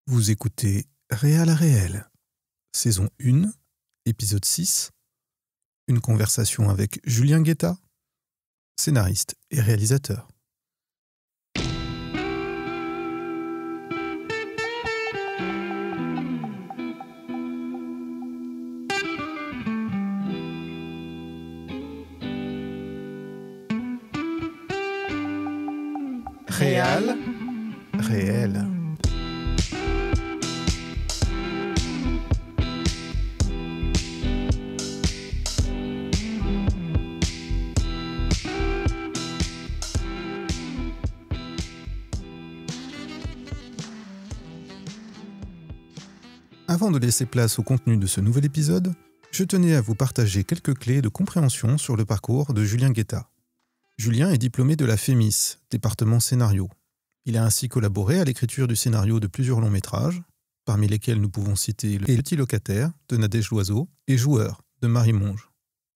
Vous écoutez Réal à Réel, saison 1, épisode 6, une conversation avec Julien Guetta, scénariste et réalisateur. Réal, réel. Avant de laisser place au contenu de ce nouvel épisode, je tenais à vous partager quelques clés de compréhension sur le parcours de Julien Guetta. Julien est diplômé de la FEMIS, département scénario. Il a ainsi collaboré à l'écriture du scénario de plusieurs longs métrages, parmi lesquels nous pouvons citer Le Petit Locataire de Nadège Loiseau et Joueur de Marie Monge.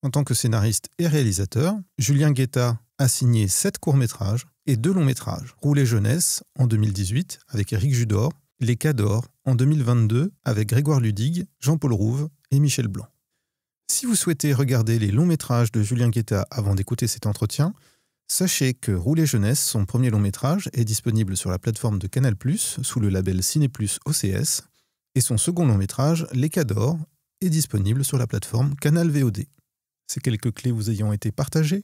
En tant que scénariste et réalisateur, Julien Guetta a signé 7 courts-métrages et 2 longs-métrages. Rouler jeunesse en 2018 avec Éric Judor, Les Cadors en 2022 avec Grégoire Ludig, Jean-Paul Rouve et Michel Blanc. Si vous souhaitez regarder les longs-métrages de Julien Guetta avant d'écouter cet entretien, sachez que Rouler jeunesse, son premier long-métrage, est disponible sur la plateforme de Canal+, sous le label Ciné+ OCS, et son second long-métrage, Les Cadors, est disponible sur la plateforme Canal VOD. Ces quelques clés vous ayant été partagées,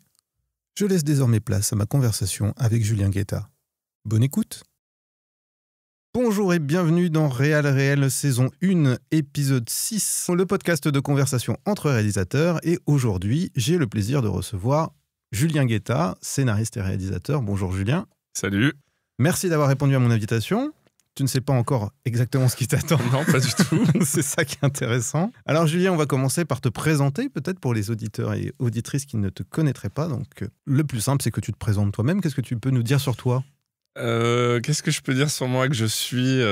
je laisse désormais place à ma conversation avec Julien Guetta. Bonne écoute! Bonjour et bienvenue dans Réal Réel, saison 1, épisode 6, le podcast de conversation entre réalisateurs. Et aujourd'hui, j'ai le plaisir de recevoir Julien Guetta, scénariste et réalisateur. Bonjour Julien. Salut. Merci d'avoir répondu à mon invitation. Tu ne sais pas encore exactement ce qui t'attend. Non, pas du tout. C'est ça qui est intéressant. Alors Julien, on va commencer par te présenter, peut-être pour les auditeurs et auditrices qui ne te connaîtraient pas. Donc le plus simple, c'est que tu te présentes toi-même. Qu'est-ce que tu peux nous dire sur toi ? Qu'est-ce que je peux dire sur moi? Que je suis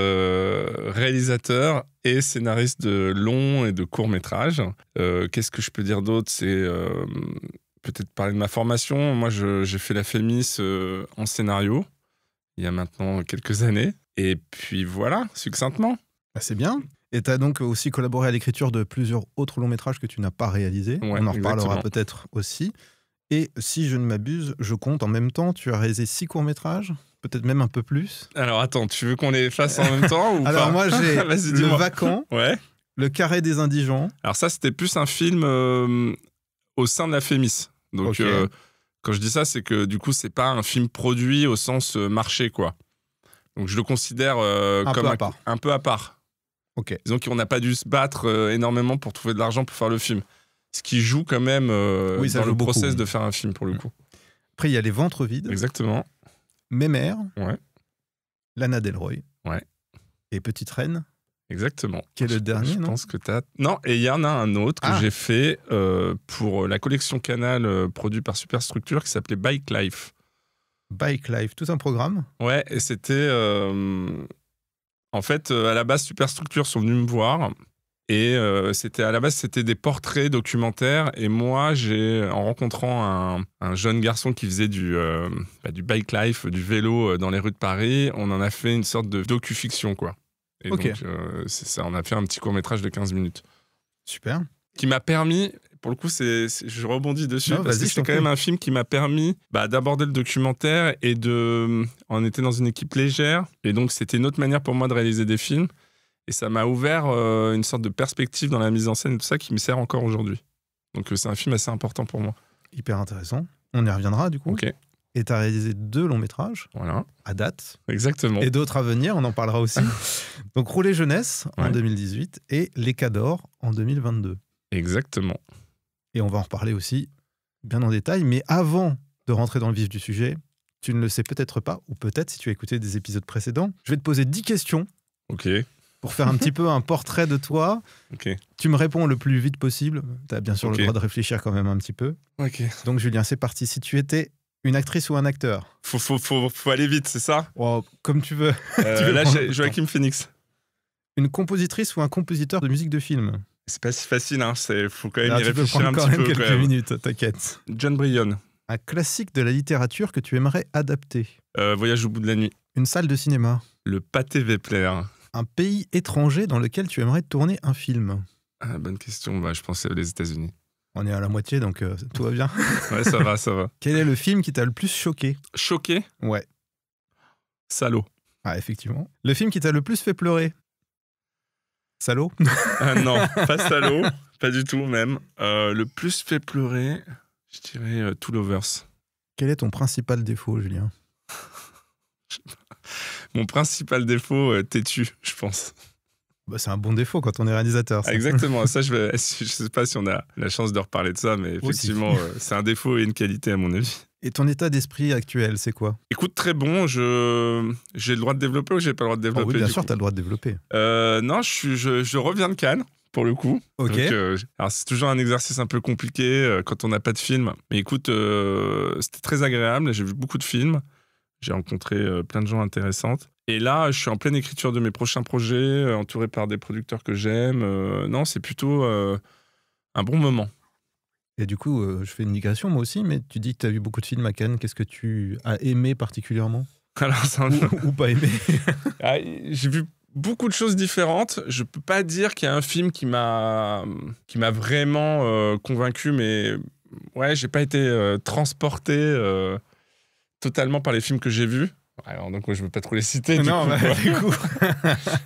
réalisateur et scénariste de longs et de courts métrages. Qu'est-ce que je peux dire d'autre? C'est peut-être parler de ma formation. Moi, j'ai fait la FEMIS en scénario il y a maintenant quelques années. Et puis voilà, succinctement. Ah, c'est bien. Et tu as donc aussi collaboré à l'écriture de plusieurs autres longs métrages que tu n'as pas réalisés. Ouais, on en reparlera exactement. peut-être aussi. Et si je ne m'abuse, je compte en même temps, tu as réalisé 6 courts-métrages, peut-être même un peu plus. Alors attends, tu veux qu'on les fasse en même temps ou Alors pas? moi j'ai Vas-y, Le dis-moi. Vacant, Ouais. Le Carré des Indigents. Alors ça, c'était plus un film au sein de la FEMIS. Donc Ok. quand je dis ça, c'est que du coup, c'est pas un film produit au sens marché, quoi. Donc je le considère comme un peu à part. Ok. Disons qu'on n'a pas dû se battre énormément pour trouver de l'argent pour faire le film. Ce qui joue quand même Oui, ça dans joue le beaucoup, process oui. de faire un film, pour le coup. Après il y a Les Ventres Vides, Exactement. Mémère, Ouais. Lana Del Rey. Ouais. Et Petite Reine. Exactement. Qui est le dernier, je non? pense que t'as... Non, et il y en a un autre que j'ai fait pour la collection Canal produit par Superstructure qui s'appelait Bike Life. Bike Life, tout un programme. Ouais, et c'était... En fait, à la base, Superstructure sont venus me voir. Et à la base, c'était des portraits documentaires. Et moi, en rencontrant un jeune garçon qui faisait du bike life, du vélo dans les rues de Paris, on en a fait une sorte de docu-fiction, quoi. Et Ok. donc, c'est ça, on a fait un petit court-métrage de 15 minutes. Super. Qui m'a permis, pour le coup, je rebondis dessus, Non, parce que vas-y, je c'est t'en quand prie. même un film qui m'a permis d'aborder le documentaire et on était dans une équipe légère. Et donc, c'était une autre manière pour moi de réaliser des films. Et ça m'a ouvert une sorte de perspective dans la mise en scène et tout ça qui me sert encore aujourd'hui. Donc c'est un film assez important pour moi. Hyper intéressant. On y reviendra du coup. Ok, Et tu as réalisé 2 longs métrages voilà, à date. exactement. Et d'autres à venir, on en parlera aussi. Donc Rouler jeunesse en Ouais. 2018 et Les Cadors en 2022. Exactement. Et on va en reparler aussi bien en détail. Mais avant de rentrer dans le vif du sujet, tu ne le sais peut-être pas, ou peut-être si tu as écouté des épisodes précédents, je vais te poser 10 questions Ok, pour faire un petit peu un portrait de toi. ok. Tu me réponds le plus vite possible. Tu as bien sûr Ok. le droit de réfléchir quand même un petit peu. Ok. Donc Julien, c'est parti. Si tu étais une actrice ou un acteur, Faut aller vite, c'est ça? comme tu veux. Tu veux Là, prendre j'ai le Joaquin Phoenix. Une compositrice ou un compositeur de musique de film. C'est pas si facile, hein. Faut quand même Alors, y tu peux réfléchir prendre un quand petit même peu. quelques quand même. minutes, t'inquiète. John Bryan. Un classique de la littérature que tu aimerais adapter. Voyage au bout de la nuit. Une salle de cinéma. Le Pâté Vepler. Un pays étranger dans lequel tu aimerais tourner un film? Bonne question. Je pensais les États-Unis. On est à la moitié, donc tout va bien. Ouais, ça va, ça va. Quel est le film qui t'a le plus choqué? Choqué? Ouais. Salaud. Ah, effectivement. Le film qui t'a le plus fait pleurer? Salaud? Non, pas Salaud. Pas du tout, même. Le plus fait pleurer, je dirais Two Lovers. Quel est ton principal défaut, Julien? Mon principal défaut, têtu, je pense. C'est un bon défaut quand on est réalisateur. Ça. Exactement. Ça, je sais pas si on a la chance de reparler de ça, mais effectivement, c'est un défaut et une qualité, à mon avis. Et ton état d'esprit actuel, c'est quoi? Écoute, très bon. J'ai le droit de développer ou j'ai pas le droit de développer? Oui, bien sûr, tu as le droit de développer. Non, je reviens de Cannes, pour le coup. Ok. Donc, alors, c'est toujours un exercice un peu compliqué quand on n'a pas de film. Mais écoute, c'était très agréable. J'ai vu beaucoup de films. J'ai rencontré plein de gens intéressants. Et là, je suis en pleine écriture de mes prochains projets, entouré par des producteurs que j'aime. Non, c'est plutôt un bon moment. Et du coup, je fais une digression moi aussi, mais tu dis que tu as vu beaucoup de films à Cannes. Qu'est-ce que tu as aimé particulièrement? Alors, ou pas aimé? J'ai vu beaucoup de choses différentes. Je peux pas dire qu'il y a un film qui m'a vraiment convaincu, mais ouais, j'ai pas été transporté totalement par les films que j'ai vus. Alors, donc, moi, je veux pas trop les citer. Du coup.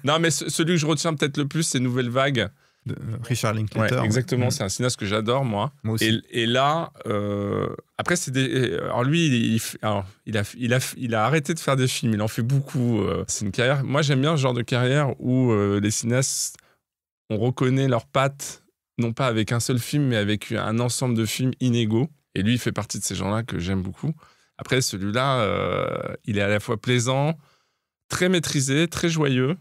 Non, mais celui que je retiens peut-être le plus, c'est Nouvelle Vague. De Richard Linklater. Ouais, exactement, c'est un cinéaste que j'adore, moi. Moi aussi. Et là, après, c'est des. Alors, lui, il a arrêté de faire des films, il en fait beaucoup. C'est une carrière. Moi, j'aime bien ce genre de carrière où les cinéastes, on reconnaît leurs pattes, non pas avec un seul film, mais avec un ensemble de films inégaux. Et lui, il fait partie de ces gens-là que j'aime beaucoup. Après, celui-là, il est à la fois plaisant, très maîtrisé, très joyeux.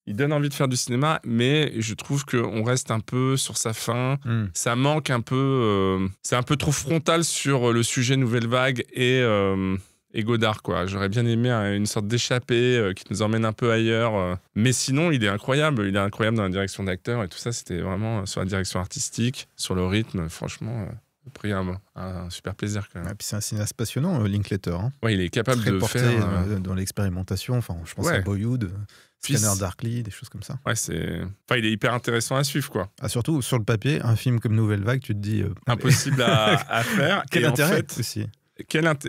Il donne envie de faire du cinéma, mais je trouve qu'on reste un peu sur sa fin. Ça manque un peu... c'est un peu trop frontal sur le sujet Nouvelle Vague et Godard, quoi. J'aurais bien aimé une sorte d'échappée qui nous emmène un peu ailleurs. Mais sinon, il est incroyable. Il est incroyable dans la direction d'acteur et tout ça. C'était vraiment sur la direction artistique, sur le rythme, franchement... pris un super plaisir quand même. Et puis c'est un cinéaste passionnant, Linklater. Hein. Ouais, il est capable très de porté faire dans l'expérimentation. Enfin, je pense à Boyhood, Scanner Darkly, des choses comme ça. Ouais, il est hyper intéressant à suivre, quoi. Ah, surtout sur le papier, un film comme Nouvelle Vague, tu te dis impossible à faire. Quel intérêt aussi.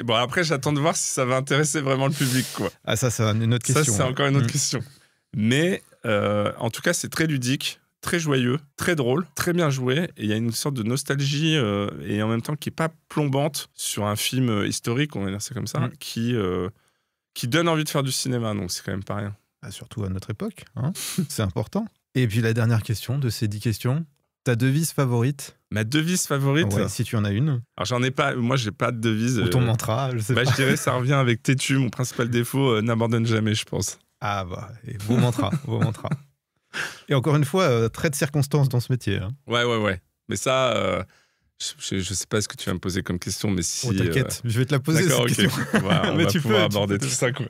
Bon, après, j'attends de voir si ça va intéresser vraiment le public, quoi. Ah, ça, c'est une autre question. Ça, c'est encore une autre question. Mais en tout cas, c'est très ludique. Très joyeux, très drôle, très bien joué. Et il y a une sorte de nostalgie et en même temps qui n'est pas plombante sur un film historique, on va dire ça comme ça, qui donne envie de faire du cinéma. Donc c'est quand même pas rien. Ah, surtout à notre époque, hein. C'est important. Et puis la dernière question de ces 10 questions, ta devise favorite? Ma devise favorite? Ouais, si tu en as une. Alors j'en ai pas, moi j'ai pas de devise. Ou ton mantra, je sais pas. Je dirais ça revient avec têtu, mon principal défaut, n'abandonne jamais, je pense. Ah et beau mantra, beau mantra. Et encore une fois, très de circonstances dans ce métier. Hein. Ouais. Mais ça, je sais pas ce que tu vas me poser comme question, mais si... Oh, t'inquiète, je vais te la poser, cette question. On va pouvoir aborder tout ça, quoi.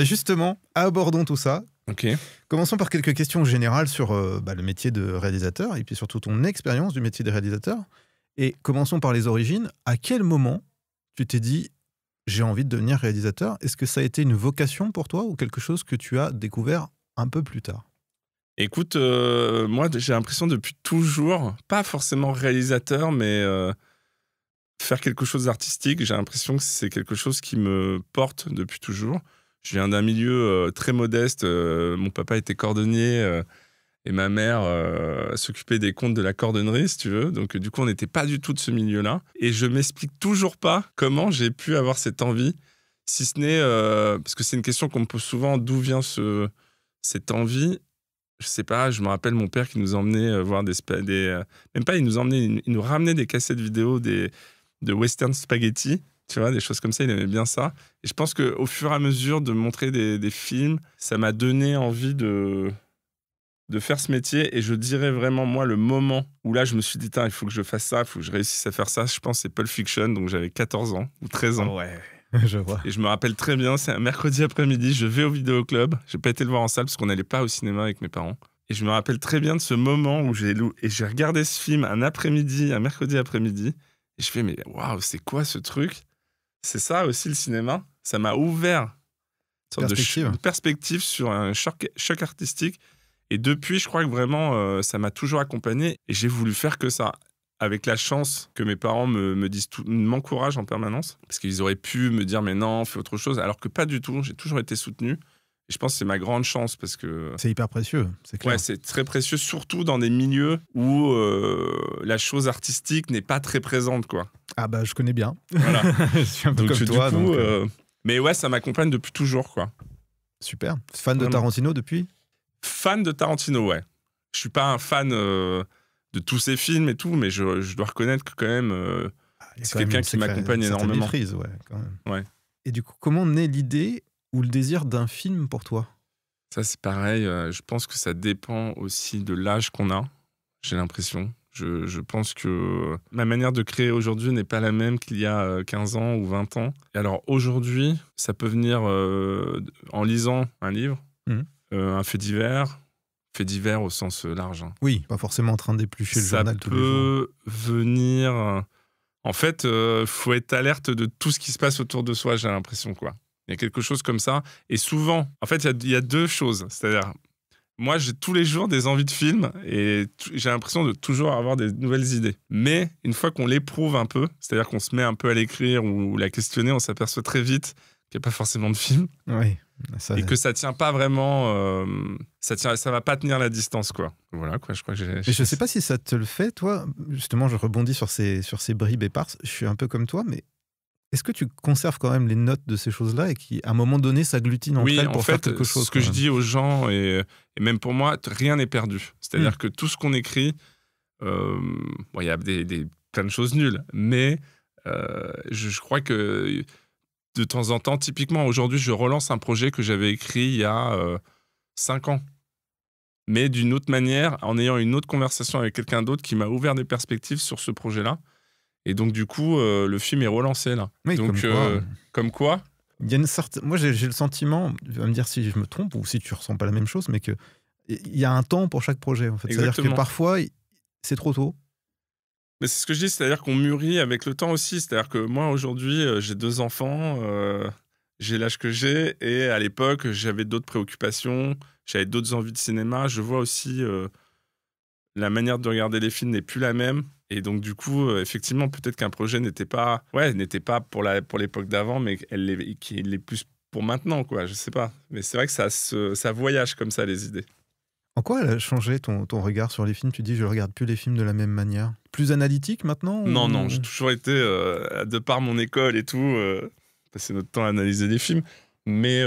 Justement, abordons tout ça. Ok. Commençons par quelques questions générales sur le métier de réalisateur et puis surtout ton expérience du métier de réalisateur. Et commençons par les origines. À quel moment tu t'es dit « j'ai envie de devenir réalisateur » Est-ce que ça a été une vocation pour toi ou quelque chose que tu as découvert un peu plus tard? Écoute, moi, j'ai l'impression depuis toujours, pas forcément réalisateur, mais faire quelque chose d'artistique, j'ai l'impression que c'est quelque chose qui me porte depuis toujours. Je viens d'un milieu très modeste. Mon papa était cordonnier et ma mère s'occupait des comptes de la cordonnerie, si tu veux. Donc, du coup, on n'était pas du tout de ce milieu-là. Et je m'explique toujours pas comment j'ai pu avoir cette envie, si ce n'est... parce que c'est une question qu'on me pose souvent, d'où vient cette envie? Je sais pas, je me rappelle mon père qui nous emmenait voir même pas, il nous ramenait des cassettes vidéo de western spaghetti, tu vois, des choses comme ça, il aimait bien ça. Et je pense qu'au fur et à mesure de montrer des films, ça m'a donné envie de faire ce métier. Et je dirais vraiment, moi, le moment où là, je me suis dit, il faut que je fasse ça, il faut que je réussisse à faire ça, je pense que c'est Pulp Fiction, donc j'avais 14 ans ou 13 ans. Oh ouais. Je vois. Et je me rappelle très bien, c'est un mercredi après-midi, je vais au vidéoclub. J'ai pas été le voir en salle parce qu'on n'allait pas au cinéma avec mes parents. Et je me rappelle très bien de ce moment où j'ai regardé ce film un mercredi après-midi. Et je fais, mais waouh, c'est quoi ce truc? C'est ça aussi le cinéma? Ça m'a ouvert sorte de perspective sur un choc artistique. Et depuis, je crois que vraiment, ça m'a toujours accompagné. Et j'ai voulu faire que ça. Avec la chance que mes parents me disent m'encouragent en permanence. Parce qu'ils auraient pu me dire, mais non, fais autre chose. Alors que pas du tout. J'ai toujours été soutenu. Et je pense que c'est ma grande chance parce que... C'est hyper précieux, c'est clair. Ouais, c'est très précieux, surtout dans des milieux où la chose artistique n'est pas très présente, quoi. Ah bah, je connais bien. Voilà. Je suis un peu comme toi. Mais ouais, ça m'accompagne depuis toujours, quoi. Super. Fan de Tarantino depuis ? Fan de Tarantino, ouais. Je suis pas un fan de tous ses films et tout, mais je dois reconnaître que quand même, c'est quelqu'un qui m'accompagne énormément. Maîtrise, ouais, quand même. Ouais. Et du coup, comment naît l'idée ou le désir d'un film pour toi ? Ça, c'est pareil. Je pense que ça dépend aussi de l'âge qu'on a, j'ai l'impression. Je pense que ma manière de créer aujourd'hui n'est pas la même qu'il y a 15 ans ou 20 ans. Et alors aujourd'hui, ça peut venir en lisant un livre, un fait divers au sens large. Hein. Oui, pas forcément en train d'éplucher le journal tous les jours. Ça peut venir... En fait, faut être alerte de tout ce qui se passe autour de soi, j'ai l'impression, quoi. Il y a quelque chose comme ça. Et souvent, en fait, il y a deux choses. C'est-à-dire, moi, j'ai tous les jours des envies de films et j'ai l'impression de toujours avoir des nouvelles idées. Mais une fois qu'on l'éprouve un peu, c'est-à-dire qu'on se met un peu à l'écrire ou la questionner, on s'aperçoit très vite qu'il n'y a pas forcément de film. Oui. Et que ça tient pas vraiment... ça va pas tenir la distance, quoi. Voilà, quoi, je crois que j'ai... Et je sais pas si ça te le fait, toi. Justement, je rebondis sur ces bribes éparses. Je suis un peu comme toi, mais est-ce que tu conserves quand même les notes de ces choses-là et qui, à un moment donné, s'agglutinent entre elles pour faire quelque chose ? Oui, en fait, ce que je dis aux gens, et même pour moi, rien n'est perdu. C'est-à-dire que tout ce qu'on écrit, il y a plein de choses nulles, mais je crois que de temps en temps, typiquement aujourd'hui, je relance un projet que j'avais écrit il y a 5 ans. Mais d'une autre manière, en ayant une autre conversation avec quelqu'un d'autre qui m'a ouvert des perspectives sur ce projet-là. Et donc, du coup, le film est relancé, là. Oui, donc, comme quoi il y a une sorte... Moi, j'ai le sentiment, tu vas me dire si je me trompe ou si tu ressens pas la même chose, mais qu'il y a un temps pour chaque projet, en fait. C'est-à-dire que parfois, c'est trop tôt. Mais c'est ce que je dis, c'est-à-dire qu'on mûrit avec le temps aussi. C'est-à-dire que moi, aujourd'hui, j'ai 2 enfants, j'ai l'âge que j'ai, et à l'époque, j'avais d'autres préoccupations, j'avais d'autres envies de cinéma. Je vois aussi la manière de regarder les films n'est plus la même. Et donc, du coup, effectivement, peut-être qu'un projet n'était pas pour l'époque d'avant, mais qu'il l'est plus pour maintenant, quoi. Je sais pas. Mais c'est vrai que ça voyage comme ça, les idées. En quoi elle a changé ton regard sur les films ? Tu dis, je ne regarde plus les films de la même manière. Plus analytique maintenant ? Non, j'ai toujours été, de par mon école et tout, passer notre temps à analyser les films. Mais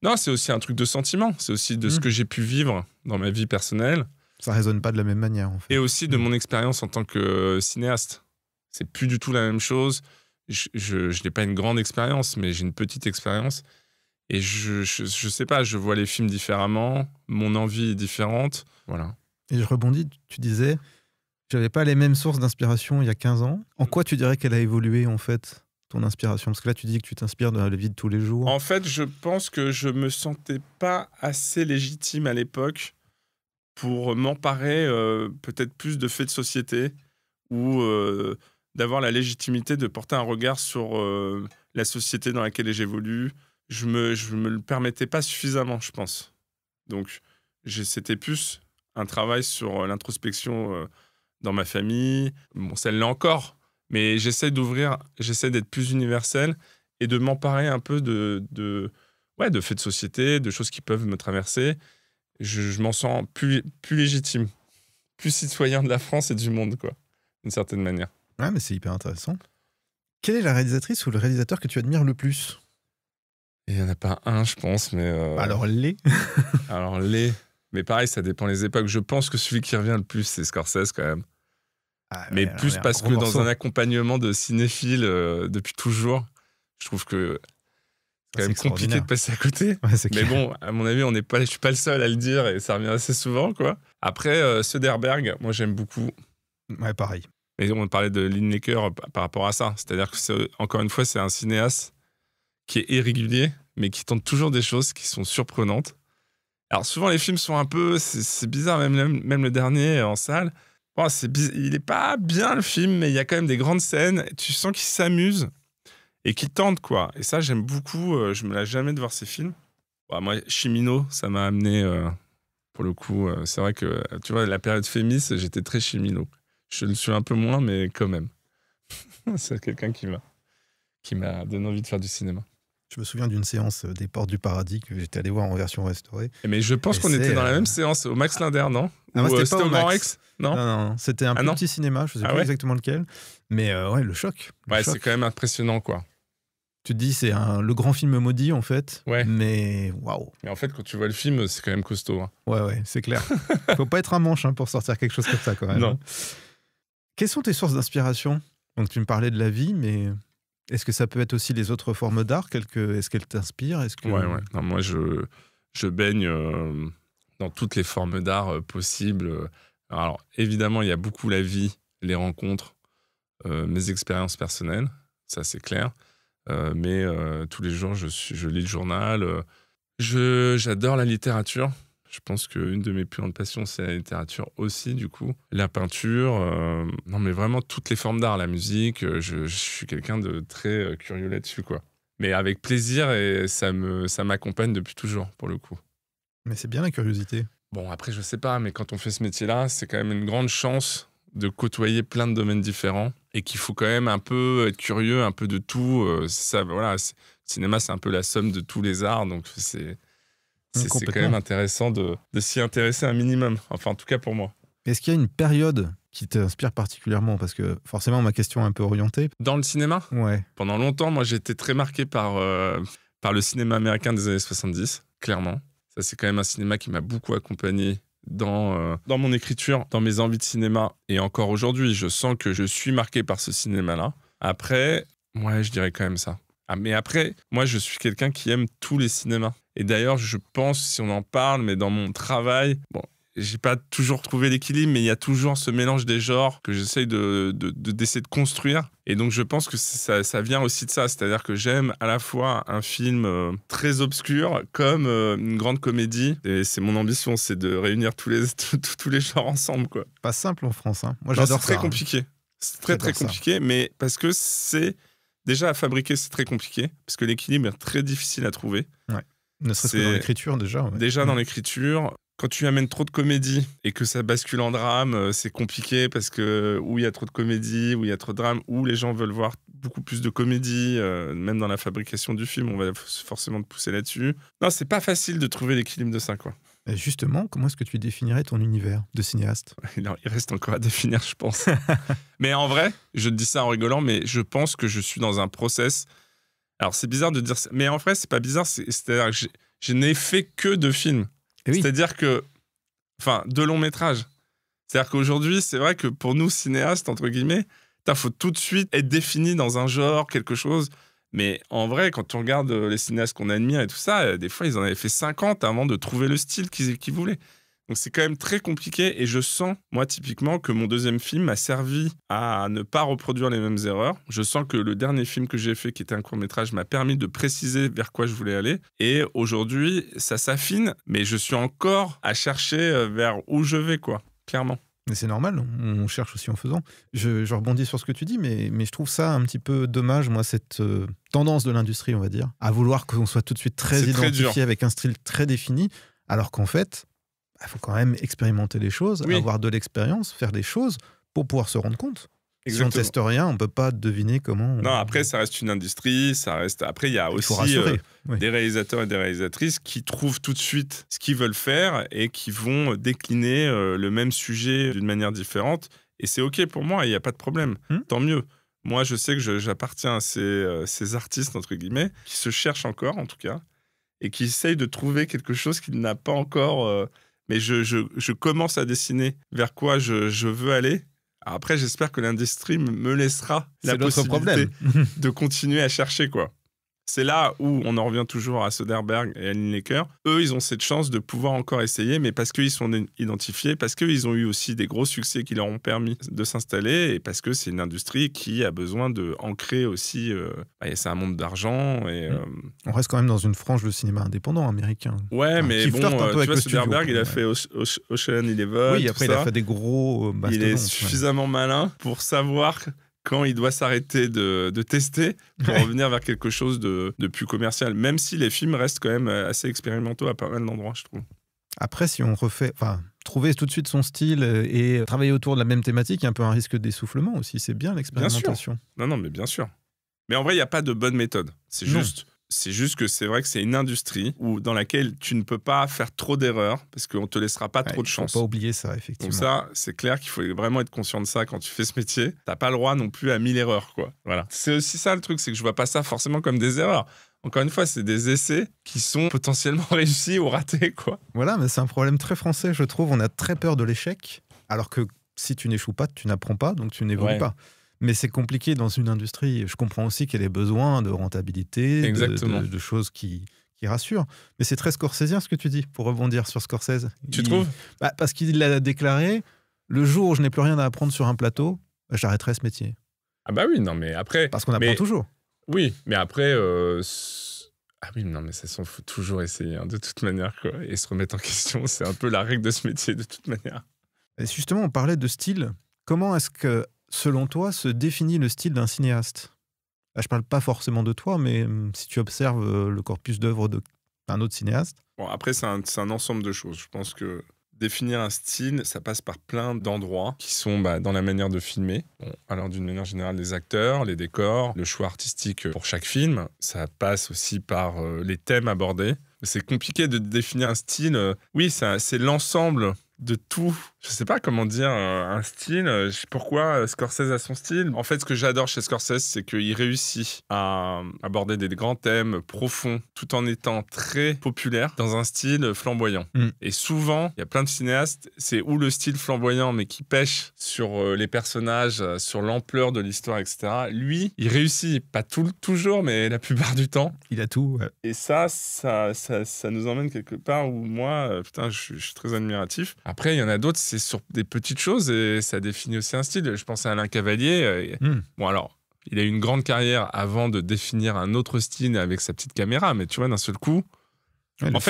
non, c'est aussi un truc de sentiment. C'est aussi de ce que j'ai pu vivre dans ma vie personnelle. Ça résonne pas de la même manière, en fait. Et aussi de mon expérience en tant que cinéaste. C'est plus du tout la même chose. Je n'ai pas une grande expérience, mais j'ai une petite expérience. Et je sais pas, je vois les films différemment, mon envie est différente, voilà. Et je rebondis, tu disais, j'avais pas les mêmes sources d'inspiration il y a 15 ans. En quoi tu dirais qu'elle a évolué, en fait, ton inspiration ? Parce que là, tu dis que tu t'inspires de la vie de tous les jours. En fait, je pense que je me sentais pas assez légitime à l'époque pour m'emparer peut-être plus de faits de société ou d'avoir la légitimité de porter un regard sur la société dans laquelle j'évolue. Je me le permettais pas suffisamment, je pense. Donc, c'était plus un travail sur l'introspection dans ma famille. Bon, celle-là encore. Mais j'essaie d'être plus universel et de m'emparer un peu de faits de société, de choses qui peuvent me traverser. Je m'en sens plus légitime, plus citoyen de la France et du monde, quoi, d'une certaine manière. Ouais, mais c'est hyper intéressant. Quelle est la réalisatrice ou le réalisateur que tu admires le plus ? Il n'y en a pas un, je pense, mais... Alors, les Alors, les... Mais pareil, ça dépend des époques. Je pense que celui qui revient le plus, c'est Scorsese, quand même. Ah, mais plus parce que dans un accompagnement de cinéphile depuis toujours, je trouve que c'est quand même compliqué de passer à côté. Ouais, mais bon, à mon avis, je suis pas le seul à le dire et ça revient assez souvent, quoi. Après, Soderbergh, moi, j'aime beaucoup. Ouais, pareil. Et on parlait de Linklater par rapport à ça. C'est-à-dire que, encore une fois, c'est un cinéaste qui est irrégulier, mais qui tente toujours des choses qui sont surprenantes. Alors souvent, les films sont un peu... C'est bizarre, même le dernier en salle. Bon, il est pas bien, le film, mais il y a quand même des grandes scènes. Tu sens qu'il s'amuse et qui tente, quoi. Et ça, j'aime beaucoup. Je me lasse jamais de voir ces films. Bah, moi, Chimino, ça m'a amené, pour le coup, c'est vrai que, tu vois, la période Fémis, j'étais très Chimino. Je le suis un peu moins, mais quand même. C'est quelqu'un qui m'a donné envie de faire du cinéma. Je me souviens d'une séance des Portes du Paradis que j'étais allé voir en version restaurée. Mais je pense qu'on était dans la même séance, au Max Linder, non? Ah, Ou c'était pas au au Grand Max. Rex? Non, Non, c'était un plus petit cinéma, je sais plus exactement lequel. Mais ouais, le choc. Ouais, c'est quand même impressionnant, quoi. Tu te dis, c'est le grand film maudit, en fait. Ouais. Mais waouh. Mais en fait, quand tu vois le film, c'est quand même costaud. Hein. Ouais, c'est clair. Faut pas être un manche pour sortir quelque chose comme ça, quand même. Non. Quelles sont tes sources d'inspiration? Donc, tu me parlais de la vie, mais est-ce que ça peut être aussi les autres formes d'art? Est-ce qu'elles t'inspirent? Ouais. Non, moi, je baigne dans toutes les formes d'art possibles. Alors, évidemment, il y a beaucoup la vie, les rencontres, mes expériences personnelles. Ça, c'est clair. Mais tous les jours, je lis le journal. J'adore la littérature. Je pense qu'une de mes plus grandes passions, c'est la littérature aussi, du coup. La peinture, non mais vraiment toutes les formes d'art, la musique. Je suis quelqu'un de très curieux là-dessus, quoi. Mais avec plaisir, et ça m'accompagne depuis toujours, pour le coup. Mais c'est bien la curiosité. Bon, après, je sais pas, mais quand on fait ce métier-là, c'est quand même une grande chance de côtoyer plein de domaines différents et qu'il faut quand même un peu être curieux, un peu de tout. Ça, voilà, le cinéma, c'est un peu la somme de tous les arts, donc c'est quand même intéressant de s'y intéresser un minimum. Enfin, en tout cas pour moi. Est-ce qu'il y a une période qui t'inspire particulièrement? Parce que forcément, ma question est un peu orientée. Dans le cinéma? Ouais. Pendant longtemps, moi, j'ai été très marqué par le cinéma américain des années 70, clairement. Ça, c'est quand même un cinéma qui m'a beaucoup accompagné dans mon écriture, dans mes envies de cinéma. Et encore aujourd'hui, je sens que je suis marqué par ce cinéma-là. Après, ouais, je dirais quand même ça. Ah, mais après, moi, je suis quelqu'un qui aime tous les cinémas. Et d'ailleurs, je pense, si on en parle, mais dans mon travail, bon, j'ai pas toujours trouvé l'équilibre, mais il y a toujours ce mélange des genres que j'essaye d'essayer de construire. Et donc, je pense que ça vient aussi de ça. C'est-à-dire que j'aime à la fois un film très obscur comme une grande comédie. Et c'est mon ambition, c'est de réunir tous les genres ensemble, quoi. Pas simple en France, hein. Moi, j'adore ça. C'est très compliqué. C'est très compliqué, mais parce que c'est... Déjà, à fabriquer, c'est très compliqué, parce que l'équilibre est très difficile à trouver. Ouais. Ne serait-ce que dans l'écriture, déjà. Ouais. Déjà, dans l'écriture, quand tu amènes trop de comédie et que ça bascule en drame, c'est compliqué, parce que où il y a trop de comédie, où il y a trop de drame, où les gens veulent voir beaucoup plus de comédie, même dans la fabrication du film, on va forcément te pousser là-dessus. Non, c'est pas facile de trouver l'équilibre de ça, quoi. Et justement, comment est-ce que tu définirais ton univers de cinéaste? Il reste encore à définir, je pense. Mais en vrai, je te dis ça en rigolant, mais je pense que je suis dans un process. Alors, c'est bizarre de dire ça, mais en vrai, c'est pas bizarre. C'est-à-dire que je n'ai fait que de films. Oui. C'est-à-dire que... Enfin, de longs métrages. C'est-à-dire qu'aujourd'hui, c'est vrai que pour nous, cinéastes, entre guillemets, il faut tout de suite être défini dans un genre, quelque chose... Mais en vrai, quand on regarde les cinéastes qu'on admire et tout ça, des fois, ils en avaient fait 50 avant de trouver le style qu'ils voulaient. Donc, c'est quand même très compliqué. Et je sens, moi, typiquement, que mon deuxième film m'a servi à ne pas reproduire les mêmes erreurs. Je sens que le dernier film que j'ai fait, qui était un court-métrage, m'a permis de préciser vers quoi je voulais aller. Et aujourd'hui, ça s'affine, mais je suis encore à chercher vers où je vais, quoi, clairement. Mais c'est normal, on cherche aussi en faisant. Je rebondis sur ce que tu dis, mais je trouve ça un petit peu dommage, moi, cette tendance de l'industrie, on va dire, à vouloir qu'on soit tout de suite très identifié avec un style très défini, alors qu'en fait, il faut quand même expérimenter les choses, avoir de l'expérience, faire des choses pour pouvoir se rendre compte. Exactement. Si on teste rien, on ne peut pas deviner comment... Non, après, ça reste une industrie, ça reste... Après, il y a aussi des réalisateurs et des réalisatrices qui trouvent tout de suite ce qu'ils veulent faire et qui vont décliner le même sujet d'une manière différente. Et c'est OK pour moi, il n'y a pas de problème. Tant mieux. Moi, je sais que j'appartiens à ces artistes, entre guillemets, qui se cherchent encore, en tout cas, et qui essayent de trouver quelque chose qu'il n'a pas encore... mais je commence à dessiner vers quoi je veux aller. Après, j'espère que l'industrie me laissera la possibilité de continuer à chercher, quoi. C'est là où on en revient toujours à Soderbergh et à Linklater. Eux, ils ont cette chance de pouvoir encore essayer, mais parce qu'ils sont identifiés, parce qu'ils ont eu aussi des gros succès qui leur ont permis de s'installer, et parce que c'est une industrie qui a besoin d'ancrer aussi... c'est un monde d'argent. Et, on reste quand même dans une frange de cinéma indépendant américain. Ouais, mais bon, tu vois, Soderbergh, il a fait Ocean Eleven. Oui, après, il a fait des gros bastonnons. Il est suffisamment malin pour savoir quand il doit s'arrêter de tester pour revenir vers quelque chose de plus commercial, même si les films restent quand même assez expérimentaux à pas mal d'endroits, je trouve. Après, si on refait... Enfin, trouver tout de suite son style et travailler autour de la même thématique, il y a un peu un risque d'essoufflement aussi. C'est bien l'expérimentation. Non, mais bien sûr. Mais en vrai, il n'y a pas de bonne méthode. C'est juste que c'est vrai que c'est une industrie dans laquelle tu ne peux pas faire trop d'erreurs parce qu'on ne te laissera pas trop de chance. Il ne faut pas oublier ça, effectivement. Donc ça, c'est clair qu'il faut vraiment être conscient de ça quand tu fais ce métier. Tu n'as pas le droit non plus à 1000 erreurs, quoi. Voilà. C'est aussi ça le truc, c'est que je ne vois pas ça forcément comme des erreurs. Encore une fois, c'est des essais qui sont potentiellement réussis ou ratés, quoi. Voilà, mais c'est un problème très français, je trouve. On a très peur de l'échec, alors que si tu n'échoues pas, tu n'apprends pas, donc tu n'évolues pas. Mais c'est compliqué dans une industrie. Je comprends aussi qu'elle ait besoin de rentabilité, de choses qui rassurent. Mais c'est très scorsésien ce que tu dis, pour rebondir sur Scorsese. Tu trouves ? Parce qu'il a déclaré, le jour où je n'ai plus rien à apprendre sur un plateau, j'arrêterai ce métier. Ah bah oui, non mais après... Parce qu'on apprend toujours. Oui, mais après... Ah oui, non mais ça s'en faut toujours essayer, de toute manière, quoi. Et se remettre en question, c'est un peu la règle de ce métier, de toute manière. Et justement, on parlait de style. Comment est-ce que, selon toi, se définit le style d'un cinéaste ? Là, je parle pas forcément de toi, mais si tu observes le corpus d'œuvres d'un autre cinéaste. Bon, après, c'est un ensemble de choses. Je pense que définir un style, ça passe par plein d'endroits qui sont dans la manière de filmer. Bon, alors, d'une manière générale, les acteurs, les décors, le choix artistique pour chaque film. Ça passe aussi par les thèmes abordés. C'est compliqué de définir un style. Oui, c'est l'ensemble de tout. Je sais pas comment dire un style. Pourquoi Scorsese a son style ? En fait, ce que j'adore chez Scorsese, c'est qu'il réussit à aborder des grands thèmes profonds tout en étant très populaire dans un style flamboyant. Et souvent, il y a plein de cinéastes, c'est ou le style flamboyant mais qui pêche sur les personnages, sur l'ampleur de l'histoire, etc. Lui, il réussit, pas toujours, mais la plupart du temps. Il a tout. Ouais. Et ça nous emmène quelque part où moi, je suis très admiratif. Après, il y en a d'autres, c'est sur des petites choses et ça définit aussi un style. Je pense à Alain Cavalier. Bon, alors, il a eu une grande carrière avant de définir un autre style avec sa petite caméra, mais tu vois, d'un seul coup... Ouais, en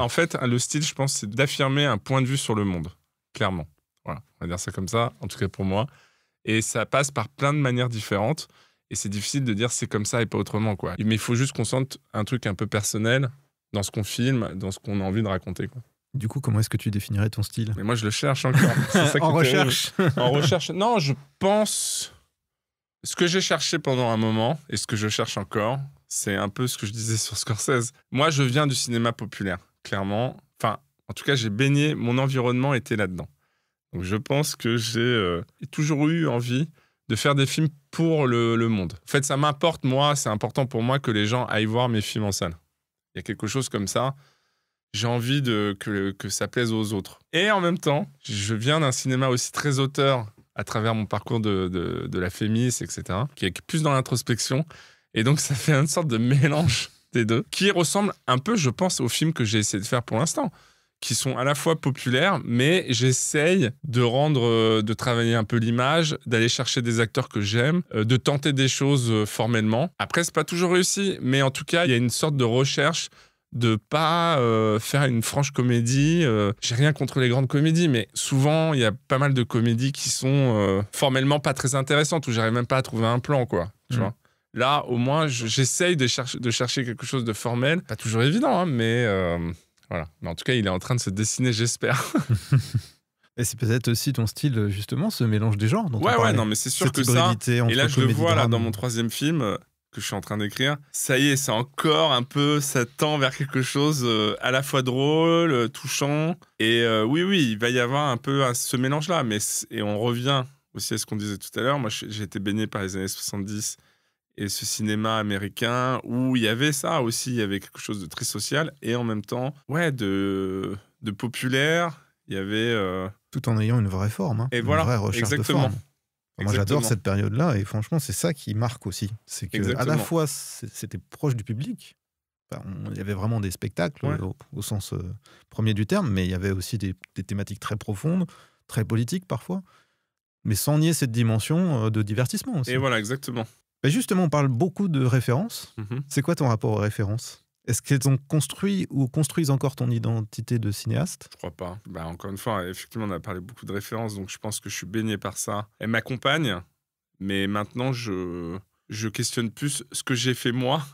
fait, le style, je pense, c'est d'affirmer un point de vue sur le monde, clairement. Voilà, on va dire ça comme ça, en tout cas pour moi. Et ça passe par plein de manières différentes. Et c'est difficile de dire c'est comme ça et pas autrement, quoi. Mais il faut juste qu'on sente un truc un peu personnel dans ce qu'on filme, dans ce qu'on a envie de raconter, quoi. Du coup, comment est-ce que tu définirais ton style ? Mais moi, je le cherche encore. C'est ça qui en recherche. En recherche. Non, je pense... Ce que j'ai cherché pendant un moment, et ce que je cherche encore, c'est un peu ce que je disais sur Scorsese. Moi, je viens du cinéma populaire, clairement. Enfin, en tout cas, j'ai baigné, mon environnement était là-dedans. Donc, je pense que j'ai toujours eu envie de faire des films pour le monde. En fait, ça m'importe, moi, c'est important pour moi que les gens aillent voir mes films en salle. Il y a quelque chose comme ça. J'ai envie que ça plaise aux autres. Et en même temps, je viens d'un cinéma aussi très auteur à travers mon parcours de la Fémis, etc., qui est plus dans l'introspection. Et donc, ça fait une sorte de mélange des deux, qui ressemble un peu, je pense, aux films que j'ai essayé de faire pour l'instant, qui sont à la fois populaires, mais j'essaye de travailler un peu l'image, d'aller chercher des acteurs que j'aime, de tenter des choses formellement. Après, c'est pas toujours réussi, mais en tout cas, il y a une sorte de recherche de pas faire une franche comédie. J'ai rien contre les grandes comédies, mais souvent, il y a pas mal de comédies qui sont formellement pas très intéressantes, où j'arrive même pas à trouver un plan, quoi. Tu vois. Là, au moins, j'essaye de chercher quelque chose de formel. Pas toujours évident, hein, mais voilà. Mais en tout cas, il est en train de se dessiner, j'espère. Et c'est peut-être aussi ton style, justement, ce mélange des genres dont on parlait. Ouais, non, mais c'est sûr que ça... Et là, je le vois là, dans mon 3e film... que je suis en train d'écrire, ça y est, c'est encore un peu, ça tend vers quelque chose à la fois drôle, touchant, et oui, il va y avoir un peu ce mélange-là, et on revient aussi à ce qu'on disait tout à l'heure. Moi, j'ai été baigné par les années 70 et ce cinéma américain où il y avait ça aussi, il y avait quelque chose de très social, et en même temps, de populaire, il y avait... Tout en ayant une vraie forme, et voilà, vraie recherche de forme. Moi, j'adore cette période-là, et franchement, c'est ça qui marque aussi. C'est qu'à la fois, c'était proche du public. Enfin, il y avait vraiment des spectacles, au sens premier du terme, mais il y avait aussi des thématiques très profondes, très politiques parfois, mais sans nier cette dimension de divertissement aussi. Et voilà, exactement. Et justement, on parle beaucoup de références. C'est quoi ton rapport aux références ? Est-ce qu'elles ont construit ou construisent encore ton identité de cinéaste ? Je crois pas. Encore une fois, effectivement, on a parlé beaucoup de références, donc je pense que je suis baigné par ça. Elles m'accompagnent, Mais maintenant, je questionne plus ce que j'ai fait moi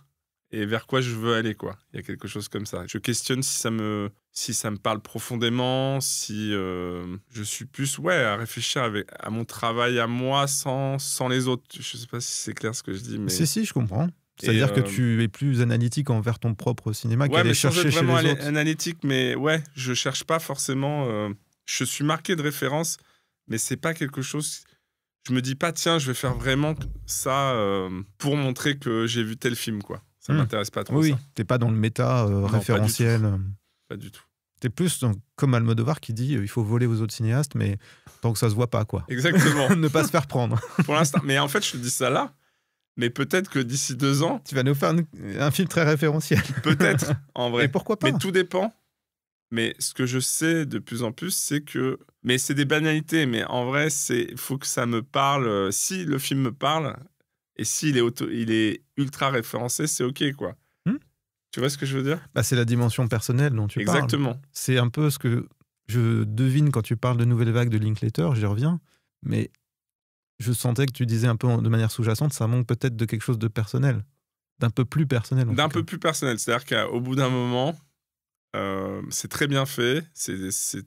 et vers quoi je veux aller, quoi. Il y a quelque chose comme ça. Je questionne si ça me parle profondément, si je suis plus à réfléchir à mon travail à moi sans les autres. Je sais pas si c'est clair ce que je dis, mais... Si, je comprends. C'est-à-dire que tu es plus analytique envers ton propre cinéma qu'aller chercher chez les autres. Ouais, mais sans être vraiment analytique, mais je cherche pas forcément... je suis marqué de référence, mais c'est pas quelque chose... Je me dis pas, tiens, je vais faire vraiment ça pour montrer que j'ai vu tel film, quoi. Ça m'intéresse pas trop, ça. Oui, t'es pas dans le méta référentiel. Pas du tout. T'es plus comme Almodovar qui dit il faut voler aux autres cinéastes, mais tant que ça se voit pas, quoi. Exactement. Ne pas se faire prendre. Pour l'instant. Mais en fait, je te dis ça là, mais peut-être que d'ici 2 ans... Tu vas nous faire un film très référentiel. Peut-être, en vrai. Et pourquoi pas? Mais tout dépend. Mais ce que je sais de plus en plus, c'est que... Mais c'est des banalités, mais en vrai, il faut que ça me parle. Si le film me parle, et s'il il est ultra référencé, c'est OK, quoi. Tu vois ce que je veux dire? C'est la dimension personnelle dont tu parles. Exactement. C'est un peu ce que je devine quand tu parles de Nouvelle Vague de Linklater, j'y reviens, mais je sentais que tu disais un peu de manière sous-jacente, ça manque peut-être de quelque chose de personnel, d'un peu plus personnel. D'un peu plus personnel, c'est-à-dire qu'au bout d'un moment, c'est très bien fait, c'est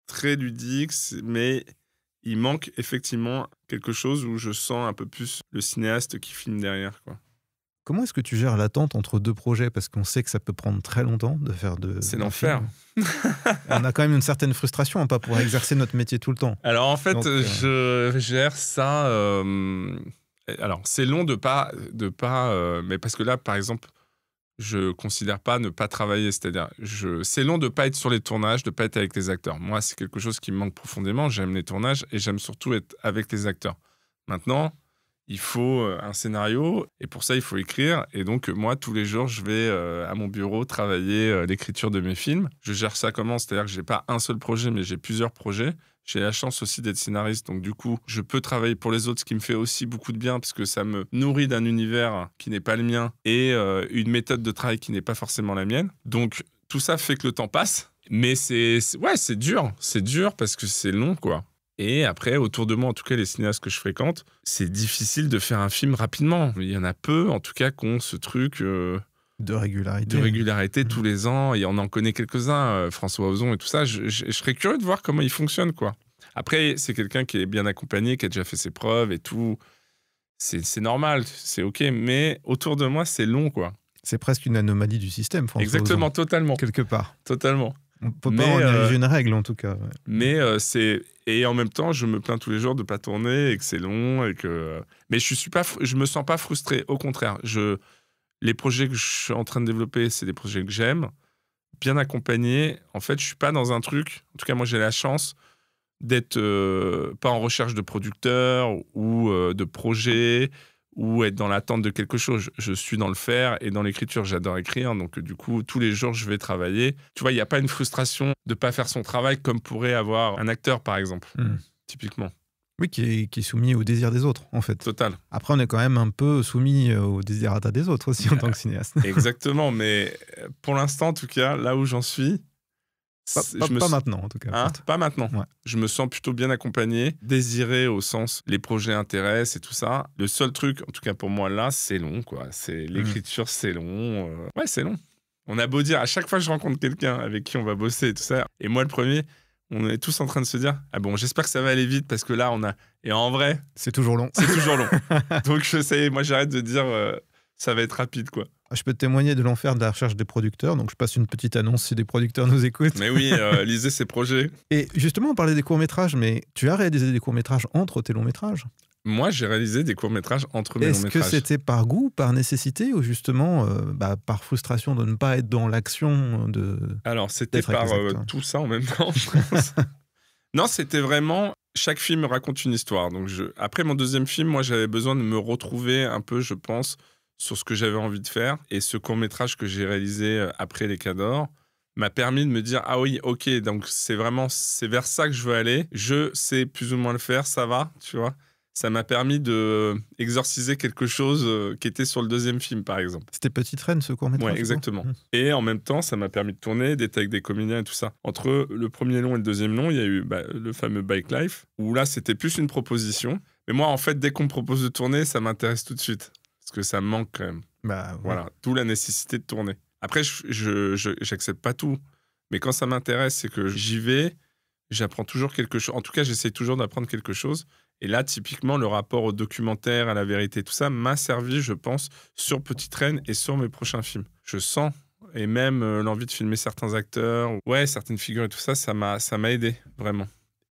très ludique, mais il manque effectivement quelque chose où je sens un peu plus le cinéaste qui filme derrière, quoi. Comment est-ce que tu gères l'attente entre 2 projets? Parce qu'on sait que ça peut prendre très longtemps de faire C'est l'enfer. On a quand même une certaine frustration à ne pas pouvoir exercer notre métier tout le temps. Alors en fait, je gère ça... Alors, c'est long de pas mais parce que là, par exemple, je considère pas ne pas travailler. C'est-à-dire, c'est long de pas être sur les tournages, de pas être avec les acteurs. Moi, c'est quelque chose qui me manque profondément. J'aime les tournages et j'aime surtout être avec les acteurs. Maintenant, il faut un scénario et pour ça, il faut écrire. Et donc, moi, tous les jours, je vais à mon bureau travailler l'écriture de mes films. Je gère ça comment? C'est-à-dire que j'ai pas un seul projet, mais j'ai plusieurs projets. J'ai la chance aussi d'être scénariste, donc du coup, je peux travailler pour les autres, ce qui me fait aussi beaucoup de bien, parce que ça me nourrit d'un univers qui n'est pas le mien et une méthode de travail qui n'est pas forcément la mienne. Donc, tout ça fait que le temps passe, mais c'est dur. C'est dur parce que c'est long, quoi. Et après, autour de moi, en tout cas, les cinéastes que je fréquente, c'est difficile de faire un film rapidement. Il y en a peu, en tout cas, qui ont ce truc... de régularité. De régularité tous les ans, et on en connaît quelques-uns, François Ozon et tout ça. Je serais curieux de voir comment il fonctionne, quoi. Après, c'est quelqu'un qui est bien accompagné, qui a déjà fait ses preuves et tout. C'est normal, c'est OK, mais autour de moi, c'est long, quoi. C'est presque une anomalie du système, François Exactement, Ozon, totalement. quelque part. Totalement. On ne peut pas en ériger une règle, en tout cas. Ouais. Mais et en même temps, je me plains tous les jours de ne pas tourner et que c'est long. Mais je me sens pas frustré. Au contraire, les projets que je suis en train de développer, c'est des projets que j'aime, bien accompagnés. En fait, je suis pas dans un truc... En tout cas, moi, j'ai la chance d'être pas en recherche de producteurs ou de projets ou être dans l'attente de quelque chose. Je suis dans le faire et dans l'écriture. J'adore écrire, donc du coup, tous les jours, je vais travailler. Tu vois, il n'y a pas une frustration de pas faire son travail comme pourrait avoir un acteur, par exemple, typiquement. Oui, qui est soumis au désir des autres, en fait. Total. Après, on est quand même un peu soumis au désirata des autres aussi en tant que cinéaste. Exactement, mais pour l'instant, en tout cas, là où j'en suis... Pas maintenant, en tout cas. Pas maintenant. Ouais. Je me sens plutôt bien accompagné, désiré au sens les projets intéressent et tout ça. Le seul truc, en tout cas pour moi là, c'est long, quoi. C'est l'écriture, c'est long. Ouais, c'est long. On a beau dire, à chaque fois que je rencontre quelqu'un avec qui on va bosser et tout ça, et moi le premier, on est tous en train de se dire, ah bon, j'espère que ça va aller vite parce que là, on a... Et en vrai... C'est toujours long. C'est toujours long. Donc moi j'arrête de dire, ça va être rapide, quoi. Je peux témoigner de l'enfer de la recherche des producteurs, donc je passe une petite annonce si des producteurs nous écoutent. Mais oui, lisez ces projets. Et justement, on parlait des courts-métrages, mais tu as réalisé des courts-métrages entre tes longs-métrages? Moi, j'ai réalisé des courts-métrages entre mes longs-métrages. Est-ce que c'était par goût, par nécessité, ou justement par frustration de ne pas être dans l'action de... Alors, c'était par tout ça en même temps, je pense. Non, c'était vraiment... Chaque film raconte une histoire. Donc après mon deuxième film, moi, j'avais besoin de me retrouver un peu, je pense, sur ce que j'avais envie de faire. Et ce court-métrage que j'ai réalisé après Les Cadors m'a permis de me dire, ah oui, ok, donc c'est vers ça que je veux aller. Je sais plus ou moins le faire, ça va, tu vois. Ça m'a permis de exorciser quelque chose qui était sur le deuxième film, par exemple. C'était Petite Reine, ce court-métrage? Ouais, exactement. Et en même temps, ça m'a permis de tourner, d'être avec des comédiens et tout ça. Entre le premier long et le deuxième long, il y a eu le fameux Bike Life, où là, c'était plus une proposition. Mais moi, en fait, dès qu'on me propose de tourner, ça m'intéresse tout de suite. Parce que ça me manque quand même. Bah, ouais. Voilà, d'où la nécessité de tourner. Après, j'accepte pas tout. Mais quand ça m'intéresse, c'est que j'y vais, j'apprends toujours quelque chose. En tout cas, j'essaie toujours d'apprendre quelque chose. Et là, typiquement, le rapport au documentaire, à la vérité, tout ça m'a servi, je pense, sur Petite Reine et sur mes prochains films. Je sens, et même l'envie de filmer certains acteurs, ouais, certaines figures et tout ça, ça m'a aidé, vraiment.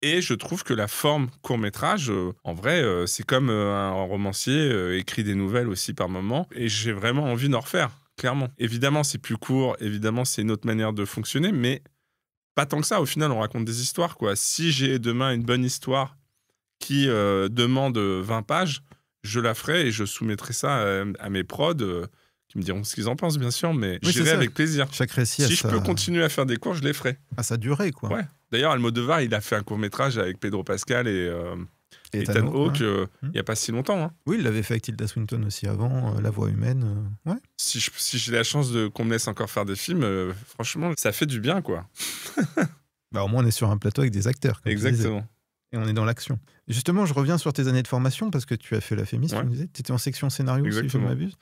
Et je trouve que la forme court-métrage, en vrai, c'est comme un romancier écrit des nouvelles aussi par moment. Et j'ai vraiment envie d'en refaire, clairement. Évidemment, c'est plus court, évidemment, c'est une autre manière de fonctionner, mais pas tant que ça. Au final, on raconte des histoires, quoi. Si j'ai demain une bonne histoire qui demande 20 pages, je la ferai et je soumettrai ça à mes prods qui me diront ce qu'ils en pensent, bien sûr, mais Oui, j'irai avec plaisir. Chaque récit a Si je peux continuer à faire des cours, je les ferai. à sa durée, quoi. Ouais. D'ailleurs, Almodovar, il a fait un court-métrage avec Pedro Pascal et Ethan Ethan Hawke Hawke, il n'y a pas si longtemps. Hein. Oui, il l'avait fait avec Tilda Swinton aussi avant, La Voix humaine. Ouais. Si j'ai la chance qu'on me laisse encore faire des films, franchement, ça fait du bien, quoi. Bah, au moins, on est sur un plateau avec des acteurs. Comme tu disais. Exactement. Et on est dans l'action. Justement, je reviens sur tes années de formation parce que tu as fait la FEMIS, Ouais. tu me disais. Tu étais en section scénario, si je ne Exactement. m'abuse.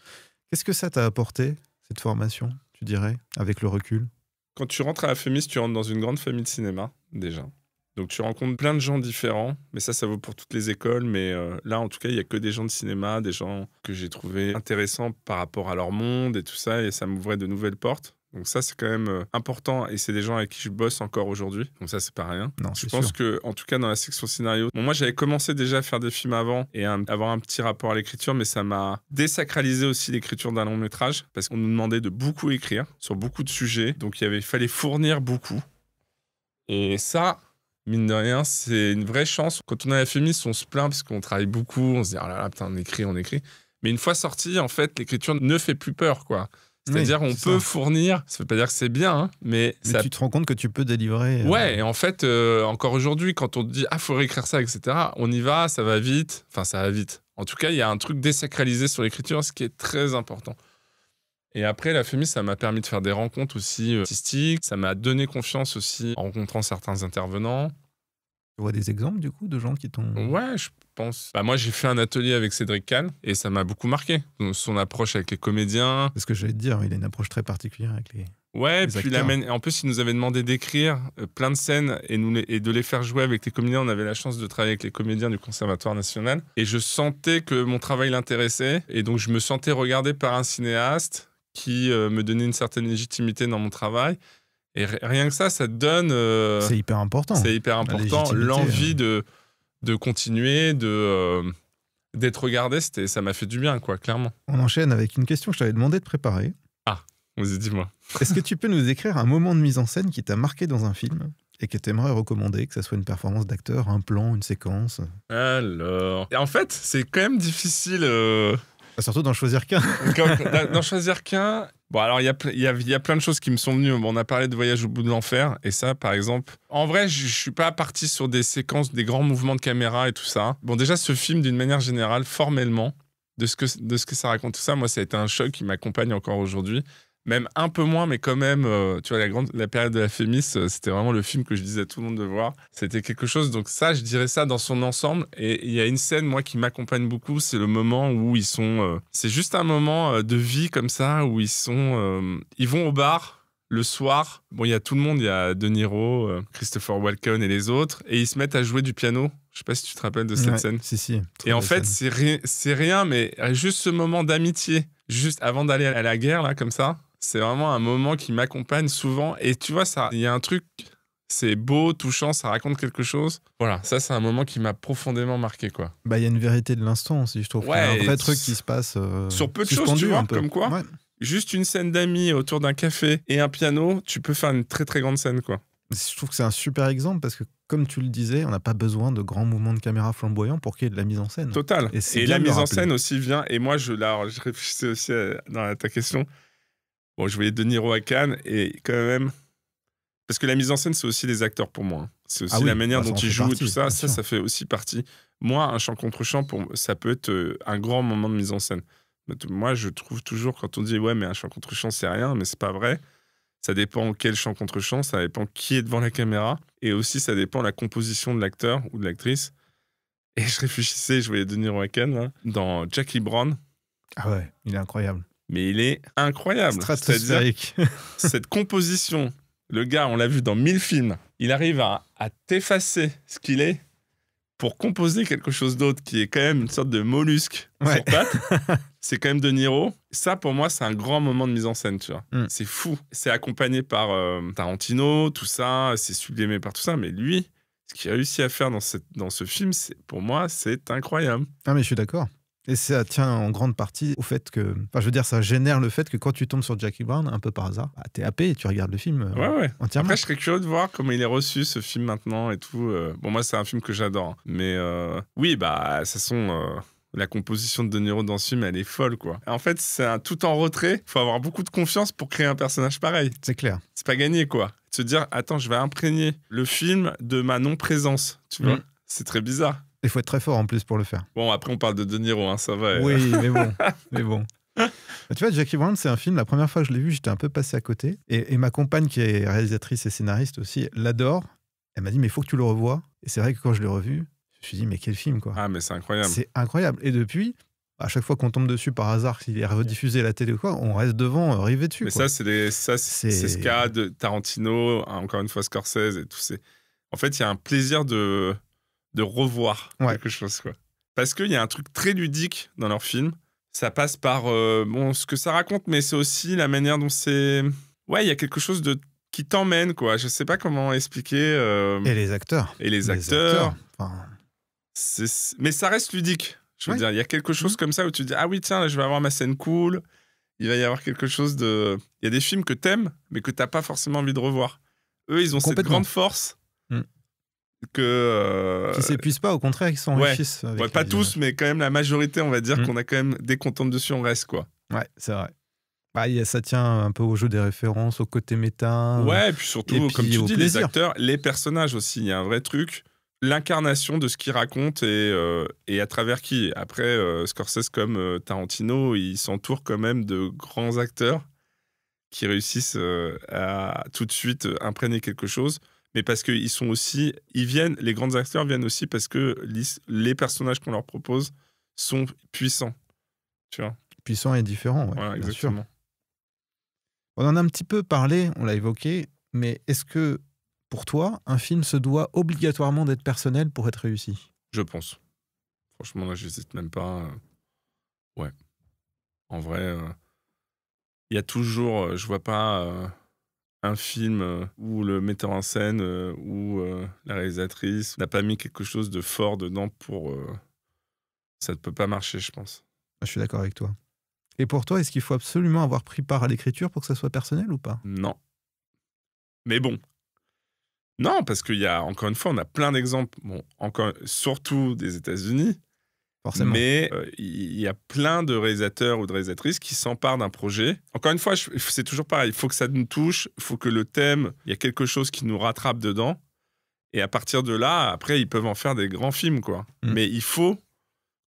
Qu'est-ce que ça t'a apporté, cette formation, tu dirais, avec le recul? Quand tu rentres à la FEMIS, tu rentres dans une grande famille de cinéma, déjà. Donc tu rencontres plein de gens différents, mais ça vaut pour toutes les écoles. Mais là, en tout cas, il n'y a que des gens de cinéma, des gens que j'ai trouvés intéressants par rapport à leur monde et tout ça, et ça m'ouvrait de nouvelles portes. Donc ça, c'est quand même important, et c'est des gens avec qui je bosse encore aujourd'hui. Donc ça, c'est pas rien. Non, Je c'est pense sûr. que, en tout cas, dans la section scénario, bon, moi, j'avais commencé déjà à faire des films avant et à avoir un petit rapport à l'écriture, mais ça m'a désacralisé aussi l'écriture d'un long métrage parce qu'on nous demandait de beaucoup écrire sur beaucoup de sujets. Donc il fallait fournir beaucoup. Et ça, mine de rien, c'est une vraie chance. Quand on est à la FEMIS, on se plaint parce qu'on travaille beaucoup, on se dit, oh là là, putain, on écrit. Mais une fois sorti, en fait, l'écriture ne fait plus peur, quoi. C'est-à-dire, Oui, on c'est peut ça. fournir, ça veut pas dire que c'est bien, hein, mais Mais ça... tu te rends compte que tu peux délivrer. Ouais, et en fait, encore aujourd'hui, quand on te dit, ah, faut réécrire ça, etc., on y va, ça va vite. Enfin, ça va vite. En tout cas, il y a un truc désacralisé sur l'écriture, ce qui est très important. Et après, la FEMIS, ça m'a permis de faire des rencontres aussi artistiques. Ça m'a donné confiance aussi en rencontrant certains intervenants. Tu vois des exemples, du coup, de gens qui t'ont... Ouais, je pense. Bah, moi, j'ai fait un atelier avec Cédric Kahn et ça m'a beaucoup marqué. Donc, son approche avec les comédiens. C'est ce que j'allais te dire, il a une approche très particulière avec les... Ouais, Les puis acteurs. en plus, il nous avait demandé d'écrire plein de scènes et de les faire jouer avec les comédiens. On avait la chance de travailler avec les comédiens du Conservatoire national. Et je sentais que mon travail l'intéressait. Et donc, je me sentais regardé par un cinéaste qui me donnait une certaine légitimité dans mon travail. Et rien que ça te donne... C'est hyper important. c'est hyper La important. légitimité, L'envie de continuer, d'être regardé, ça m'a fait du bien, quoi, clairement. On enchaîne avec une question que je t'avais demandé de préparer. Vas-y, dis-moi. Est-ce que tu peux nous décrire un moment de mise en scène qui t'a marqué dans un film et que tu aimerais recommander, que ce soit une performance d'acteur, un plan, une séquence? Alors... Et en fait, c'est quand même difficile... Surtout d'en choisir qu'un. D'en choisir qu'un. Bon, alors, il y a plein de choses qui me sont venues. Bon, on a parlé de Voyage au bout de l'enfer. Et ça, par exemple... En vrai, je suis pas parti sur des séquences, des grands mouvements de caméra et tout ça. Bon, déjà, ce film, d'une manière générale, formellement, de ce que ça raconte, tout ça, moi, ça a été un choc qui m'accompagne encore aujourd'hui. Même un peu moins, mais quand même, tu vois, la période de la FEMIS, c'était vraiment le film que je disais à tout le monde de voir. C'était quelque chose, donc ça, je dirais ça dans son ensemble. Et il y a une scène, moi, qui m'accompagne beaucoup, c'est le moment où ils sont... c'est juste un moment de vie comme ça, où ils vont au bar le soir. Bon, il y a tout le monde, il y a De Niro, Christopher Walken et les autres, et ils se mettent à jouer du piano. Je sais pas si tu te rappelles de cette scène. Si. Et en fait, c'est rien, mais juste ce moment d'amitié, juste avant d'aller à la guerre, là, comme ça, c'est vraiment un moment qui m'accompagne souvent. Et tu vois, il y a un truc, c'est beau, touchant, ça raconte quelque chose. Voilà, ça, c'est un moment qui m'a profondément marqué, quoi. Bah, il y a une vérité de l'instant aussi, je trouve. Ouais, Il y a un vrai truc qui se passe. Sur peu de choses, suspendu tu vois, un peu. comme quoi. Ouais. Juste une scène d'amis autour d'un café et un piano, tu peux faire une très très grande scène, quoi. Je trouve que c'est un super exemple parce que, comme tu le disais, on n'a pas besoin de grands mouvements de caméra flamboyants pour qu'il y ait de la mise en scène. Total. Et la bien de le mise en rappeler. scène aussi vient. Et moi, je réfléchissais aussi dans ta question. Bon, je voyais De Niro à Cannes et quand même. Parce que la mise en scène, c'est aussi les acteurs pour moi. Hein. C'est aussi la manière dont ils jouent et tout ça. Ça fait aussi partie. Moi, un chant contre chant, ça peut être un grand moment de mise en scène. Moi, je trouve toujours, quand on dit ouais, mais un chant contre chant, c'est rien, mais c'est pas vrai. Ça dépend quel chant contre chant, ça dépend qui est devant la caméra. Et aussi, ça dépend de la composition de l'acteur ou de l'actrice. Et je réfléchissais, je voyais De Niro à Cannes, là, dans Jackie Brown. Ah ouais, il est incroyable. Mais il est incroyable. Stratosphérique. C'est-à-dire, cette composition, le gars, on l'a vu dans 1000 films, il arrive à t'effacer ce qu'il est pour composer quelque chose d'autre qui est quand même une sorte de mollusque sur pattes. C'est quand même De Niro. Ça, pour moi, c'est un grand moment de mise en scène, tu vois. C'est fou. C'est accompagné par Tarantino, tout ça, c'est sublimé par tout ça, mais lui, ce qu'il a réussi à faire dans ce film, pour moi, c'est incroyable. Ah mais je suis d'accord. Et ça tient en grande partie au fait que... Enfin, je veux dire, ça génère le fait que quand tu tombes sur Jackie Brown, un peu par hasard, t'es happé et tu regardes le film entièrement. Après, je serais curieux de voir comment il est reçu, ce film, maintenant et tout. Bon, moi, c'est un film que j'adore. Mais oui, bah, de toute façon... la composition de De Niro dans ce film, elle est folle, quoi. En fait, c'est un tout en retrait. Il faut avoir beaucoup de confiance pour créer un personnage pareil. C'est clair. C'est pas gagné, quoi. De se dire, attends, je vais imprégner le film de ma non-présence, tu vois. C'est très bizarre. Il faut être très fort en plus pour le faire. Bon, après, on parle de De Niro, hein, ça va. Oui, mais bon. Tu vois, Jackie Brown, c'est un film, la première fois que je l'ai vu, j'étais un peu passé à côté. Et ma compagne, qui est réalisatrice et scénariste aussi, l'adore. Elle m'a dit, mais il faut que tu le revoies. Et c'est vrai que quand je l'ai revu, je me suis dit, mais quel film, quoi. Ah, mais c'est incroyable. C'est incroyable. Et depuis, à chaque fois qu'on tombe dessus par hasard, s'il est rediffusé à la télé ou quoi, on reste devant, rivé dessus. Mais quoi. ça, c'est ce cas de Tarantino, encore une fois Scorsese et tout. En fait, il y a un plaisir de revoir quelque chose, quoi. Parce qu'il y a un truc très ludique dans leurs films. Ça passe par ce que ça raconte, mais c'est aussi la manière dont c'est... Ouais, il y a quelque chose qui t'emmène, quoi. Je sais pas comment expliquer. Et les acteurs. Enfin... Mais ça reste ludique. Je veux dire, il y a quelque chose comme ça où tu te dis, ah oui, tiens, là, je vais avoir ma scène cool. Il va y avoir quelque chose de... Il y a des films que t'aimes, mais que t'as pas forcément envie de revoir. Eux, ils ont cette grande force que... Qui s'épuisent pas, au contraire, ils s'enrichissent. Pas tous, mais quand même la majorité, on va dire qu'on a quand même... Dès qu'on tombe dessus, on reste, quoi. Ouais, c'est vrai. Bah, ça tient un peu au jeu des références, au côté méta. Ouais, et puis surtout, comme tu dis, les acteurs, les personnages aussi. Il y a un vrai truc. L'incarnation de ce qu'ils racontent et à travers qui. Après, Scorsese comme Tarantino, ils s'entourent quand même de grands acteurs qui réussissent à tout de suite imprégner quelque chose. Mais parce qu'ils sont aussi... les grands acteurs viennent aussi parce que les personnages qu'on leur propose sont puissants. Tu vois ? Puissants et différents, ouais. Voilà, exactement. Sûr. On en a un petit peu parlé, on l'a évoqué, mais est-ce que, pour toi, un film se doit obligatoirement d'être personnel pour être réussi ? Je pense. Franchement, là, j'hésite même pas. Ouais. En vrai, il y a toujours... je vois pas un film où le metteur en scène ou la réalisatrice n'a pas mis quelque chose de fort dedans pour... ça ne peut pas marcher, je pense. Je suis d'accord avec toi. Et pour toi, est-ce qu'il faut absolument avoir pris part à l'écriture pour que ça soit personnel ou pas ? Non. Mais bon. Non, parce qu'il y a, encore une fois, on a plein d'exemples, surtout des États-Unis. Forcément. Mais il y a plein de réalisateurs ou de réalisatrices qui s'emparent d'un projet. Encore une fois, c'est toujours pareil. Il faut que ça nous touche, il faut que le thème, il y a quelque chose qui nous rattrape dedans. Et à partir de là, après, ils peuvent en faire des grands films, quoi. Mais il faut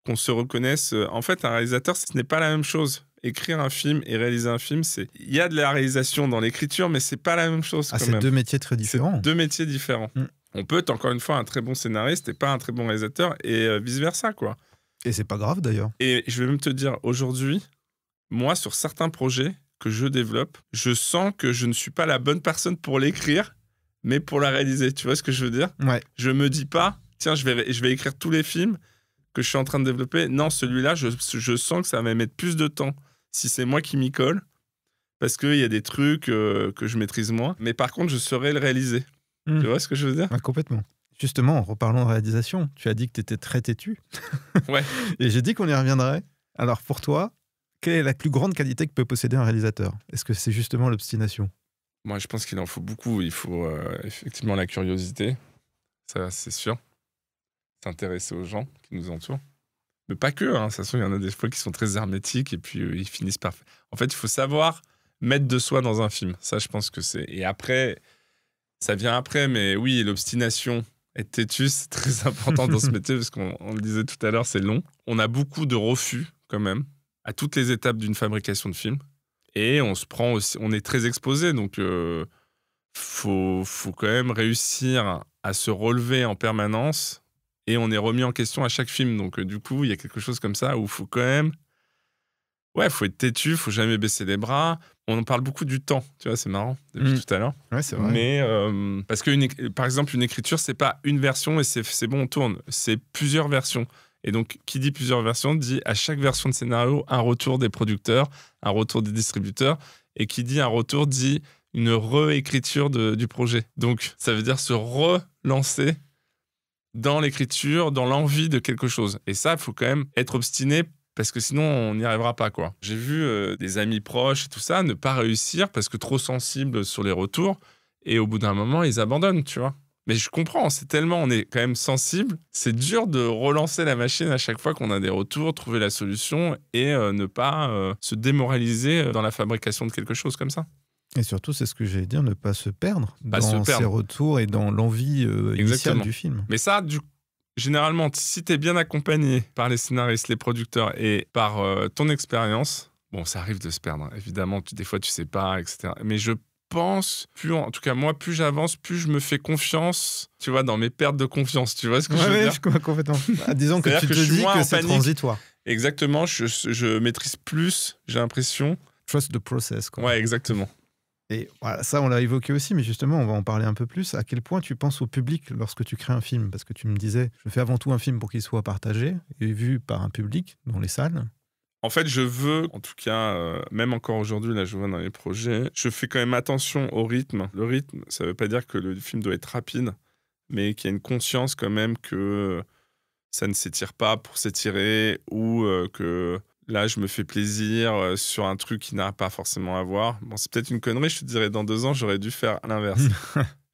qu'on se reconnaisse. En fait, un réalisateur, ce n'est pas la même chose. Écrire un film et réaliser un film, il y a de la réalisation dans l'écriture, mais c'est pas la même chose. C'est deux métiers très différents. C'est deux métiers différents. On peut être, encore une fois, un très bon scénariste et pas un très bon réalisateur, et vice-versa, quoi. Et c'est pas grave, d'ailleurs. Et je vais même te dire, aujourd'hui, moi, sur certains projets que je développe, je sens que je ne suis pas la bonne personne pour l'écrire, mais pour la réaliser. Tu vois ce que je veux dire ? Ouais. Je me dis pas, tiens, je vais écrire tous les films que je suis en train de développer. Non, celui-là, je sens que ça va mettre plus de temps si c'est moi qui m'y colle, parce qu'il y a des trucs que je maîtrise moins. Mais par contre, je saurais le réaliser. Tu vois ce que je veux dire ? Ouais, complètement. Justement, en reparlant de réalisation, tu as dit que tu étais très têtu. Ouais. Et j'ai dit qu'on y reviendrait. Alors pour toi, quelle est la plus grande qualité que peut posséder un réalisateur ? Est-ce que c'est justement l'obstination ? Moi, je pense qu'il en faut beaucoup. Il faut effectivement la curiosité. Ça, c'est sûr. S'intéresser aux gens qui nous entourent. Mais pas que, hein. De toute façon, il y en a des fois qui sont très hermétiques et puis ils finissent par... En fait, il faut savoir mettre de soi dans un film. Ça, je pense que c'est... Et après, ça vient après, mais oui, l'obstination, être têtu, c'est très important dans ce métier parce qu'on le disait tout à l'heure, c'est long. On a beaucoup de refus, quand même, à toutes les étapes d'une fabrication de film. Et on se prend aussi... On est très exposé, donc faut quand même réussir à se relever en permanence Et on est remis en question à chaque film. Donc, du coup, il y a quelque chose comme ça où il faut quand même... Ouais, il faut être têtu, il faut jamais baisser les bras. On en parle beaucoup du temps, tu vois, c'est marrant, depuis tout à l'heure. Ouais, c'est vrai. Mais, parce que, par exemple, une écriture, c'est pas une version et c'est bon, on tourne. C'est plusieurs versions. Et donc, qui dit plusieurs versions, dit à chaque version de scénario, un retour des producteurs, un retour des distributeurs. Et qui dit un retour, dit une réécriture du projet. Donc, ça veut dire se relancer dans l'écriture, dans l'envie de quelque chose. Et ça, il faut quand même être obstiné parce que sinon, on n'y arrivera pas, quoi. J'ai vu des amis proches et tout ça ne pas réussir parce que trop sensibles sur les retours. Et au bout d'un moment, ils abandonnent, tu vois. Mais je comprends, c'est tellement, on est quand même sensible. C'est dur de relancer la machine à chaque fois qu'on a des retours, trouver la solution et ne pas se démoraliser dans la fabrication de quelque chose comme ça. Et surtout, c'est ce que j'allais dire, ne pas se perdre Pas dans se perdre. ses retours et dans l'envie initiale du film. Mais ça, généralement, si tu es bien accompagné par les scénaristes, les producteurs et par ton expérience, bon, ça arrive de se perdre. Évidemment, des fois, tu sais pas, etc. Mais je pense, en tout cas, moi, plus j'avance, plus je me fais confiance, tu vois, dans mes pertes de confiance. Tu vois ce que je veux dire ? Je comprends complètement. Disons que tu te je suis dis moins que en c'est panique. transitoire. Exactement, je maîtrise plus, j'ai l'impression. Trust the process, quoi. Ouais, exactement. Et voilà, ça, on l'a évoqué aussi, mais justement, on va en parler un peu plus. À quel point tu penses au public lorsque tu crées un film ? Parce que tu me disais, je fais avant tout un film pour qu'il soit partagé et vu par un public dans les salles. En fait, je veux, en tout cas, même encore aujourd'hui, là, je vois dans les projets, je fais quand même attention au rythme. Le rythme, ça ne veut pas dire que le film doit être rapide, mais qu'il y a une conscience quand même que ça ne s'étire pas pour s'étirer ou que... Là, je me fais plaisir sur un truc qui n'a pas forcément à voir. Bon, c'est peut-être une connerie, je te dirais, dans 2 ans, j'aurais dû faire l'inverse.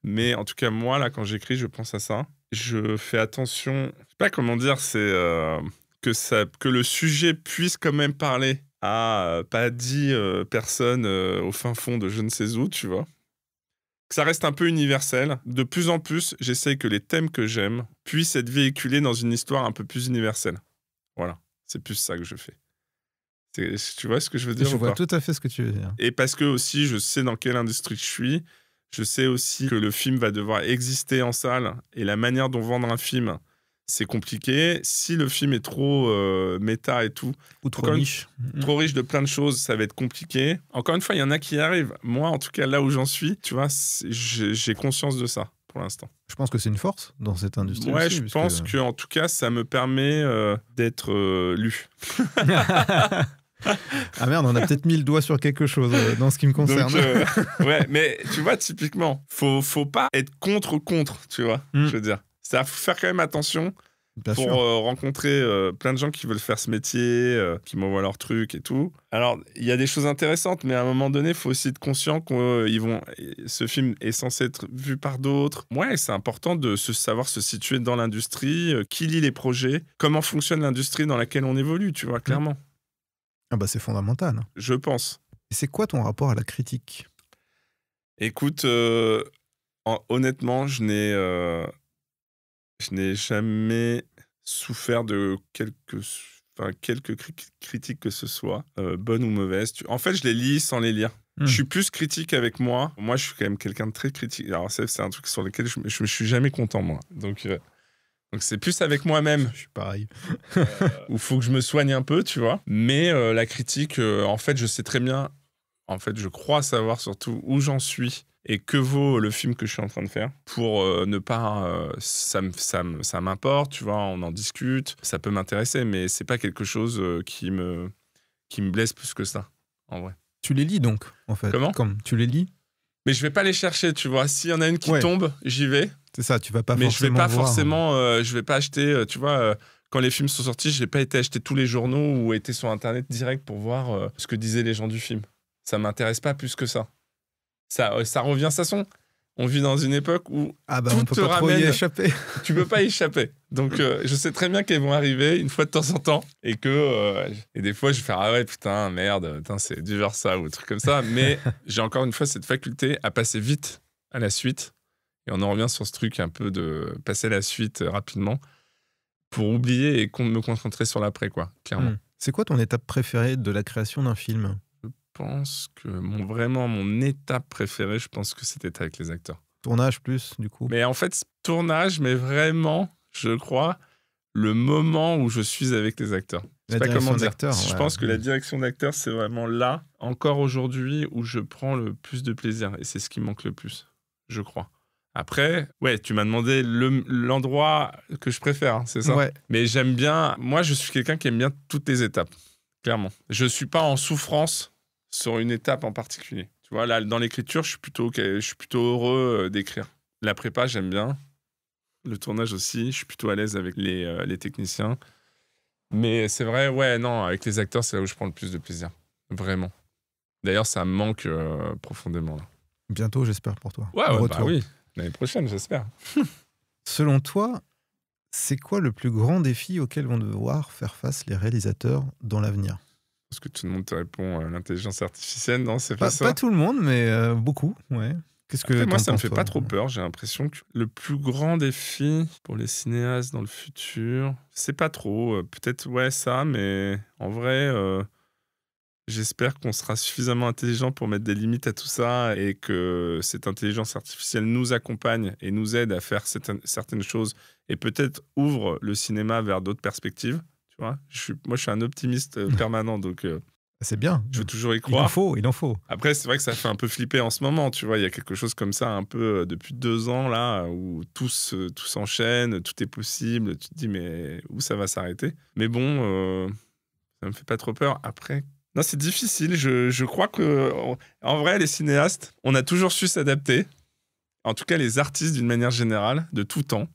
Mais en tout cas, moi, là, quand j'écris, je pense à ça. Je fais attention, je sais pas comment dire, c'est que le sujet puisse quand même parler à pas 10 personnes au fin fond de je ne sais où, tu vois. Que ça reste un peu universel. De plus en plus, j'essaye que les thèmes que j'aime puissent être véhiculés dans une histoire un peu plus universelle. Voilà, c'est plus ça que je fais. Tu vois ce que je veux dire Je ou vois pas ? tout à fait ce que tu veux dire. Et parce que aussi, je sais dans quelle industrie je suis. Je sais aussi que le film va devoir exister en salle. Et la manière dont vendre un film, c'est compliqué. Si le film est trop méta et tout, ou trop riche. Trop riche de plein de choses, ça va être compliqué. Encore une fois, il y en a qui y arrivent. Moi, en tout cas, là où j'en suis, tu vois, j'ai conscience de ça pour l'instant. Je pense que c'est une force dans cette industrie. Ouais, aussi, je pense que en tout cas, ça me permet d'être lu. Ah merde, on a peut-être mis le doigt sur quelque chose dans ce qui me concerne. Donc, ouais, mais tu vois, typiquement, faut pas être contre, tu vois, je veux dire. Ça faut faire quand même attention. Bien pour sûr. rencontrer plein de gens qui veulent faire ce métier, qui m'envoient leurs trucs et tout. Alors, il y a des choses intéressantes, mais à un moment donné, il faut aussi être conscient que ce film est censé être vu par d'autres. Ouais, c'est important de savoir se situer dans l'industrie, qui lit les projets, comment fonctionne l'industrie dans laquelle on évolue, tu vois, clairement. Ah bah c'est fondamental. Je pense. Et c'est quoi ton rapport à la critique ? Écoute, honnêtement, je n'ai jamais souffert de quelques critiques que ce soit, bonnes ou mauvaises. En fait, je les lis sans les lire. Je suis plus critique avec moi. Moi, je suis quand même quelqu'un de très critique. Alors, c'est un truc sur lequel je me suis jamais content, moi. Donc c'est plus avec moi-même. Je suis pareil. Où il faut que je me soigne un peu, tu vois. Mais la critique, en fait, je sais très bien... En fait, je crois savoir surtout où j'en suis et que vaut le film que je suis en train de faire pour ne pas... ça m'importe, tu vois, on en discute, ça peut m'intéresser, mais c'est pas quelque chose qui me blesse plus que ça, en vrai. Tu les lis donc, en fait. Comment ? Tu les lis ? Mais je vais pas les chercher, tu vois. S'il y en a une qui tombe, j'y vais. C'est ça, tu vas pas mais forcément je vais pas voir, forcément... je vais pas acheter, tu vois... quand les films sont sortis, je n'ai pas été acheter tous les journaux ou été sur Internet direct pour voir ce que disaient les gens du film. Ça m'intéresse pas plus que ça. Ça revient, ça son. On vit dans une époque où tout on peut te pas trop y ramène. échapper. Tu peux pas y échapper. Donc je sais très bien qu'elles vont arriver une fois de temps en temps et que et des fois je vais faire ah ouais putain merde putain c'est dur ça ou un truc comme ça. Mais j'ai encore une fois cette faculté à passer vite à la suite et on en revient sur ce truc un peu de passer à la suite rapidement pour oublier et me concentrer sur l'après quoi clairement. C'est quoi ton étape préférée de la création d'un film ? Je pense que mon étape préférée, je pense que c'était avec les acteurs. Tournage plus, du coup. Mais en fait, tournage, mais vraiment, je crois, le moment où je suis avec les acteurs. La direction d'acteur. Je pense que la direction d'acteur, c'est vraiment là, encore aujourd'hui, où je prends le plus de plaisir. Et c'est ce qui me manque le plus, je crois. Après, ouais, tu m'as demandé l'endroit que je préfère, hein, c'est ça? Ouais. Mais j'aime bien... Moi, je suis quelqu'un qui aime bien toutes les étapes, clairement. Je ne suis pas en souffrance sur une étape en particulier. Tu vois, là, dans l'écriture, je suis plutôt heureux d'écrire. La prépa, j'aime bien. Le tournage aussi, je suis plutôt à l'aise avec les techniciens. Mais c'est vrai, ouais, non, avec les acteurs, c'est là où je prends le plus de plaisir. Vraiment. D'ailleurs, ça me manque profondément. Là. Bientôt, j'espère, pour toi. Ouais, bah oui. L'année prochaine, j'espère. Selon toi, c'est quoi le plus grand défi auquel vont devoir faire face les réalisateurs dans l'avenir? Parce que tout le monde te répond l'intelligence artificielle, non? C'est pas ça? Pas tout le monde, mais beaucoup, ouais. Qu'est-ce que moi, ça me fait pas trop peur. J'ai l'impression que le plus grand défi pour les cinéastes dans le futur, c'est pas trop. Peut-être, ouais, ça, mais en vrai, j'espère qu'on sera suffisamment intelligent pour mettre des limites à tout ça et que cette intelligence artificielle nous accompagne et nous aide à faire certaines choses et peut-être ouvre le cinéma vers d'autres perspectives. Tu vois, moi, je suis un optimiste permanent, donc... c'est bien. Je veux toujours y croire. Il en faut. Après, c'est vrai que ça fait un peu flipper en ce moment, tu vois. Il y a quelque chose comme ça un peu depuis 2 ans, là, où tout s'enchaîne, tout est possible. Tu te dis, mais où ça va s'arrêter? Mais bon, ça me fait pas trop peur. Après, non, c'est difficile. Je crois que, en vrai, les cinéastes, on a toujours su s'adapter. En tout cas, les artistes, d'une manière générale, de tout temps.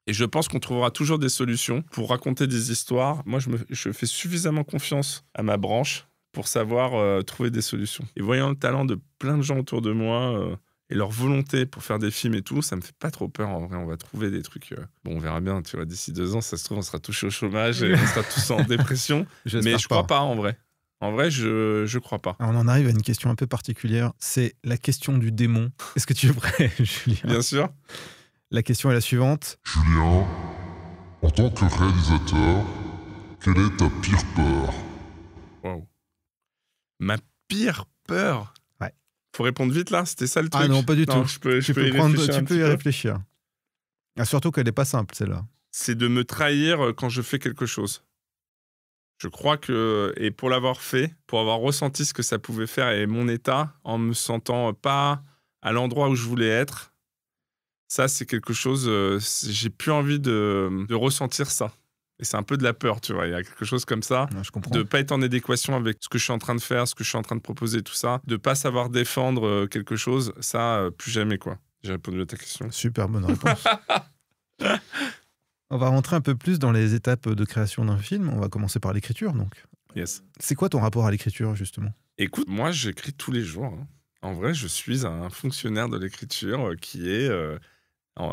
Et je pense qu'on trouvera toujours des solutions pour raconter des histoires. Moi, je fais suffisamment confiance à ma branche pour savoir trouver des solutions. Et voyant le talent de plein de gens autour de moi et leur volonté pour faire des films et tout, ça me fait pas trop peur. En vrai, on va trouver des trucs... Bon, on verra bien, tu vois, d'ici 2 ans, ça se trouve, on sera touché au chômage et on sera tous en dépression. Mais je crois pas, en vrai. En vrai, je crois pas. Alors, on en arrive à une question un peu particulière. C'est la question du démon. Est-ce que tu es prêt, Julien? Bien sûr. La question est la suivante. Julien, en tant que réalisateur, quelle est ta pire peur? Wow. Ma pire peur? Ouais. Faut répondre vite là, c'était ça le truc? Ah non, pas du tout. Je peux tu peux y réfléchir. Ah, surtout qu'elle n'est pas simple, celle-là. C'est de me trahir quand je fais quelque chose. Je crois que, et pour l'avoir fait, pour avoir ressenti ce que ça pouvait faire et mon état, en me sentant pas à l'endroit où je voulais être, ça, c'est quelque chose... j'ai plus envie de ressentir ça. Et c'est un peu de la peur, tu vois. Il y a quelque chose comme ça. Je comprends. De ne pas être en adéquation avec ce que je suis en train de faire, ce que je suis en train de proposer, tout ça. De ne pas savoir défendre quelque chose, ça, plus jamais, quoi. J'ai répondu à ta question. Super bonne réponse. On va rentrer un peu plus dans les étapes de création d'un film. On va commencer par l'écriture, donc. Yes. C'est quoi ton rapport à l'écriture, justement? Écoute, moi, j'écris tous les jours. Hein. En vrai, je suis un fonctionnaire de l'écriture qui est...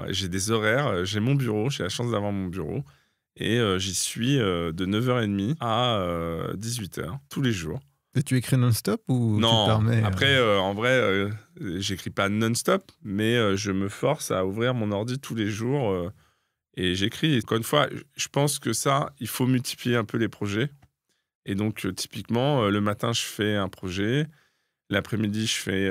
j'ai des horaires, j'ai mon bureau, j'ai la chance d'avoir mon bureau. Et j'y suis de 9h30 à 18h, tous les jours. Et tu écris non-stop ou non, tu te permets, après, en vrai, j'écris pas non-stop, mais je me force à ouvrir mon ordi tous les jours et j'écris. Encore une fois, je pense que ça, il faut multiplier un peu les projets. Et donc, typiquement, le matin, je fais un projet. L'après-midi, je fais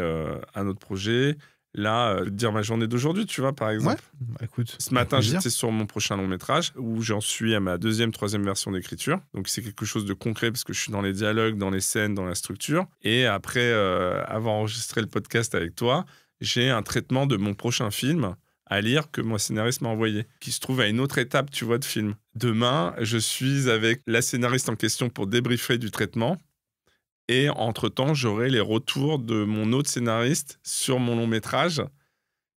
un autre projet. Là, dire ma journée d'aujourd'hui, tu vois, par exemple. Ouais. Bah, écoute, ce matin, j'étais sur mon prochain long-métrage où j'en suis à ma 2e, 3e version d'écriture. Donc, c'est quelque chose de concret parce que je suis dans les dialogues, dans les scènes, dans la structure. Et après avoir enregistré le podcast avec toi, j'ai un traitement de mon prochain film à lire que mon scénariste m'a envoyé, qui se trouve à une autre étape, tu vois, de film. Demain, je suis avec la scénariste en question pour débriefer du traitement. Et entre-temps, j'aurai les retours de mon autre scénariste sur mon long-métrage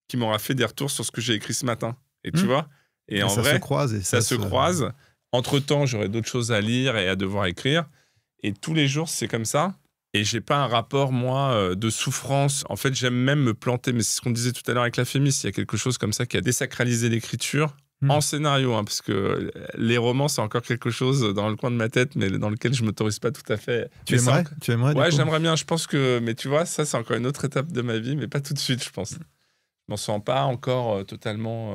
qui m'aura fait des retours sur ce que j'ai écrit ce matin. Et tu vois? Et en ça vrai, se croise et ça se croise. Entre-temps, j'aurai d'autres choses à lire et à devoir écrire. Et tous les jours, c'est comme ça. Et j'ai pas un rapport, moi, de souffrance. En fait, j'aime même me planter. Mais c'est ce qu'on disait tout à l'heure avec la Fémis. Il y a quelque chose comme ça qui a désacralisé l'écriture. En scénario, hein, parce que les romans, c'est encore quelque chose dans le coin de ma tête, mais dans lequel je ne m'autorise pas tout à fait. Tu aimerais Ouais, j'aimerais bien. Je pense que... Mais tu vois, ça, c'est encore une autre étape de ma vie, mais pas tout de suite, je pense. Je m'en sens pas encore totalement...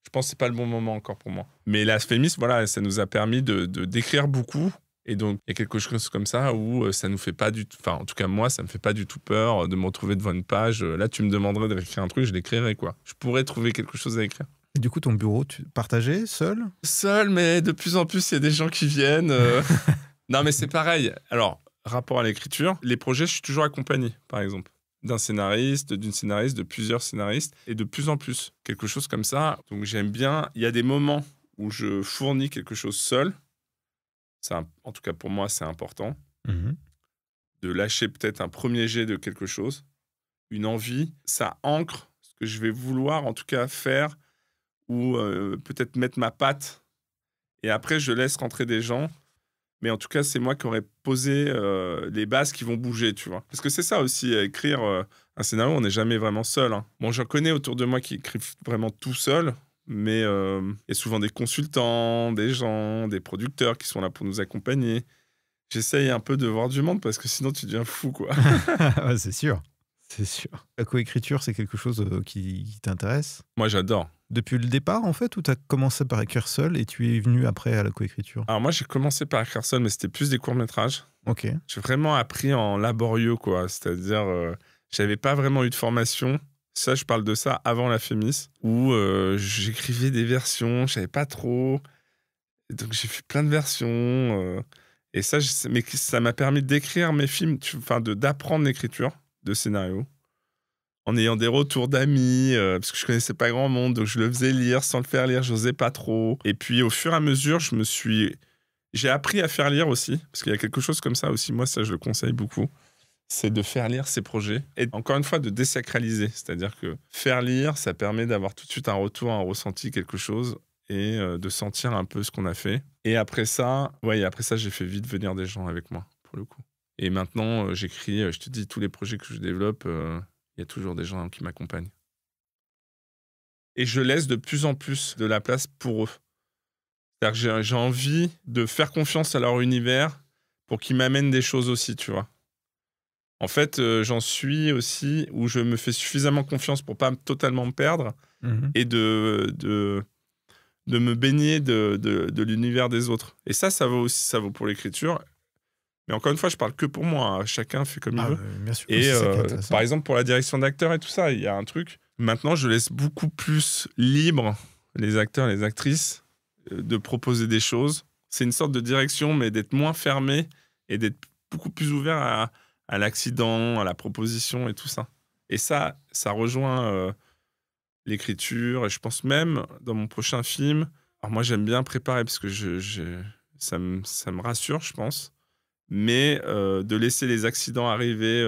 Je pense que c'est pas le bon moment encore pour moi. Mais la Fémis, voilà, ça nous a permis d'écrire beaucoup. Et donc, il y a quelque chose comme ça où ça nous fait pas du tout... Enfin, en tout cas, moi, ça me fait pas du tout peur de me retrouver devant une page. Là, tu me demanderais d'écrire un truc, je l'écrirais, quoi. Je pourrais trouver quelque chose à écrire. Et du coup, ton bureau, partagé, seul? Seul, mais de plus en plus, il y a des gens qui viennent. Non, mais c'est pareil. Alors, rapport à l'écriture, les projets, je suis toujours accompagné, par exemple, d'un scénariste, d'une scénariste, de plusieurs scénaristes, et de plus en plus, quelque chose comme ça. Donc, j'aime bien. Il y a des moments où je fournis quelque chose seul. En tout cas, pour moi, c'est important. De lâcher peut-être un premier jet de quelque chose, une envie. Ça ancre ce que je vais vouloir, en tout cas, faire, ou peut-être mettre ma patte. Et après, je laisse rentrer des gens. Mais en tout cas, c'est moi qui aurais posé les bases qui vont bouger, tu vois. Parce que c'est ça aussi, écrire un scénario, on n'est jamais vraiment seul. Hein. Bon, j'en connais autour de moi qui écrivent vraiment tout seul, mais il y a souvent des consultants, des gens, des producteurs qui sont là pour nous accompagner. J'essaye un peu de voir du monde parce que sinon, tu deviens fou, quoi. Ouais, c'est sûr. C'est sûr. La coécriture, c'est quelque chose qui t'intéresse? Moi, j'adore. Depuis le départ, en fait, ou tu as commencé par écrire seul et tu es venu après à la coécriture? Alors moi, j'ai commencé par écrire seul, mais c'était plus des courts-métrages. Ok. J'ai vraiment appris en laborieux, quoi. C'est-à-dire, j'avais pas vraiment eu de formation. Ça, je parle de ça avant la Fémis, où j'écrivais des versions, je savais pas trop. Et donc, j'ai fait plein de versions. Et ça, mais ça m'a permis d'écrire mes films, d'apprendre l'écriture de scénarios, en ayant des retours d'amis, parce que je connaissais pas grand monde, donc je le faisais lire sans le faire lire, j'osais pas trop. Et puis au fur et à mesure, j'ai appris à faire lire aussi, parce qu'il y a quelque chose comme ça aussi, moi ça je le conseille beaucoup, c'est de faire lire ses projets, et encore une fois de désacraliser, c'est-à-dire que faire lire, ça permet d'avoir tout de suite un retour, un ressenti, quelque chose, et de sentir un peu ce qu'on a fait. Et après ça, j'ai fait vite venir des gens avec moi, pour le coup. Et maintenant, j'écris, je te dis, tous les projets que je développe, il y a toujours des gens qui m'accompagnent. Et je laisse de plus en plus de la place pour eux. C'est-à-dire que j'ai envie de faire confiance à leur univers pour qu'ils m'amènent des choses aussi, tu vois. En fait, j'en suis aussi où je me fais suffisamment confiance pour pas totalement me perdre et de me baigner de l'univers des autres. Et ça vaut pour l'écriture. Mais encore une fois, je parle que pour moi. Hein. Chacun fait comme il veut. Bien sûr. Et par exemple, pour la direction d'acteurs et tout ça, il y a un truc. Maintenant, je laisse beaucoup plus libre les acteurs, les actrices de proposer des choses. C'est une sorte de direction, mais d'être moins fermé et d'être beaucoup plus ouvert à l'accident, à la proposition et tout ça. Et ça rejoint l'écriture. Et je pense même, dans mon prochain film... Alors moi, j'aime bien préparer parce que ça me rassure, je pense. Mais de laisser les accidents arriver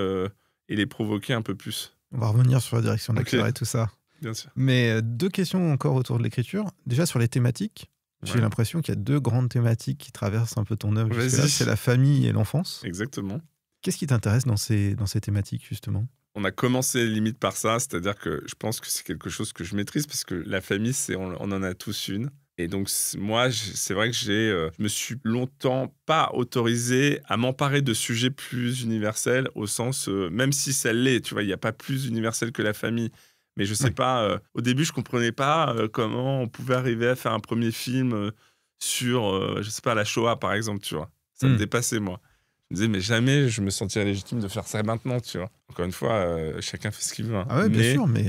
et les provoquer un peu plus. On va revenir sur la direction d'acteur et tout ça. Bien sûr. Mais 2 questions encore autour de l'écriture. Déjà sur les thématiques, j'ai l'impression qu'il y a 2 grandes thématiques qui traversent un peu ton œuvre. C'est la famille et l'enfance. Exactement. Qu'est-ce qui t'intéresse dans ces thématiques, justement ? On a commencé limite par ça, c'est-à-dire que je pense que c'est quelque chose que je maîtrise parce que la famille, on en a tous une. Et donc, moi, c'est vrai que je me suis longtemps pas autorisé à m'emparer de sujets plus universels, au sens, même si ça l'est, tu vois, il n'y a pas plus universel que la famille. Mais je sais pas, au début, je comprenais pas comment on pouvait arriver à faire un premier film sur, je sais pas, la Shoah, par exemple, tu vois. Ça me dépassait, moi. Je me disais, mais jamais je me sentirais légitime de faire ça maintenant, tu vois. Encore une fois, chacun fait ce qu'il veut. Hein. Ah ouais, bien sûr, mais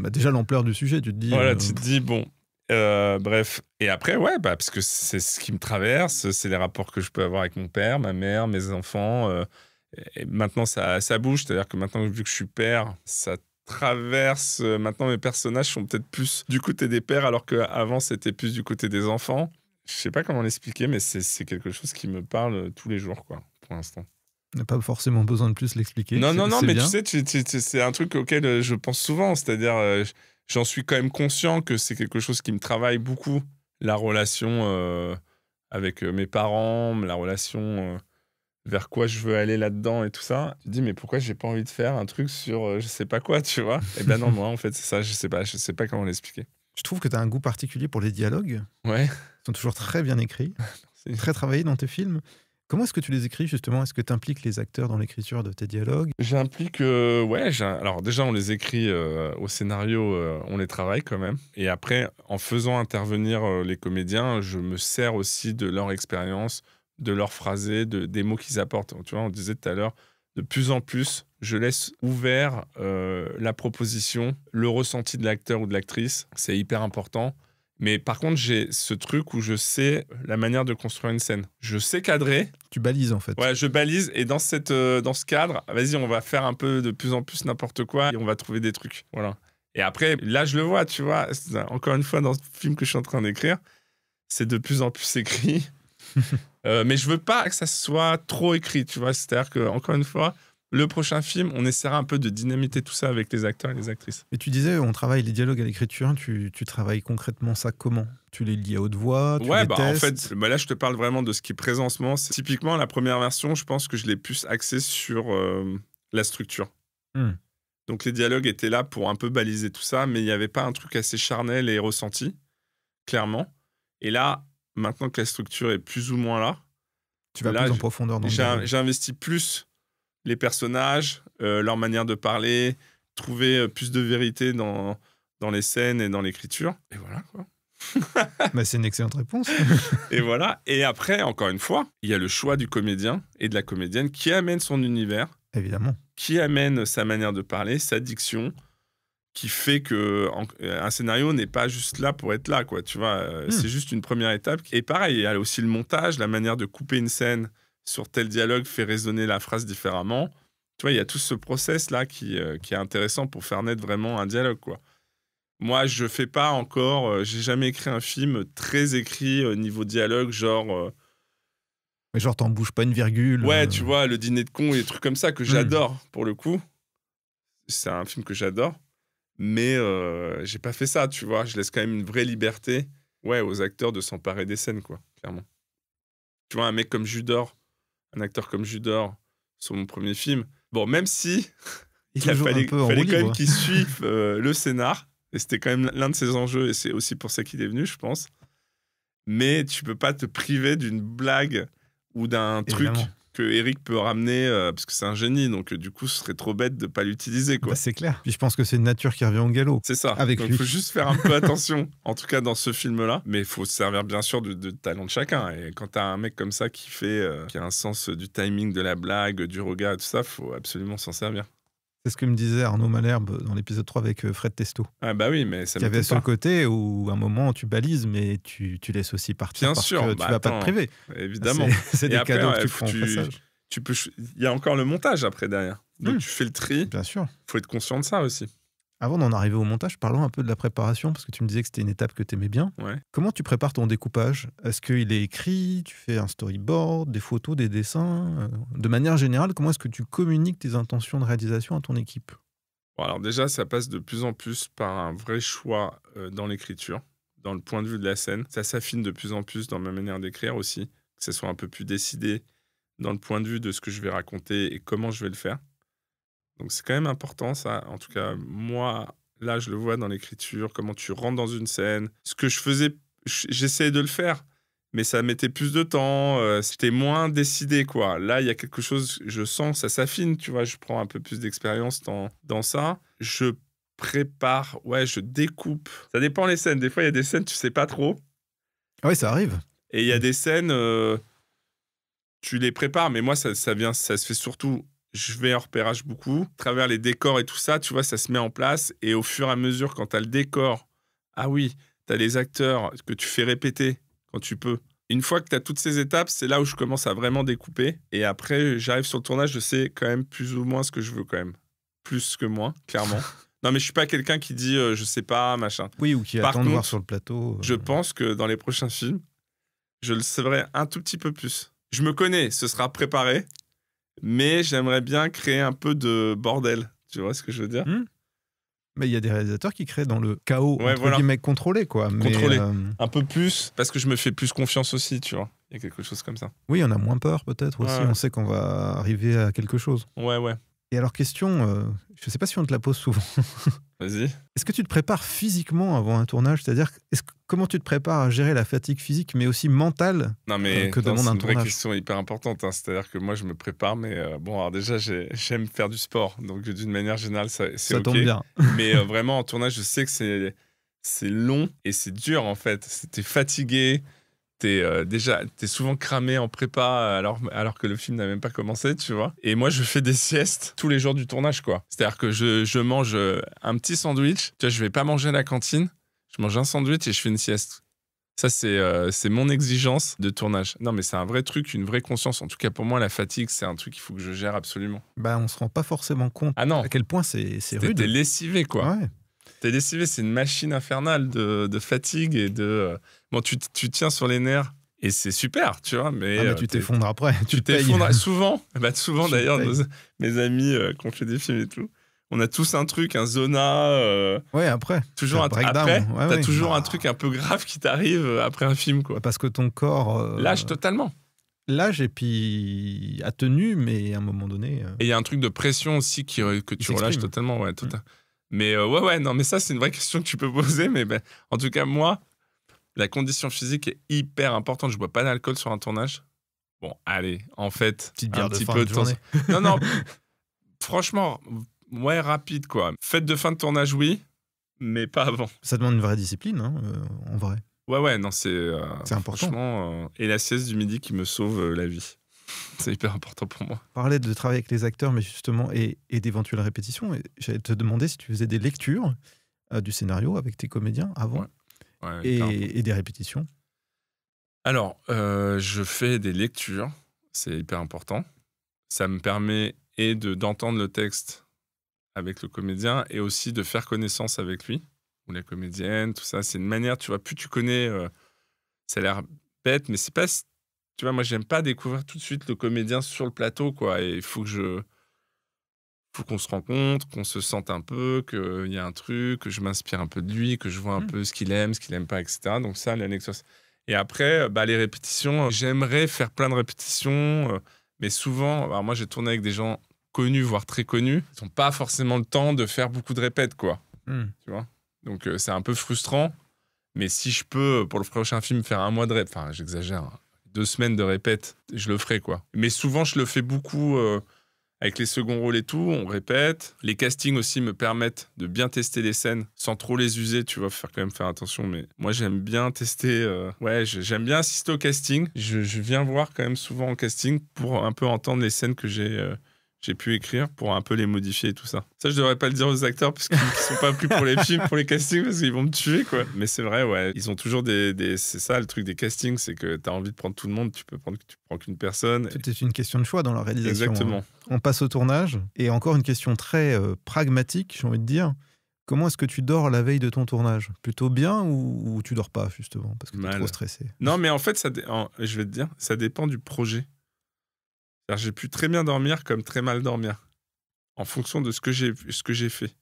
déjà l'ampleur du sujet, tu te dis... Voilà, tu te dis, bon... bref, et après, parce que c'est ce qui me traverse, c'est les rapports que je peux avoir avec mon père, ma mère, mes enfants. Et maintenant, ça bouge, c'est-à-dire que maintenant, vu que je suis père, ça traverse. Maintenant, mes personnages sont peut-être plus du côté des pères, alors qu'avant, c'était plus du côté des enfants. Je sais pas comment l'expliquer, mais c'est quelque chose qui me parle tous les jours, quoi, pour l'instant. On n'a pas forcément besoin de plus l'expliquer. Non, mais bien. tu sais, c'est un truc auquel je pense souvent, c'est-à-dire... j'en suis quand même conscient que c'est quelque chose qui me travaille beaucoup, la relation avec mes parents, la relation vers quoi je veux aller là-dedans et tout ça. Tu te dis, mais pourquoi j'ai pas envie de faire un truc sur je sais pas quoi, tu vois? Eh ben non, moi, en fait, c'est ça, je sais pas comment l'expliquer. Je trouve que tu as un goût particulier pour les dialogues. Ouais. Ils sont toujours très bien écrits, très travaillés dans tes films. Comment est-ce que tu les écris, justement? Est-ce que tu impliques les acteurs dans l'écriture de tes dialogues? J'implique, alors déjà, on les écrit au scénario, on les travaille quand même. Et après, en faisant intervenir les comédiens, je me sers aussi de leur expérience, de leur phrasé, des mots qu'ils apportent. Tu vois, on disait tout à l'heure, de plus en plus, je laisse ouvert la proposition, le ressenti de l'acteur ou de l'actrice. C'est hyper important. Mais par contre, j'ai ce truc où je sais la manière de construire une scène. Je sais cadrer. Tu balises, en fait. Ouais, je balise. Et dans ce cadre, vas-y, on va faire un peu de plus en plus n'importe quoi et on va trouver des trucs. Voilà. Et après, là, je le vois, tu vois. Encore une fois, dans ce film que je suis en train d'écrire, c'est de plus en plus écrit. Mais je veux pas que ça soit trop écrit, tu vois. C'est-à-dire que, encore une fois, le prochain film, on essaiera un peu de dynamiter tout ça avec les acteurs et les actrices. Et tu disais, on travaille les dialogues à l'écriture. Tu travailles concrètement ça comment? Tu les lis à haute voix? Tu les en testes? fait, là, je te parle vraiment de ce qui est présent en ce moment. Typiquement, la première version, je pense que je l'ai plus axée sur la structure. Donc, les dialogues étaient là pour un peu baliser tout ça, mais il n'y avait pas un truc assez charnel et ressenti, clairement. Et là, maintenant que la structure est plus ou moins là, tu vas plus en profondeur dans le dialogue. J'ai investi plus les personnages, leur manière de parler, trouver plus de vérité dans les scènes et dans l'écriture. Et voilà, quoi. Bah, c'est une excellente réponse. Et voilà. Et après, encore une fois, il y a le choix du comédien et de la comédienne qui amène son univers. Évidemment. Qui amène sa manière de parler, sa diction, qui fait qu'un scénario n'est pas juste là pour être là, quoi. Tu vois, c'est juste une première étape. Et pareil, il y a aussi le montage, la manière de couper une scène sur tel dialogue fait résonner la phrase différemment. Tu vois, il y a tout ce process-là qui est intéressant pour faire naître vraiment un dialogue, quoi. Moi, je fais pas encore... j'ai jamais écrit un film très écrit niveau dialogue, genre... Mais genre, t'en bouges pas une virgule. Ouais, tu vois, Le Dîner de cons et des trucs comme ça que j'adore, pour le coup. C'est un film que j'adore. Mais j'ai pas fait ça, tu vois. Je laisse quand même une vraie liberté aux acteurs de s'emparer des scènes, quoi, clairement. Tu vois, un mec comme Judor, un acteur comme Judor, sur mon premier film. Bon, même si il fallait quand même qu'il suive le scénar, et c'était quand même l'un de ses enjeux, et c'est aussi pour ça qu'il est venu, je pense. Mais tu peux pas te priver d'une blague ou d'un truc que Eric peut ramener, parce que c'est un génie, donc du coup, ce serait trop bête de pas l'utiliser, quoi. Bah, c'est clair. Puis je pense que c'est une nature qui revient au galop. C'est ça. Avec donc lui. Il faut juste faire un peu attention, en tout cas dans ce film-là. Mais il faut se servir bien sûr de talent de chacun. Et quand t'as un mec comme ça qui a un sens du timing, de la blague, du regard et tout ça, faut absolument s'en servir. C'est ce que me disait Arnaud Malherbe dans l'épisode 3 avec Fred Testo. Ah bah oui, mais ça m'étonne pas. Il y avait ce côté où à un moment tu balises, mais tu laisses aussi partir bien parce sûr, que tu vas pas te priver. Évidemment. C'est des cadeaux que tu prends au passage. Il y a encore le montage après derrière. Donc tu fais le tri. Bien sûr. Faut être conscient de ça aussi. Avant d'en arriver au montage, parlons un peu de la préparation, parce que tu me disais que c'était une étape que tu aimais bien. Ouais. Comment tu prépares ton découpage? Est-ce qu'il est écrit? Tu fais un storyboard, des photos, des dessins? De manière générale, comment est-ce que tu communiques tes intentions de réalisation à ton équipe? Bon, alors déjà, ça passe de plus en plus par un vrai choix dans l'écriture, dans le point de vue de la scène. Ça s'affine de plus en plus dans ma manière d'écrire aussi, que ce soit un peu plus décidé dans le point de vue de ce que je vais raconter et comment je vais le faire. Donc c'est quand même important ça. En tout cas, moi, là, je le vois dans l'écriture, comment tu rentres dans une scène. Ce que je faisais, j'essayais de le faire, mais ça mettait plus de temps. C'était moins décidé, quoi. Là, il y a quelque chose, je sens, ça s'affine, tu vois. Je prends un peu plus d'expérience dans ça. Je prépare, je découpe. Ça dépend les scènes. Des fois, il y a des scènes, tu sais pas trop. Oui, ça arrive. Et il y a des scènes, tu les prépares, mais moi, ça se fait surtout... Je vais en repérage beaucoup. À travers les décors et tout ça, tu vois, ça se met en place. Et au fur et à mesure, quand tu as le décor, ah oui, tu as les acteurs que tu fais répéter quand tu peux. Une fois que tu as toutes ces étapes, c'est là où je commence à vraiment découper. Et après, j'arrive sur le tournage, je sais quand même plus ou moins ce que je veux quand même. Plus que moins, clairement. Non, mais je suis pas quelqu'un qui dit je sais pas, machin. Oui, ou qui attend de voir sur le plateau. Je pense que dans les prochains films, je le saurai un tout petit peu plus. Je me connais, ce sera préparé. Mais j'aimerais bien créer un peu de bordel. Tu vois ce que je veux dire? Mais il y a des réalisateurs qui créent dans le chaos, entre guillemets, contrôlé, quoi. Contrôlé. Un peu plus, parce que je me fais plus confiance aussi, tu vois. Il y a quelque chose comme ça. Oui, on a moins peur, peut-être, aussi. On sait qu'on va arriver à quelque chose. Ouais. Et alors, question, je sais pas si on te la pose souvent. Vas-y. Est-ce que tu te prépares physiquement avant un tournage? C'est-à-dire, comment tu te prépares à gérer la fatigue physique, mais aussi mentale que demande un tournage? C'est une vraie question hyper importante. Hein. C'est-à-dire que moi, je me prépare, mais alors déjà, j'aime faire du sport. Donc, d'une manière générale, c'est ça OK. tombe bien. Mais vraiment, en tournage, je sais que c'est long et c'est dur, en fait. T'es fatigué. t'es souvent cramé en prépa alors que le film n'a même pas commencé, tu vois. Et moi, je fais des siestes tous les jours du tournage, quoi. C'est-à-dire que je mange un petit sandwich. Tu vois, je vais pas manger à la cantine. Je mange un sandwich et je fais une sieste. Ça, c'est mon exigence de tournage. Non, mais c'est un vrai truc, une vraie conscience. En tout cas, pour moi, la fatigue, c'est un truc qu'il faut que je gère absolument. Bah, on se rend pas forcément compte Ah non. à quel point c'est rude. T'es lessivé, quoi. Ouais. T'es lessivé, c'est une machine infernale de fatigue et de... Bon, tu tiens sur les nerfs et c'est super, tu vois, mais tu t'effondres après. Tu t'effondres souvent. Souvent, d'ailleurs, mes amis qui ont fait des films et tout, on a tous un truc, un zona. Ouais, après. Toujours t'as toujours un truc un peu grave qui t'arrive après un film, quoi. Parce que ton corps... lâche totalement. Lâche et puis a tenu, mais à un moment donné... Et il y a un truc de pression aussi que tu relâches totalement, ouais, Mais non, mais ça, c'est une vraie question que tu peux poser. Mais en tout cas, moi, la condition physique est hyper importante. Je bois pas d'alcool sur un tournage. Bon, allez, en fait, petite bière un de petit fin peu de journée. Non, franchement, ouais, rapide, quoi. Fête de fin de tournage, oui, mais pas avant. Ça demande une vraie discipline, hein, en vrai. Ouais, non, c'est important. Franchement, et la sieste du midi qui me sauve la vie. C'est hyper important pour moi. On parlait de travailler avec les acteurs, mais justement, et d'éventuelles répétitions. Et j'allais te demander si tu faisais des lectures du scénario avec tes comédiens avant et des répétitions. Alors, je fais des lectures, c'est hyper important. Ça me permet d'entendre le texte avec le comédien et aussi de faire connaissance avec lui ou la comédienne, tout ça. C'est une manière, tu vois, plus tu connais, ça a l'air bête, mais c'est pas... Tu vois, moi, j'aime pas découvrir tout de suite le comédien sur le plateau, quoi. Et il faut qu'on se rencontre, qu'on se sente un peu, qu'il y a un truc, que je m'inspire un peu de lui, que je vois un peu ce qu'il aime pas, etc. Donc ça, la lecture. Et après, les répétitions, j'aimerais faire plein de répétitions, mais souvent, alors moi, j'ai tourné avec des gens connus, voire très connus. Ils n'ont pas forcément le temps de faire beaucoup de répètes, quoi. Tu vois. Donc c'est un peu frustrant. Mais si je peux, pour le prochain film, faire un mois de répète, enfin, j'exagère, 2 semaines de répète, je le ferai, quoi. Mais souvent, je le fais beaucoup avec les seconds rôles et tout, on répète. Les castings aussi me permettent de bien tester les scènes sans trop les user, tu vois, quand même faire attention. Mais moi, j'aime bien tester, j'aime bien assister au casting. Je viens voir quand même souvent au casting pour un peu entendre les scènes que j'ai pu écrire pour un peu les modifier et tout ça. Ça, je devrais pas le dire aux acteurs parce qu'ils ne sont pas pris pour les films, pour les castings, parce qu'ils vont me tuer, quoi. Mais c'est vrai, ouais. Ils ont toujours c'est ça, le truc des castings, c'est que tu as envie de prendre tout le monde, tu prends qu'une personne. C'était une question de choix dans la réalisation. Exactement. Hein. On passe au tournage. Et encore une question très pragmatique, j'ai envie de dire. Comment est-ce que tu dors la veille de ton tournage ? Plutôt bien ou tu dors pas, justement, parce que tu es trop stressé ? Non, mais en fait, je vais te dire, ça dépend du projet. Alors, j'ai pu très bien dormir comme très mal dormir, en fonction de ce que j'ai fait,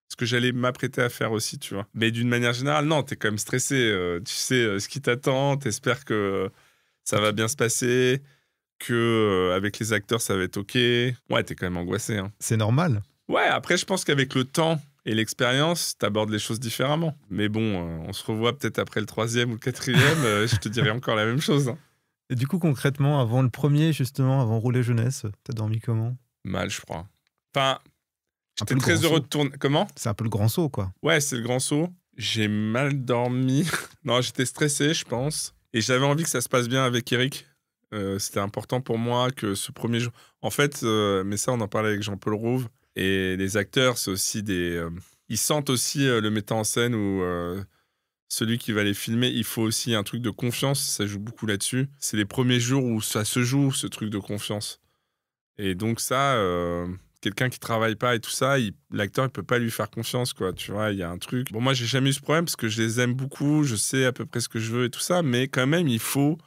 ce que j'allais m'apprêter à faire aussi, tu vois. Mais d'une manière générale, non, t'es quand même stressé, tu sais ce qui t'attend, t'espères que ça va bien se passer, que avec les acteurs ça va être ok. Ouais, t'es quand même angoissé. Hein. C'est normal. Ouais, après je pense qu'avec le temps et l'expérience, t'abordes les choses différemment. Mais bon, on se revoit peut-être après le 3e ou le 4e, je te dirai encore la même chose. Hein. Et du coup, concrètement, avant le premier, justement, avant Rouler Jeunesse, t'as dormi comment ? Mal, je crois. Enfin, j'étais très heureux de tourner. Comment ? C'est un peu le grand saut, quoi. Ouais, c'est le grand saut. J'ai mal dormi. Non, j'étais stressé, je pense. Et j'avais envie que ça se passe bien avec Eric. C'était important pour moi que ce premier jour... En fait, mais ça, on en parlait avec Jean-Paul Rouve. Et les acteurs, c'est aussi des... ils sentent aussi le metteur en scène ou... celui qui va les filmer, il faut aussi un truc de confiance, ça joue beaucoup là-dessus. C'est les premiers jours où ça se joue, ce truc de confiance. Et donc ça, quelqu'un qui travaille pas et tout ça, l'acteur, il peut pas lui faire confiance, quoi. Tu vois, il y a un truc... Bon, moi, j'ai jamais eu ce problème parce que je les aime beaucoup, je sais à peu près ce que je veux et tout ça, mais quand même, il faut...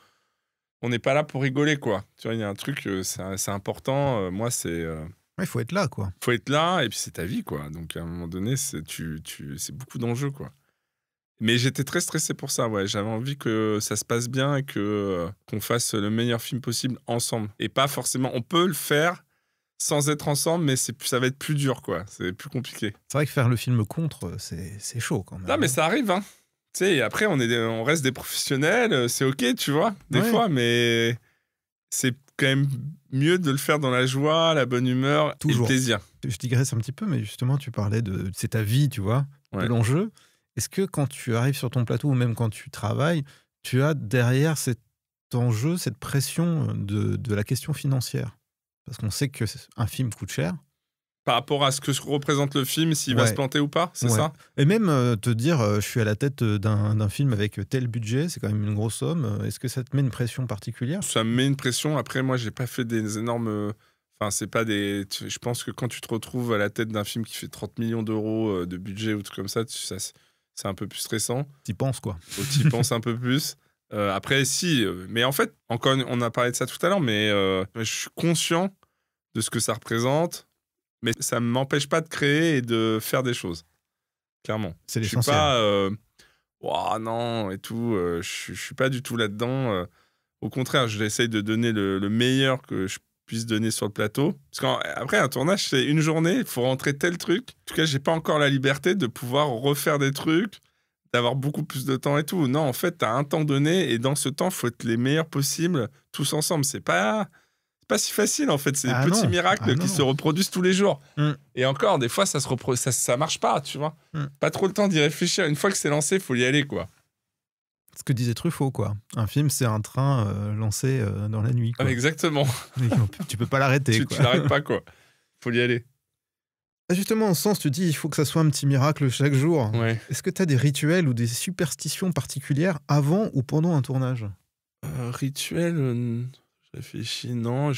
On n'est pas là pour rigoler, quoi. Tu vois, il y a un truc, c'est important. Moi, c'est... Il faut être là, quoi. Il faut être là, et puis c'est ta vie, quoi. Donc, à un moment donné, c'est beaucoup d'enjeux, quoi. Mais j'étais très stressé pour ça, ouais. J'avais envie que ça se passe bien et qu'on fasse le meilleur film possible ensemble. Et pas forcément... On peut le faire sans être ensemble, mais ça va être plus dur, quoi. C'est plus compliqué. C'est vrai que faire le film contre, c'est chaud, quand même. Non, mais ça arrive, hein. Tu sais, après, on reste des professionnels, c'est OK, tu vois, des fois, mais c'est quand même mieux de le faire dans la joie, la bonne humeur et le plaisir. Je digresse un petit peu, mais justement, tu parlais de... C'est ta vie, tu vois, de l'enjeu. Est-ce que quand tu arrives sur ton plateau ou même quand tu travailles, tu as derrière cet enjeu, cette pression de la question financière. Parce qu'on sait qu'un film coûte cher. Par rapport à ce que représente le film, s'il va se planter ou pas, c'est ça? Et même te dire, je suis à la tête d'un film avec tel budget, c'est quand même une grosse somme. Est-ce que ça te met une pression particulière? Ça me met une pression. Après, moi, j'ai pas fait des énormes... Enfin, c'est pas des... Je pense que quand tu te retrouves à la tête d'un film qui fait 30 millions d'euros de budget ou tout comme ça, c'est un peu plus stressant. T'y penses, quoi. Faut que t'y penses un peu plus. Après, si... mais en fait, encore, on a parlé de ça tout à l'heure, mais je suis conscient de ce que ça représente. Mais ça ne m'empêche pas de créer et de faire des choses. Clairement. C'est l'essentiel. Je suis pas... non, et tout. Je suis pas du tout là-dedans. Au contraire, j'essaye de donner le meilleur que je puisse donner sur le plateau. Parce qu'après, un tournage, c'est une journée, il faut rentrer tel truc. En tout cas, j'ai pas encore la liberté de pouvoir refaire des trucs, d'avoir beaucoup plus de temps et tout. Non, en fait, tu as un temps donné, et dans ce temps, il faut être les meilleurs possibles, tous ensemble. C'est pas si facile, en fait. C'est des petits miracles qui se reproduisent tous les jours. Et encore, des fois, ça marche pas, tu vois. Pas trop le temps d'y réfléchir. Une fois que c'est lancé, il faut y aller, quoi. Ce que disait Truffaut, quoi. Un film, c'est un train lancé dans la nuit, quoi. Exactement. Tu peux pas l'arrêter, quoi. Tu l'arrêtes pas, quoi. Faut y aller. Justement, en sens, tu dis il faut que ça soit un petit miracle chaque jour. Ouais. Est-ce que tu as des rituels ou des superstitions particulières avant ou pendant un tournage? Rituel... Je réfléchis, non.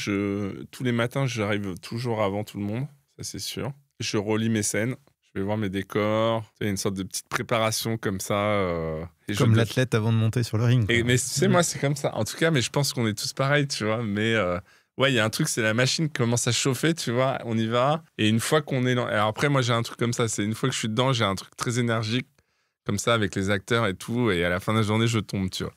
Tous les matins, j'arrive toujours avant tout le monde, ça c'est sûr. Je relis mes scènes, je vais voir mes décors. Il y a une sorte de petite préparation comme ça. Comme l'athlète avant de monter sur le ring. Mais tu sais, moi, c'est comme ça. En tout cas, mais je pense qu'on est tous pareils, tu vois. Mais ouais, il y a un truc, c'est la machine qui commence à chauffer, tu vois. On y va. Et une fois qu'on est dans... Alors après, moi, j'ai un truc comme ça. C'est une fois que je suis dedans, j'ai un truc très énergique, comme ça, avec les acteurs et tout. Et à la fin de la journée, je tombe, tu vois.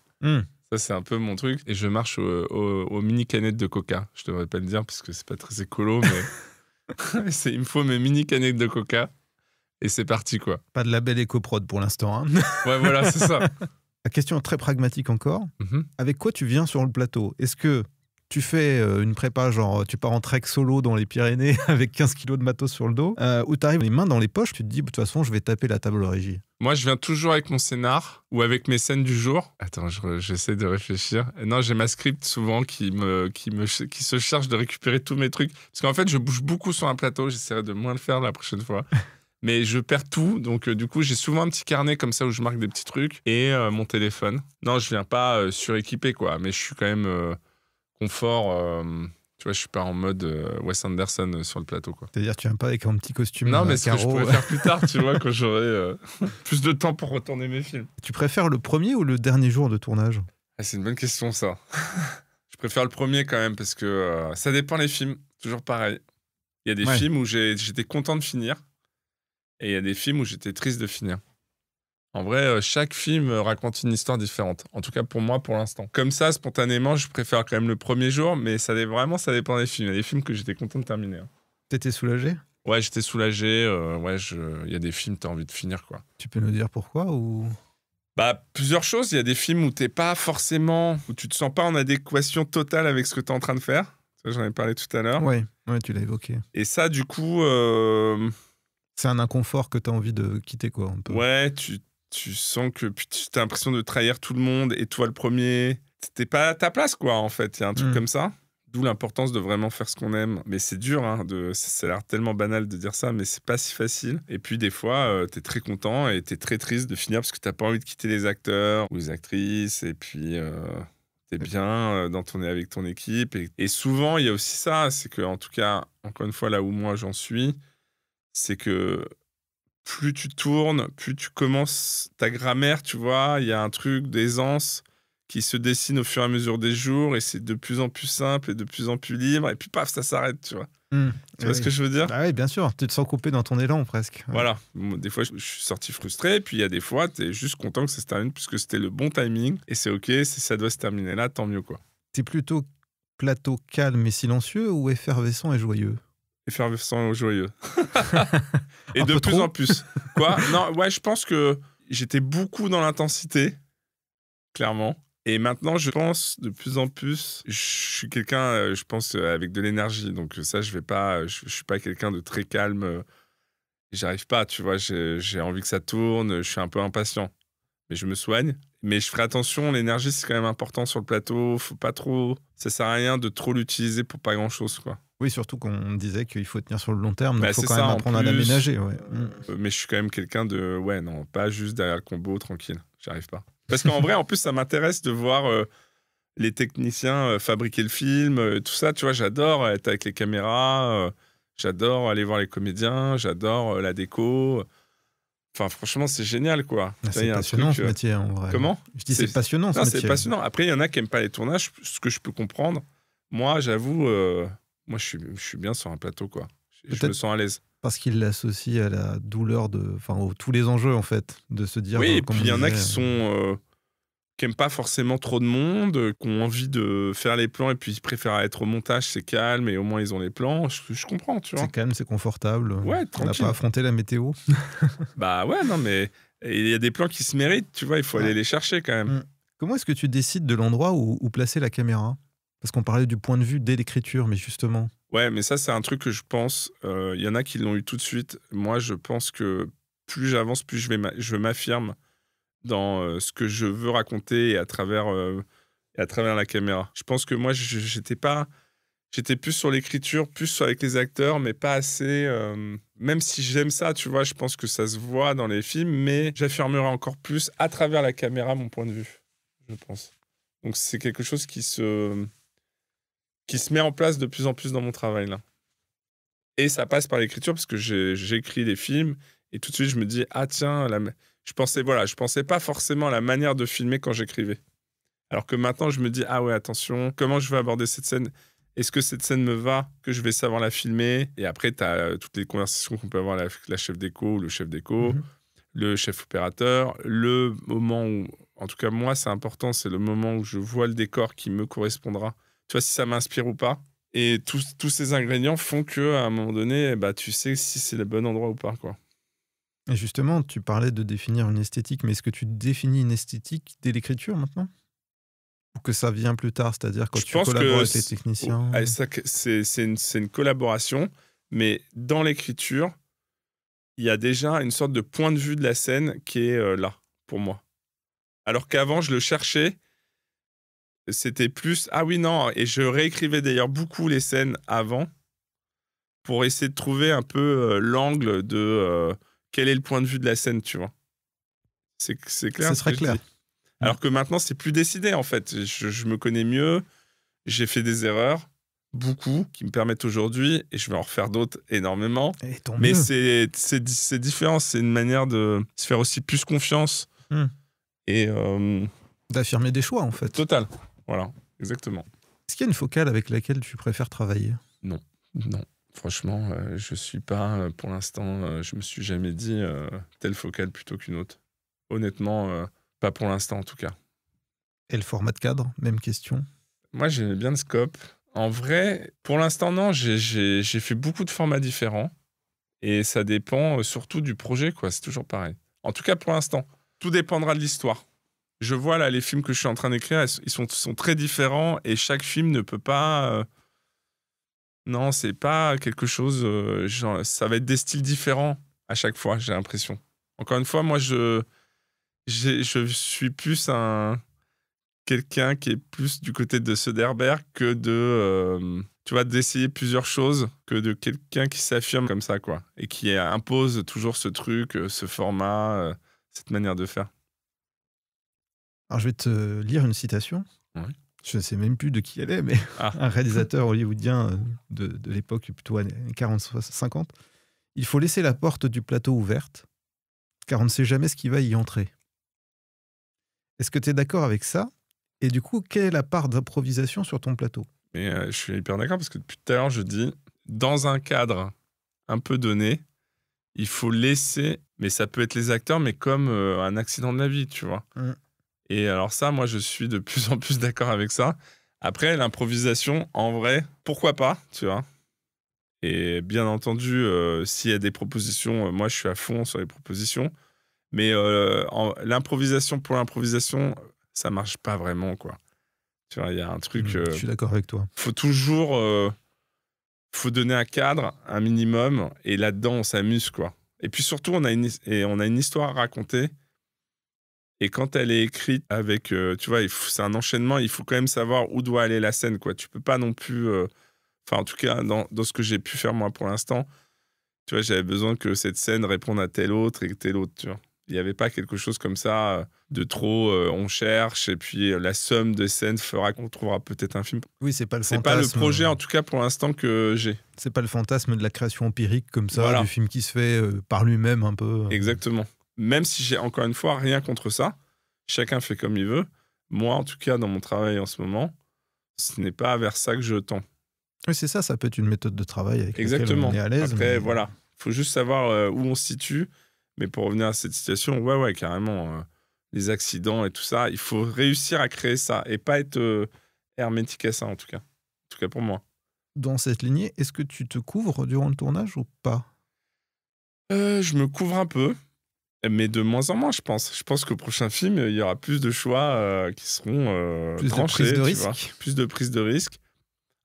Ça, c'est un peu mon truc. Et je marche aux mini canettes de Coca. Je devrais pas le dire parce que c'est pas très écolo, mais il me faut mes mini canettes de Coca. Et c'est parti, quoi. Pas de label éco-prod pour l'instant. Hein. Ouais, voilà, c'est ça. La question très pragmatique encore. Avec quoi tu viens sur le plateau? Est-ce que tu fais une prépa, genre tu pars en trek solo dans les Pyrénées avec 15 kilos de matos sur le dos, ou tu arrives les mains dans les poches, tu te dis, de toute façon, je vais taper la table régie? Moi, je viens toujours avec mon scénar ou avec mes scènes du jour. Attends, j'essaie de réfléchir. Non, j'ai ma script souvent qui se charge de récupérer tous mes trucs. Parce qu'en fait, je bouge beaucoup sur un plateau. J'essaierai de moins le faire la prochaine fois. Mais je perds tout. Donc, du coup, j'ai souvent un petit carnet comme ça où je marque des petits trucs et mon téléphone. Non, je viens pas suréquipé, quoi. Mais je suis quand même confort. Tu vois, je suis pas en mode Wes Anderson sur le plateau, quoi. C'est-à-dire, tu viens pas avec un petit costume? Non, mais c'est ce que je pourrais faire plus tard, tu vois, quand j'aurai plus de temps pour retourner mes films. Tu préfères le premier ou le dernier jour de tournage? C'est une bonne question, ça. Je préfère le premier quand même, parce que ça dépend les films. Toujours pareil. Il y a des films où j'étais content de finir, et il y a des films où j'étais triste de finir. En vrai, chaque film raconte une histoire différente. En tout cas, pour moi, pour l'instant. Comme ça, spontanément, je préfère quand même le premier jour, mais ça dépend des films. Il y a des films que j'étais content de terminer. Hein. T'étais soulagé? Ouais, j'étais soulagé. Il y a des films, t'as envie de finir, quoi. Tu peux nous dire pourquoi ou... Plusieurs choses. Il y a des films où t'es pas forcément... où tu te sens pas en adéquation totale avec ce que t'es en train de faire. Ça, j'en ai parlé tout à l'heure. Ouais, tu l'as évoqué. Et ça, du coup... C'est un inconfort que t'as envie de quitter, quoi, un peu. Ouais, tu sens que t'as l'impression de trahir tout le monde et toi le premier. T'es pas à ta place, quoi, en fait. Il y a un truc comme ça. D'où l'importance de vraiment faire ce qu'on aime. Mais c'est dur, hein, ça a l'air tellement banal de dire ça, mais c'est pas si facile. Et puis des fois, t'es très content et t'es très triste de finir parce que t'as pas envie de quitter les acteurs ou les actrices. Et puis t'es bien avec ton équipe. Et souvent, il y a aussi ça, c'est que, en tout cas, encore une fois, là où moi j'en suis, c'est que plus tu tournes, plus tu commences ta grammaire, tu vois, il y a un truc d'aisance qui se dessine au fur et à mesure des jours et c'est de plus en plus simple et de plus en plus libre et puis paf, ça s'arrête, tu vois. Tu vois ce que je veux dire? Oui, bien sûr, tu te sens coupé dans ton élan presque. Ouais. Voilà, des fois je suis sorti frustré, puis il y a des fois t'es juste content que ça se termine puisque c'était le bon timing et c'est ok, si ça doit se terminer là, tant mieux, quoi. T'es plutôt plateau calme et silencieux ou effervescent et joyeux? Effervescent et joyeux. Et de plus en plus. Quoi? Non, ouais, je pense que j'étais beaucoup dans l'intensité, clairement. Et maintenant, je pense de plus en plus, je suis quelqu'un, je pense, avec de l'énergie. Donc ça, je suis pas quelqu'un de très calme. J'arrive pas, tu vois, j'ai envie que ça tourne, je suis un peu impatient. mais je me soigne. Mais je ferai attention, l'énergie, c'est quand même important sur le plateau. Faut pas trop... Ça sert à rien de trop l'utiliser pour pas grand-chose, quoi. Oui, surtout qu'on disait qu'il faut tenir sur le long terme, donc Bah, il faut c'est quand ça, même en apprendre à plus. l'aménager. Ouais. Mais je suis quand même quelqu'un de... Ouais, non, pas juste derrière le combo, tranquille. J'arrive pas. Parce qu'en vrai, en plus, ça m'intéresse de voir les techniciens fabriquer le film, tout ça. Tu vois, j'adore être avec les caméras, j'adore aller voir les comédiens, j'adore la déco. Enfin, franchement, c'est génial, quoi. Ah, Là, il c'est y a un passionnant truc, ce métier, en vrai. Comment ? Je dis c'est passionnant ce Non, métier. c'est passionnant. Après, il y en a qui n'aiment pas les tournages, ce que je peux comprendre. Moi, j'avoue, moi, je suis bien sur un plateau, quoi. Je me Peut-être sens à l'aise. parce qu'il l'associe à la douleur tous les enjeux, en fait, de se dire... Oui, et comme puis on il y en a disait, qui n'aiment pas forcément trop de monde, qui ont envie de faire les plans et puis ils préfèrent être au montage, c'est calme et au moins ils ont les plans. Je comprends, tu vois. c'est calme, c'est confortable. Ouais, On n'a tranquille. pas affronté la météo. Bah ouais, non, mais il y a des plans qui se méritent, tu vois, il faut aller les chercher quand même. Comment est-ce que tu décides de l'endroit où placer la caméra ? Parce qu'on parlait du point de vue dès l'écriture, mais justement... Ouais, mais ça, c'est un truc que je pense, il y en a qui l'ont eu tout de suite. Moi, je pense que plus j'avance, plus je m'affirme dans ce que je veux raconter et à travers la caméra. Je pense que moi, j'étais plus sur l'écriture, plus avec les acteurs, mais pas assez. Même si j'aime ça, tu vois, je pense que ça se voit dans les films, mais j'affirmerai encore plus à travers la caméra mon point de vue, je pense. Donc c'est quelque chose qui se met en place de plus en plus dans mon travail, là. Et ça passe par l'écriture, parce que j'écris des films, et tout de suite, je me dis, ah tiens, je pensais pas forcément à la manière de filmer quand j'écrivais. Alors que maintenant, je me dis, ah ouais, attention, comment je vais aborder cette scène ? Est-ce que cette scène me va ? Que je vais savoir la filmer ? Et après, tu as toutes les conversations qu'on peut avoir avec la chef déco, ou le chef déco, le chef opérateur, le moment où, en tout cas moi, c'est important, c'est le moment où je vois le décor qui me correspondra. Tu vois, si ça m'inspire ou pas. Et tous ces ingrédients font qu'à un moment donné, bah, tu sais si c'est le bon endroit ou pas, quoi. Et justement, tu parlais de définir une esthétique, mais est-ce que tu définis une esthétique dès l'écriture maintenant ? Ou que ça vient plus tard, c'est-à-dire quand Je tu pense collabores que avec les techniciens ? c'est une collaboration, mais dans l'écriture, il y a déjà une sorte de point de vue de la scène qui est là, pour moi. Alors qu'avant, je le cherchais, c'était plus... Ah oui, non, et je réécrivais d'ailleurs beaucoup les scènes avant pour essayer de trouver un peu l'angle de quel est le point de vue de la scène, tu vois. C'est clair. Ce serait clair. Alors que maintenant, c'est plus décidé, en fait. Je me connais mieux, j'ai fait des erreurs, beaucoup, qui me permettent aujourd'hui, et je vais en refaire d'autres énormément. Et tant Mais mieux. c'est différent, c'est une manière de se faire aussi plus confiance. Et D'affirmer des choix, en fait. total, voilà, exactement. Est-ce qu'il y a une focale avec laquelle tu préfères travailler ? Non. Franchement, je suis pas, pour l'instant, je me suis jamais dit telle focale plutôt qu'une autre. Honnêtement, pas pour l'instant en tout cas. Et le format de cadre, même question. Moi, j'aimais bien le scope. En vrai, pour l'instant, non, j'ai fait beaucoup de formats différents. Et ça dépend surtout du projet, quoi. C'est toujours pareil. En tout cas, pour l'instant, tout dépendra de l'histoire. Je vois là, les films que je suis en train d'écrire, ils sont très différents et chaque film ne peut pas... Non, c'est pas quelque chose... ça va être des styles différents à chaque fois, j'ai l'impression. Encore une fois, moi, je suis plus quelqu'un qui est plus du côté de Soderbergh que tu vois, d'essayer plusieurs choses, que de quelqu'un qui s'affirme comme ça, quoi. Et qui impose toujours ce truc, ce format, cette manière de faire. Alors, je vais te lire une citation. Ouais. Je ne sais même plus de qui elle est, mais un réalisateur hollywoodien de l'époque, plutôt années 40-50. Il faut laisser la porte du plateau ouverte, car on ne sait jamais ce qui va y entrer. Est-ce que tu es d'accord avec ça ? Et du coup, quelle est la part d'improvisation sur ton plateau ? Mais je suis hyper d'accord parce que depuis tout à l'heure, je dis, dans un cadre un peu donné, il faut laisser, mais ça peut être les acteurs, mais comme un accident de la vie, tu vois. Et alors ça, moi, je suis de plus en plus d'accord avec ça. Après, l'improvisation, en vrai, pourquoi pas, tu vois. Et bien entendu, s'il y a des propositions, moi, je suis à fond sur les propositions. Mais l'improvisation pour l'improvisation, ça marche pas vraiment, quoi. Tu vois, il y a un truc... je suis d'accord avec toi. Faut toujours... faut donner un cadre, un minimum, et là-dedans, on s'amuse, quoi. Et puis surtout, on a une histoire à raconter. Et quand elle est écrite avec, tu vois, c'est un enchaînement, il faut quand même savoir où doit aller la scène, quoi. Tu peux pas non plus... Enfin, en tout cas, dans ce que j'ai pu faire, moi, pour l'instant, tu vois, j'avais besoin que cette scène réponde à telle autre et telle autre, tu vois. Il n'y avait pas quelque chose comme ça de trop, on cherche, et puis la somme de scènes fera qu'on trouvera peut-être un film. Oui, c'est pas le C'est fantasme. pas le projet, en tout cas, pour l'instant, que j'ai. C'est pas le fantasme de la création empirique comme ça, Voilà. du film qui se fait par lui-même un peu. Exactement. Même si j'ai, encore une fois, rien contre ça, chacun fait comme il veut. Moi, en tout cas, dans mon travail en ce moment, ce n'est pas vers ça que je tends. Oui, c'est ça, ça peut être une méthode de travail avec Exactement. laquelle on est à l'aise. Après, voilà. Il faut juste savoir où on se situe. Mais pour revenir à cette situation, ouais, carrément. Les accidents et tout ça, il faut réussir à créer ça et pas être hermétique à ça, en tout cas. En tout cas pour moi. Dans cette lignée, est-ce que tu te couvres durant le tournage ou pas ? Je me couvre un peu, mais de moins en moins, je pense. Je pense qu'au prochain film, il y aura plus de choix qui seront Plus tranchés. de prise de tu vois. risque. Plus de prise de risque.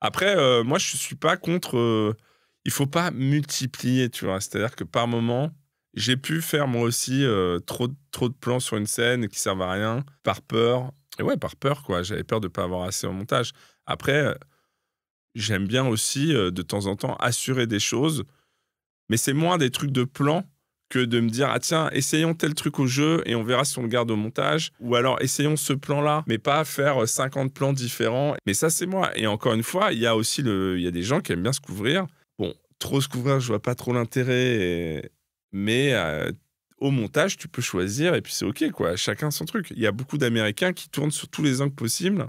Après, moi, je suis pas contre... il faut pas multiplier, tu vois. C'est-à-dire que par moment... J'ai pu faire moi aussi trop de plans sur une scène qui servent à rien, par peur. Et ouais, par peur, quoi. J'avais peur de ne pas avoir assez en montage. Après, j'aime bien aussi, de temps en temps, assurer des choses. Mais c'est moins des trucs de plan que de me dire, ah tiens, essayons tel truc au jeu et on verra si on le garde au montage. Ou alors, essayons ce plan-là, mais pas faire 50 plans différents. Mais ça, c'est moi. Et encore une fois, il y a aussi il y a des gens qui aiment bien se couvrir. Bon, trop se couvrir, je vois pas trop l'intérêt. Mais au montage, tu peux choisir et puis c'est OK, quoi. Chacun son truc. Il y a beaucoup d'Américains qui tournent sur tous les angles possibles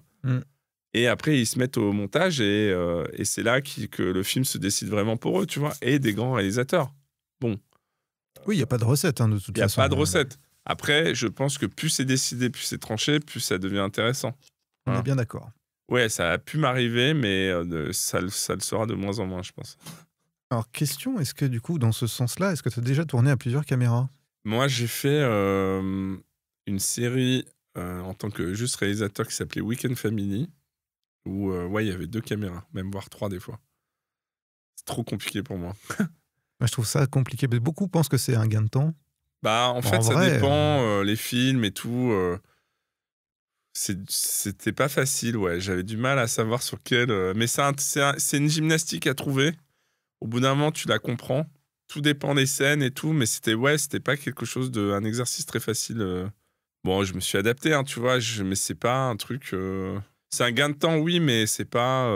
et après, ils se mettent au montage et c'est là que le film se décide vraiment pour eux, tu vois. Et des grands réalisateurs. Bon. Oui, il n'y a pas de recette, de toute façon. Il n'y a pas de recette. Après, je pense que plus c'est décidé, plus c'est tranché, plus ça devient intéressant. On est bien d'accord. Ouais, ça a pu m'arriver, mais ça le sera de moins en moins, je pense. Alors, question, est-ce que du coup, dans ce sens-là, est-ce que tu as déjà tourné à plusieurs caméras ? Moi, j'ai fait une série en tant que juste réalisateur qui s'appelait Weekend Family, où il y avait 2 caméras, même voire 3 des fois. C'est trop compliqué pour moi. Moi, je trouve ça compliqué. Mais beaucoup pensent que c'est un gain de temps. Bah, en fait, ça dépend, les films et tout. C'était pas facile, ouais. J'avais du mal à savoir sur quel... mais c'est une gymnastique à trouver. Au bout d'un moment, tu la comprends. Tout dépend des scènes et tout, mais c'était pas quelque chose un exercice très facile. Bon, je me suis adapté, hein, tu vois, mais c'est pas un truc... C'est un gain de temps, oui, mais c'est pas...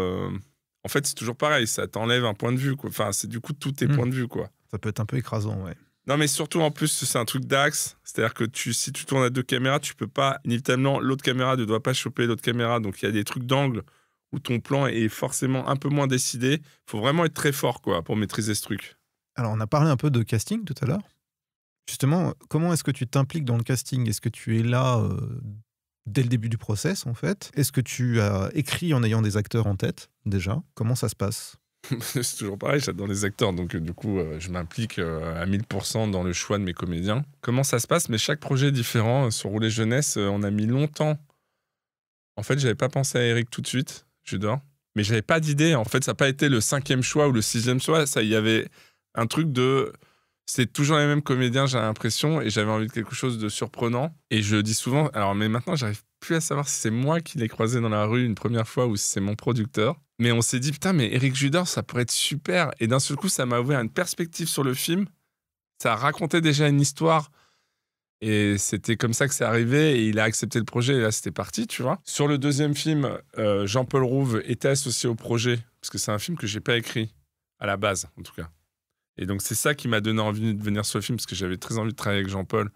En fait, c'est toujours pareil, ça t'enlève un point de vue, quoi. Enfin, c'est du coup tous tes points de vue, quoi. Ça peut être un peu écrasant, ouais. Non, mais surtout, en plus, c'est un truc d'axe. C'est-à-dire que si tu tournes à 2 caméras, tu peux pas... Inévitablement, l'autre caméra ne doit pas choper l'autre caméra, donc il y a des trucs d'angle où ton plan est forcément un peu moins décidé. Il faut vraiment être très fort, quoi, pour maîtriser ce truc. Alors, on a parlé un peu de casting tout à l'heure. Justement, comment est-ce que tu t'impliques dans le casting ? Est-ce que tu es là dès le début du process, en fait ? Est-ce que tu as écrit en ayant des acteurs en tête, déjà ? Comment ça se passe ? C'est toujours pareil, j'adore les acteurs, donc du coup, je m'implique à 1000% dans le choix de mes comédiens. Comment ça se passe ? Mais chaque projet est différent. Sur Roulet Jeunesse, on a mis longtemps. En fait, j'avais pas pensé à Eric tout de suite. Judor. Mais j'avais pas d'idée. En fait, ça n'a pas été le 5e choix ou le 6e choix. Ça, il y avait un truc de... C'est toujours les mêmes comédiens, j'ai l'impression, et j'avais envie de quelque chose de surprenant. Et je dis souvent... Alors, mais maintenant, j'arrive plus à savoir si c'est moi qui l'ai croisé dans la rue une première fois ou si c'est mon producteur. Mais on s'est dit, putain, mais Eric Judor, ça pourrait être super. Et d'un seul coup, ça m'a ouvert une perspective sur le film. Ça racontait déjà une histoire. Et c'était comme ça que c'est arrivé, et il a accepté le projet, et là, c'était parti, tu vois. Sur le 2e film, Jean-Paul Rouve était associé au projet, parce que c'est un film que j'ai pas écrit, à la base, en tout cas. Et donc, c'est ça qui m'a donné envie de venir sur le film, parce que j'avais très envie de travailler avec Jean-Paul,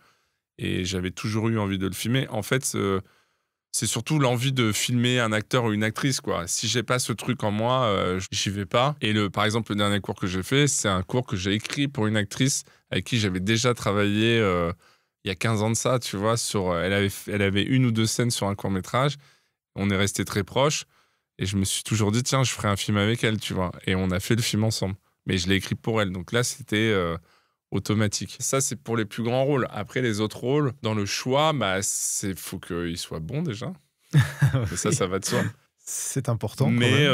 et j'avais toujours eu envie de le filmer. En fait, c'est surtout l'envie de filmer un acteur ou une actrice, quoi. Si j'ai pas ce truc en moi, j'y vais pas. Et par exemple, le dernier cours que j'ai fait, c'est un cours que j'ai écrit pour une actrice avec qui j'avais déjà travaillé... il y a 15 ans de ça, tu vois, elle avait 1 ou 2 scènes sur un court-métrage. On est restés très proches. Et je me suis toujours dit, tiens, je ferai un film avec elle, tu vois. Et on a fait le film ensemble. Mais je l'ai écrit pour elle. Donc là, c'était automatique. Ça, c'est pour les plus grands rôles. Après, les autres rôles, dans le choix, faut qu'ils soient bons déjà. Oui. Et ça va de soi. C'est important. Mais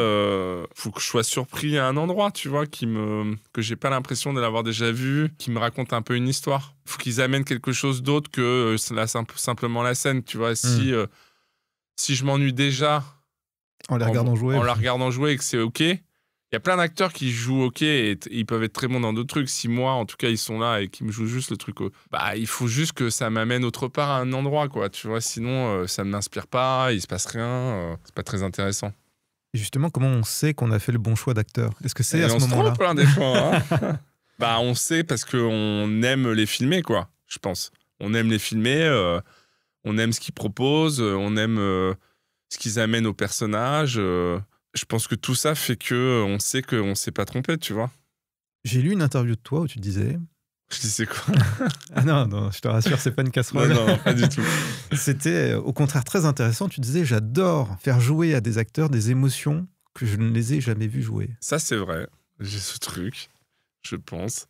faut que je sois surpris à un endroit, tu vois, que j'ai pas l'impression de l'avoir déjà vu, qui me raconte un peu une histoire. Faut qu'ils amènent quelque chose d'autre que simplement la scène, tu vois. Si je m'ennuie déjà En les regardant jouer. En la regardant jouer et que c'est OK. Il y a plein d'acteurs qui jouent OK et ils peuvent être très bons dans d'autres trucs. Si moi, en tout cas, ils sont là et qu'ils me jouent juste le truc, il faut juste que ça m'amène autre part à un endroit, quoi. Tu vois, sinon, ça ne m'inspire pas, il se passe rien, c'est pas très intéressant. Et justement, comment on sait qu'on a fait le bon choix d'acteur? Est-ce que c'est à ce moment-là? On se trompe, des fois. Hein. On sait parce qu'on aime les filmer, quoi, je pense. On aime les filmer, on aime ce qu'ils proposent, on aime ce qu'ils amènent aux personnages. Je pense que tout ça fait qu'on sait qu'on ne s'est pas trompé, tu vois. J'ai lu une interview de toi où tu disais... Je disais quoi? Ah non, je te rassure, c'est pas une casserole. Non, pas du tout. C'était au contraire très intéressant. Tu disais, j'adore faire jouer à des acteurs des émotions que je ne les ai jamais vus jouer. Ça, c'est vrai. J'ai ce truc, je pense.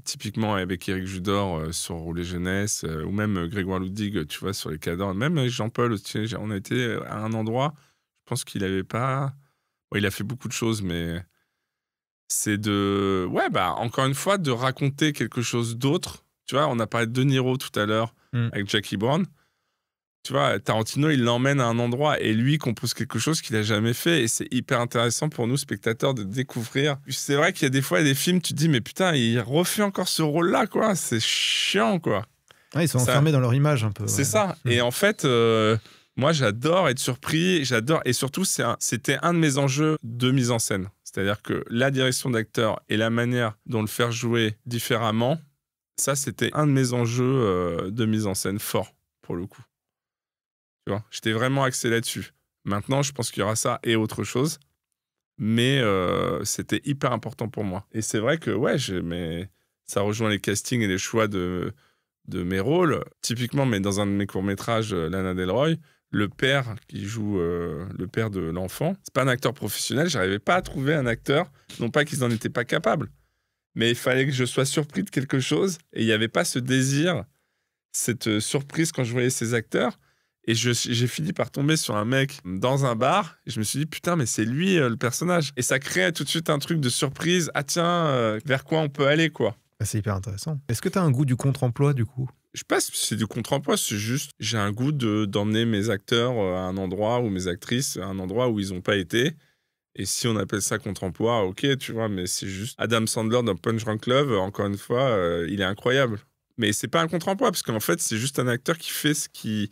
Typiquement avec Éric Judor sur Rouler Jeunesse, ou même Grégoire Ludig, tu vois, sur Les Cadors. Même Jean-Paul, on a été à un endroit... Je pense qu'il n'avait pas... Bon, il a fait beaucoup de choses, mais c'est de... Ouais, encore une fois, de raconter quelque chose d'autre. Tu vois, on a parlé de De Niro tout à l'heure avec Jackie Brown. Tu vois, Tarantino, il l'emmène à un endroit et lui compose quelque chose qu'il n'a jamais fait. Et c'est hyper intéressant pour nous, spectateurs, de découvrir. C'est vrai qu'il y a des fois des films, tu te dis, mais putain, il refait encore ce rôle-là, quoi. C'est chiant, quoi. Ouais, ils sont enfermés dans leur image, un peu. C'est ça. Et en fait... moi, j'adore être surpris, et surtout, c'était un de mes enjeux de mise en scène. C'est-à-dire que la direction d'acteur et la manière dont le faire jouer différemment, ça, c'était un de mes enjeux de mise en scène fort, pour le coup. Tu vois, j'étais vraiment axé là-dessus. Maintenant, je pense qu'il y aura ça et autre chose, mais c'était hyper important pour moi. Et c'est vrai que, mais ça rejoint les castings et les choix de mes rôles. Typiquement, mais dans un de mes courts-métrages, Lana Del Rey, le père qui joue le père de l'enfant, c'est pas un acteur professionnel, j'arrivais pas à trouver un acteur, non pas qu'ils n'en étaient pas capables, mais il fallait que je sois surpris de quelque chose, et il n'y avait pas ce désir, cette surprise quand je voyais ces acteurs, et j'ai fini par tomber sur un mec dans un bar, et je me suis dit, putain, mais c'est lui le personnage, et ça créait tout de suite un truc de surprise, ah tiens, vers quoi on peut aller, quoi. C'est hyper intéressant. Est-ce que tu as un goût du contre-emploi, du coup? Je sais pas si c'est du contre-emploi, c'est juste j'ai un goût d'emmener mes acteurs à un endroit, ou mes actrices à un endroit où ils n'ont pas été. Et si on appelle ça contre-emploi, ok, tu vois, mais c'est juste Adam Sandler dans Punch Drunk Love, encore une fois, il est incroyable. Mais c'est pas un contre-emploi, parce qu'en fait, c'est juste un acteur qui fait ce qui...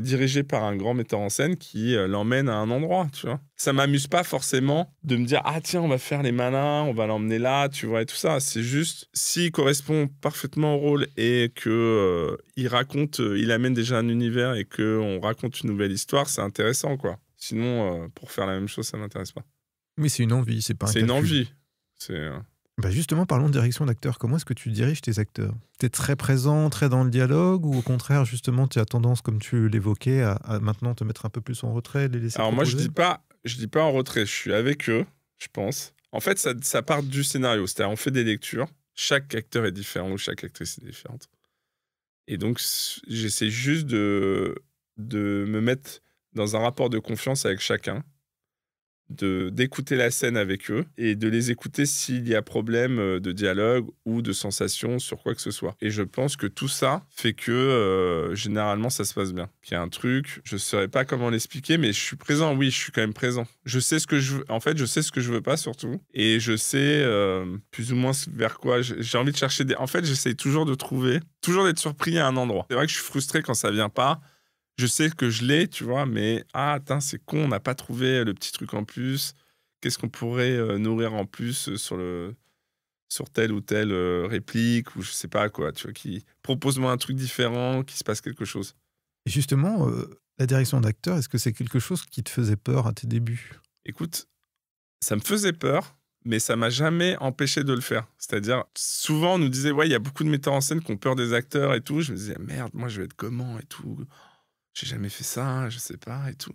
dirigé par un grand metteur en scène qui l'emmène à un endroit, tu vois. Ça m'amuse pas forcément de me dire « Ah tiens, on va faire les malins, on va l'emmener là, tu vois, et tout ça. » C'est juste, s'il correspond parfaitement au rôle et que il raconte, il amène déjà un univers et qu'on raconte une nouvelle histoire, c'est intéressant, quoi. Sinon, pour faire la même chose, ça m'intéresse pas. Mais c'est une envie, c'est pas un calcul. C'est une envie. C'est... Justement, parlons de direction d'acteur. Comment est-ce que tu diriges tes acteurs? Tu es très présent, très dans le dialogue, ou au contraire, justement, tu as tendance, comme tu l'évoquais, à maintenant te mettre un peu plus en retrait, les laisser Alors proposer? moi, je dis pas en retrait, je suis avec eux, je pense. En fait, ça part du scénario, c'est-à-dire on fait des lectures, chaque acteur est différent ou chaque actrice est différente. Et donc, j'essaie juste de me mettre dans un rapport de confiance avec chacun, d'écouter la scène avec eux et de les écouter s'il y a problème de dialogue ou de sensation sur quoi que ce soit. Et je pense que tout ça fait que généralement ça se passe bien. Qu'il y a un truc, je ne saurais pas comment l'expliquer, mais je suis présent, oui, je suis quand même présent. Je sais ce que je veux, en fait, je sais ce que je veux pas surtout. Et je sais plus ou moins vers quoi j'ai envie de chercher En fait, j'essaie toujours de trouver, toujours d'être surpris à un endroit. C'est vrai que je suis frustré quand ça vient pas. Je sais que je l'ai, tu vois, mais attends, c'est con, on n'a pas trouvé le petit truc en plus. Qu'est-ce qu'on pourrait nourrir en plus sur telle ou telle réplique, ou je sais pas quoi, tu vois, propose-moi un truc différent, qu'il se passe quelque chose. Et justement, la direction d'acteur, est-ce que c'est quelque chose qui te faisait peur à tes débuts? Écoute, ça me faisait peur, mais ça m'a jamais empêché de le faire. C'est-à-dire, souvent on nous disait, ouais, il y a beaucoup de metteurs en scène qui ont peur des acteurs et tout. Je me disais, merde, moi je vais être comment et tout. J'ai jamais fait ça, je sais pas et tout.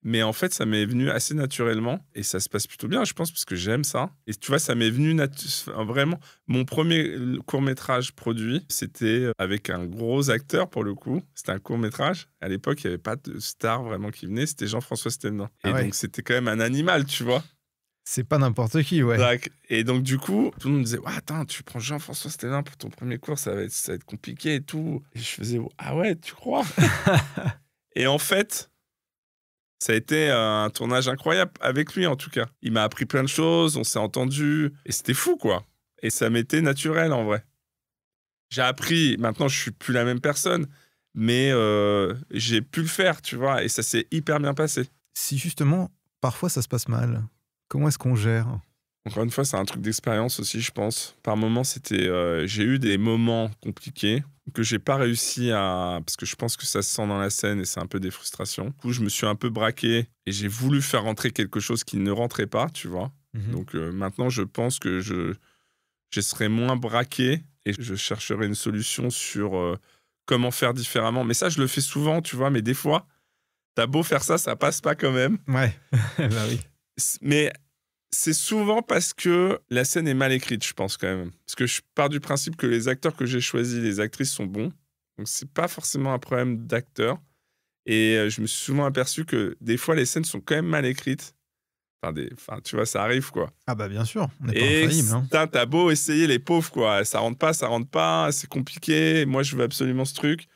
Mais en fait, ça m'est venu assez naturellement et ça se passe plutôt bien, je pense, parce que j'aime ça. Et tu vois, ça m'est venu vraiment. Mon premier court-métrage produit, c'était avec un gros acteur pour le coup. C'était un court-métrage. À l'époque, il n'y avait pas de star vraiment qui venait. C'était Jean-François Stelnin. Et donc, c'était quand même un animal, tu vois. C'est pas n'importe qui, ouais. Et donc, du coup, tout le monde me disait, attends, tu prends Jean-François Stelnin pour ton premier cours, ça va être compliqué et tout. Et je faisais, ah ouais, tu crois? Et en fait, ça a été un tournage incroyable avec lui, en tout cas. Il m'a appris plein de choses, on s'est entendus, et c'était fou, quoi. Et ça m'était naturel, en vrai. J'ai appris, maintenant, je suis plus la même personne, mais j'ai pu le faire, tu vois, et ça s'est hyper bien passé. Si justement, parfois ça se passe mal, comment est-ce qu'on gère? Encore une fois, c'est un truc d'expérience aussi, je pense. Par moments, j'ai eu des moments compliqués que j'ai pas réussi à... Parce que je pense que ça se sent dans la scène et c'est un peu des frustrations. Du coup, je me suis un peu braqué et j'ai voulu faire rentrer quelque chose qui ne rentrait pas, tu vois. Donc maintenant, je pense que je serai moins braqué et je chercherai une solution sur comment faire différemment. Mais ça, je le fais souvent, tu vois. Mais des fois, t'as beau faire ça passe pas quand même. Ouais, bah oui. Mais... c'est souvent parce que la scène est mal écrite, je pense quand même. Parce que je pars du principe que les acteurs que j'ai choisis, les actrices sont bons. Donc c'est pas forcément un problème d'acteur. Et je me suis souvent aperçu que des fois les scènes sont quand même mal écrites. Enfin tu vois, ça arrive quoi. Ah bah bien sûr, on n'est pas infaillible. Hein. T'as beau essayer les pauvres quoi, ça rentre pas, c'est compliqué. Moi je veux absolument ce truc,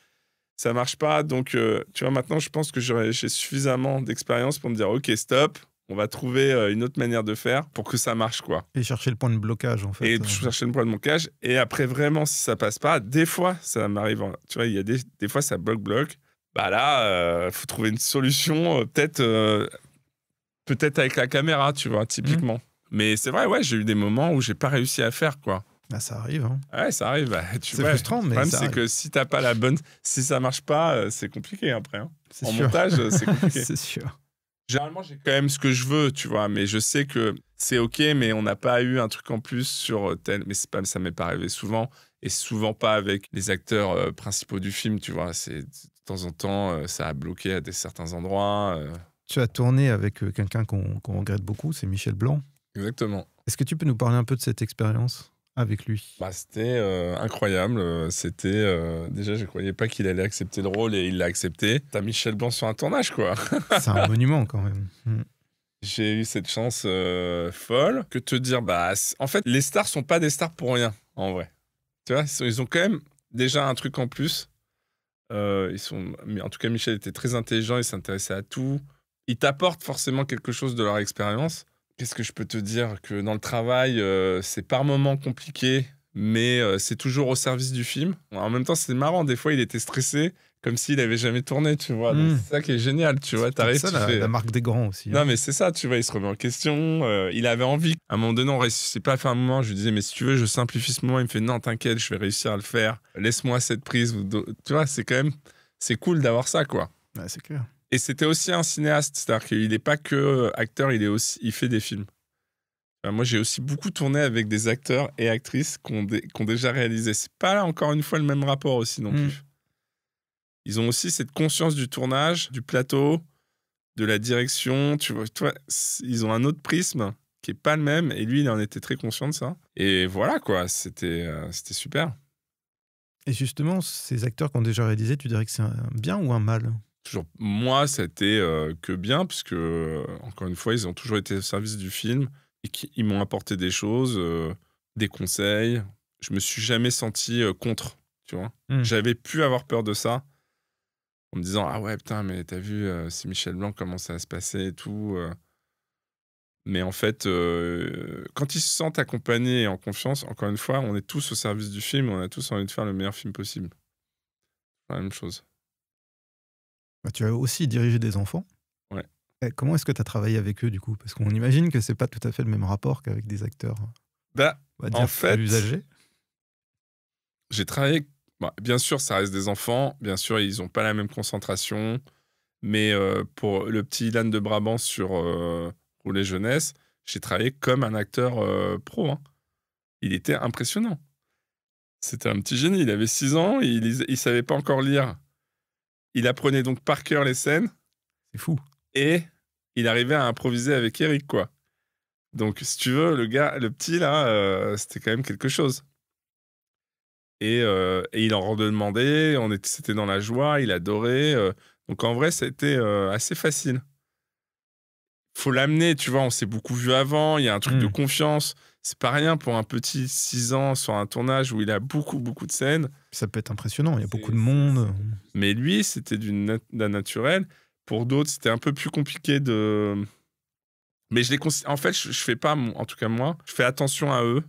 ça marche pas. Donc tu vois, maintenant je pense que j'ai suffisamment d'expérience pour me dire ok stop. On va trouver une autre manière de faire pour que ça marche, quoi. Et chercher le point de blocage, en fait. Et chercher le point de blocage. Et après, vraiment, si ça passe pas, des fois, ça m'arrive... Tu vois, il y a des fois, ça bloque. Bah là, faut trouver une solution, peut-être avec la caméra, tu vois, typiquement. Mais c'est vrai, ouais, j'ai eu des moments où j'ai pas réussi à faire, quoi. Bah, ça arrive, hein. Ouais, ça arrive. Bah, c'est frustrant, mais le ça problème, c'est que si t'as pas la bonne... Si ça marche pas, c'est compliqué, après. Hein. En sûr. montage, c'est compliqué. C'est sûr. Généralement, j'ai quand même ce que je veux, tu vois, mais je sais que c'est OK, mais on n'a pas eu un truc en plus sur tel... Mais ça m'est pas arrivé souvent, et souvent pas avec les acteurs principaux du film, tu vois. De temps en temps, ça a bloqué à certains endroits. Tu as tourné avec quelqu'un qu'on regrette beaucoup, c'est Michel Blanc. Exactement. Est-ce que tu peux nous parler un peu de cette expérience avec lui? C'était incroyable. Déjà, je croyais pas qu'il allait accepter le rôle et il l'a accepté. T'as Michel Blanc sur un tournage, quoi. C'est un monument, quand même. J'ai eu cette chance folle. Que te dire, en fait, les stars sont pas des stars pour rien, en vrai. Tu vois, ils ont quand même déjà un truc en plus. Mais en tout cas, Michel était très intelligent, il s'intéressait à tout. Ils t'apportent forcément quelque chose de leur expérience. Qu'est-ce que je peux te dire? Que dans le travail, c'est par moments compliqué, mais c'est toujours au service du film. En même temps, c'est marrant. Des fois, il était stressé, comme s'il n'avait jamais tourné, tu vois. Donc, c'est ça qui est génial, tu vois. C'est ça, la marque des grands aussi. Non, mais c'est ça, tu vois. Il se remet en question. Il avait envie. À un moment donné, on ne réussissait pas à faire un moment. Je lui disais, mais si tu veux, je simplifie ce moment. Il me fait, non, t'inquiète, je vais réussir à le faire. Laisse-moi cette prise. Tu vois, c'est quand même... C'est cool d'avoir ça, quoi. Ouais, c'est clair. Et c'était aussi un cinéaste, c'est-à-dire qu'il n'est pas que acteur, il fait des films. Moi, j'ai aussi beaucoup tourné avec des acteurs et actrices qui ont déjà réalisé. C'est pas là, encore une fois, le même rapport aussi non plus. Ils ont aussi cette conscience du tournage, du plateau, de la direction. Tu vois, ils ont un autre prisme qui est pas le même. Et lui, il en était très conscient de ça. Et voilà, quoi, c'était super. Et justement, ces acteurs qui ont déjà réalisé, tu dirais que c'est un bien ou un mal? Toujours, moi, c'était que bien, puisque, encore une fois, ils ont toujours été au service du film et ils m'ont apporté des choses, des conseils. Je me suis jamais senti contre, tu vois. J'avais pu avoir peur de ça, en me disant, ah ouais, putain, mais t'as vu, c'est Michel Blanc, comment ça va se passer et tout. Mais en fait, quand ils se sentent accompagnés et en confiance, encore une fois, on est tous au service du film, on a tous envie de faire le meilleur film possible. C'est la même chose. Bah, tu as aussi dirigé des enfants. Ouais. Et comment est-ce que tu as travaillé avec eux, du coup? Parce qu'on imagine que c'est pas tout à fait le même rapport qu'avec des acteurs, on va dire, en fait, plus âgés. J'ai travaillé... bien sûr, ça reste des enfants. Bien sûr, ils n'ont pas la même concentration. Mais pour le petit Ilan de Brabant sur Roulet Jeunesse, j'ai travaillé comme un acteur pro. Hein. Il était impressionnant. C'était un petit génie. Il avait 6 ans, il savait pas encore lire. Il apprenait donc par cœur les scènes. C'est fou. Et il arrivait à improviser avec Eric, quoi. Donc, si tu veux, le petit, là, c'était quand même quelque chose. Et il en redemandait, c'était dans la joie, il adorait. Donc, en vrai, ça a été assez facile. Faut l'amener, tu vois, on s'est beaucoup vu avant, il y a un truc de confiance. C'est pas rien pour un petit 6 ans sur un tournage où il a beaucoup, beaucoup de scènes. Ça peut être impressionnant, il y a beaucoup de monde. Mais lui, c'était d'un naturel. Pour d'autres, c'était un peu plus compliqué de... Mais en fait, je fais pas, en tout cas moi, je fais attention à eux,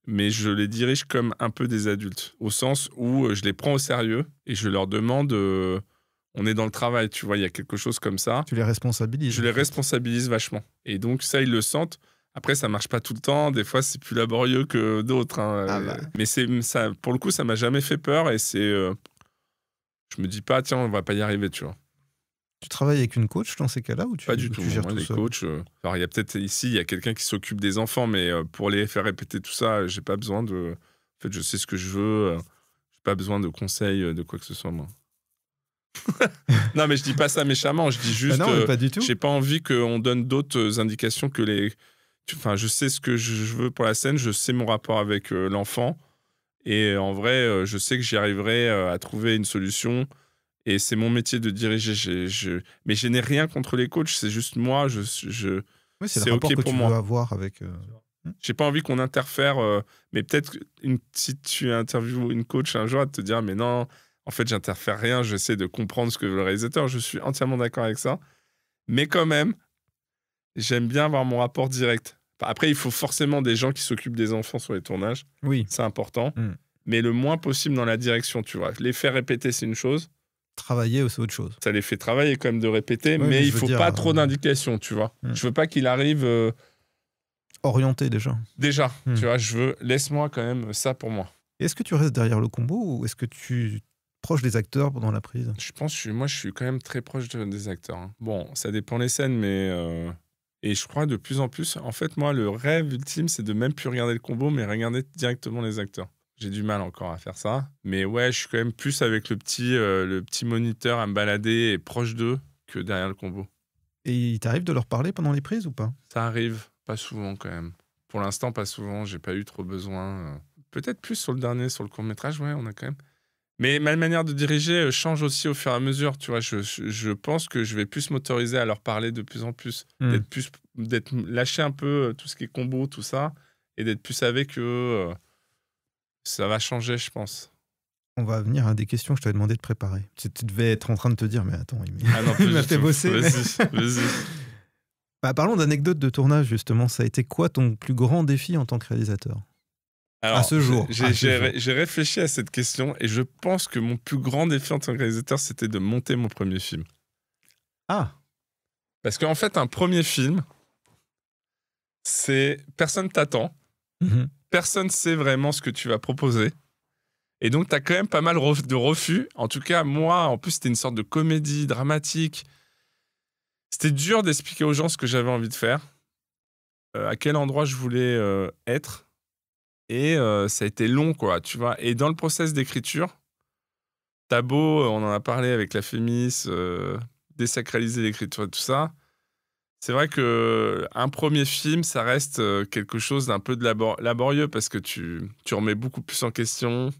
mais je les dirige comme un peu des adultes. Au sens où je les prends au sérieux et je leur demande... on est dans le travail, tu vois, il y a quelque chose comme ça. Tu les responsabilises. Je les responsabilise vachement. Et donc, ça, ils le sentent. Après, ça marche pas tout le temps. Des fois, c'est plus laborieux que d'autres. Hein. Ah bah. Mais ça, pour le coup, ça m'a jamais fait peur. Et c'est... je me dis pas, tiens, on va pas y arriver, tu vois. Tu travailles avec une coach dans ces cas-là ou Pas du tout. gères Moi, tout les seul coachs... alors, il y a peut-être ici, il y a quelqu'un qui s'occupe des enfants, mais pour les faire répéter tout ça, j'ai pas besoin de... En fait, je sais ce que je veux. J'ai pas besoin de conseils, de quoi que ce soit, moi. Non, mais je dis pas ça méchamment, je dis juste pas du tout. j'ai pas envie qu'on donne d'autres indications que les... Enfin, je sais ce que je veux pour la scène, je sais mon rapport avec l'enfant, et en vrai, je sais que j'y arriverai à trouver une solution, et c'est mon métier de diriger. Mais je n'ai rien contre les coachs, c'est juste moi, Oui, c'est c'est le rapport OK que pour tu moi. veux avoir avec... J'ai pas envie qu'on interfère, mais peut-être si tu interviews une coach un jour, elle te dira, mais non... En fait, j'interfère rien, j'essaie de comprendre ce que veut le réalisateur. Je suis entièrement d'accord avec ça. Mais quand même, j'aime bien avoir mon rapport direct. Après, il faut forcément des gens qui s'occupent des enfants sur les tournages. Oui. C'est important. Mm. Mais le moins possible dans la direction, tu vois. Les faire répéter, c'est une chose. Travailler, c'est autre chose. Ça les fait travailler quand même de répéter, Ouais, mais il je veux faut dire, pas trop d'indications, tu vois. Je veux pas qu'il arrive... orienté déjà. Déjà, tu vois, laisse-moi quand même ça pour moi. Est-ce que tu restes derrière le combo ou est-ce que tu... proche des acteurs pendant la prise? Je pense que je suis quand même très proche des acteurs. Hein. Bon, ça dépend les scènes, mais... Et je crois de plus en plus... En fait, moi, le rêve ultime, c'est de même plus regarder le combo, mais regarder directement les acteurs. J'ai du mal encore à faire ça. Mais ouais, je suis quand même plus avec le petit moniteur à me balader et proche d'eux que derrière le combo. Et il t'arrive de leur parler pendant les prises ou pas? Ça arrive, pas souvent quand même. Pour l'instant, pas souvent. J'ai pas eu trop besoin. Peut-être plus sur le dernier, sur le court-métrage, ouais, on a quand même... Mais ma manière de diriger change aussi au fur et à mesure. Tu vois, je pense que je vais plus m'autoriser à leur parler de plus en plus. D'être lâcher un peu tout ce qui est combo, tout ça, et d'être plus avec eux. Ça va changer, je pense. On va venir à des questions que je t'avais demandé de préparer. Tu devais être en train de te dire, mais attends, non, il m'a fait bosser. Vas-y. Bah, parlons d'anecdotes de tournage, justement. Ça a été quoi ton plus grand défi en tant que réalisateur? Alors, à ce jour. J'ai réfléchi à cette question et je pense que mon plus grand défi en tant que réalisateur, c'était de monter mon premier film. Ah. Parce qu'en fait, un premier film, c'est... Personne t'attend. Personne sait vraiment ce que tu vas proposer. Et donc, tu as quand même pas mal de refus. En tout cas, moi, en plus, c'était une sorte de comédie dramatique. C'était dur d'expliquer aux gens ce que j'avais envie de faire, à quel endroit je voulais être. Et ça a été long, quoi, tu vois. Et dans le process d'écriture, t'as beau, on en a parlé avec la Fémis, désacraliser l'écriture et tout ça. C'est vrai qu'un premier film, ça reste quelque chose d'un peu laborieux parce que tu remets beaucoup plus en question.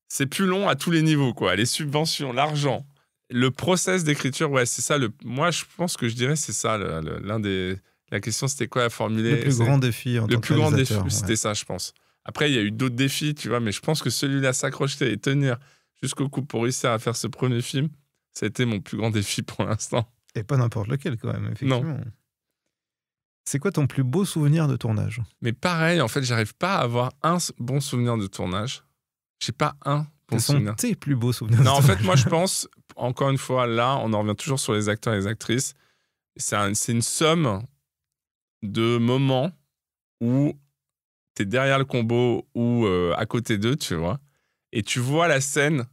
C'est plus long à tous les niveaux, quoi. Les subventions, l'argent. Le process d'écriture, ouais, c'est ça. Moi, je pense que je dirais c'est ça, l'un des... La question, c'était quoi à formuler? Le plus grand défi en tant que réalisateur. Le plus grand défi, c'était ça, je pense. Après, il y a eu d'autres défis, tu vois, mais je pense que celui-là, s'accrocher et tenir jusqu'au coup pour réussir à faire ce premier film, ça a été mon plus grand défi pour l'instant. Et pas n'importe lequel, quand même, effectivement. Non. C'est quoi ton plus beau souvenir de tournage? Mais pareil, en fait, j'arrive pas à avoir un bon souvenir de tournage. J'ai pas un bon souvenir. Quels sont tes plus beaux souvenirs? Non, en fait, moi, je pense, encore une fois, là, on en revient toujours sur les acteurs et les actrices. C'est une somme de moments où t'es derrière le combo ou à côté d'eux, tu vois, et tu vois la scène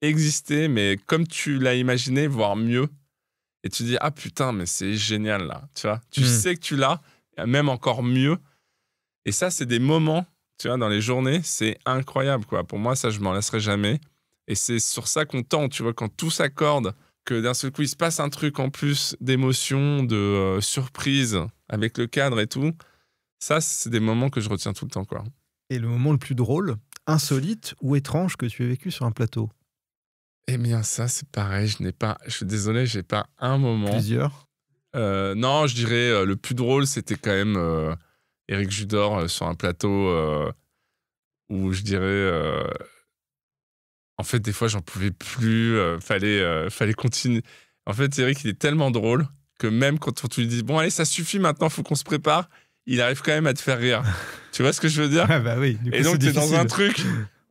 exister, mais comme tu l'as imaginé, voire mieux. Et tu dis, ah putain, mais c'est génial, là, tu vois. Tu sais que tu l'as, même encore mieux. Et ça, c'est des moments, tu vois, dans les journées, c'est incroyable, quoi. Pour moi, ça, je m'en lasserai jamais. Et c'est sur ça qu'on tend, tu vois, quand tout s'accorde, que d'un seul coup, il se passe un truc en plus d'émotion, de surprise avec le cadre et tout. Ça, c'est des moments que je retiens tout le temps, quoi. Et le moment le plus drôle, insolite ou étrange que tu as vécu sur un plateau? Eh bien, ça, c'est pareil. Je suis désolé, j'ai pas un moment. Plusieurs? Non, je dirais le plus drôle, c'était quand même Éric Judor sur un plateau où je dirais... en fait, des fois, j'en pouvais plus. Fallait continuer. En fait, Éric, il est tellement drôle que même quand tu lui dis « Bon, allez, ça suffit maintenant, faut qu'on se prépare », il arrive quand même à te faire rire. Tu vois ce que je veux dire? Ah bah oui, du coup, Et donc, c'est t'es dans difficile. un truc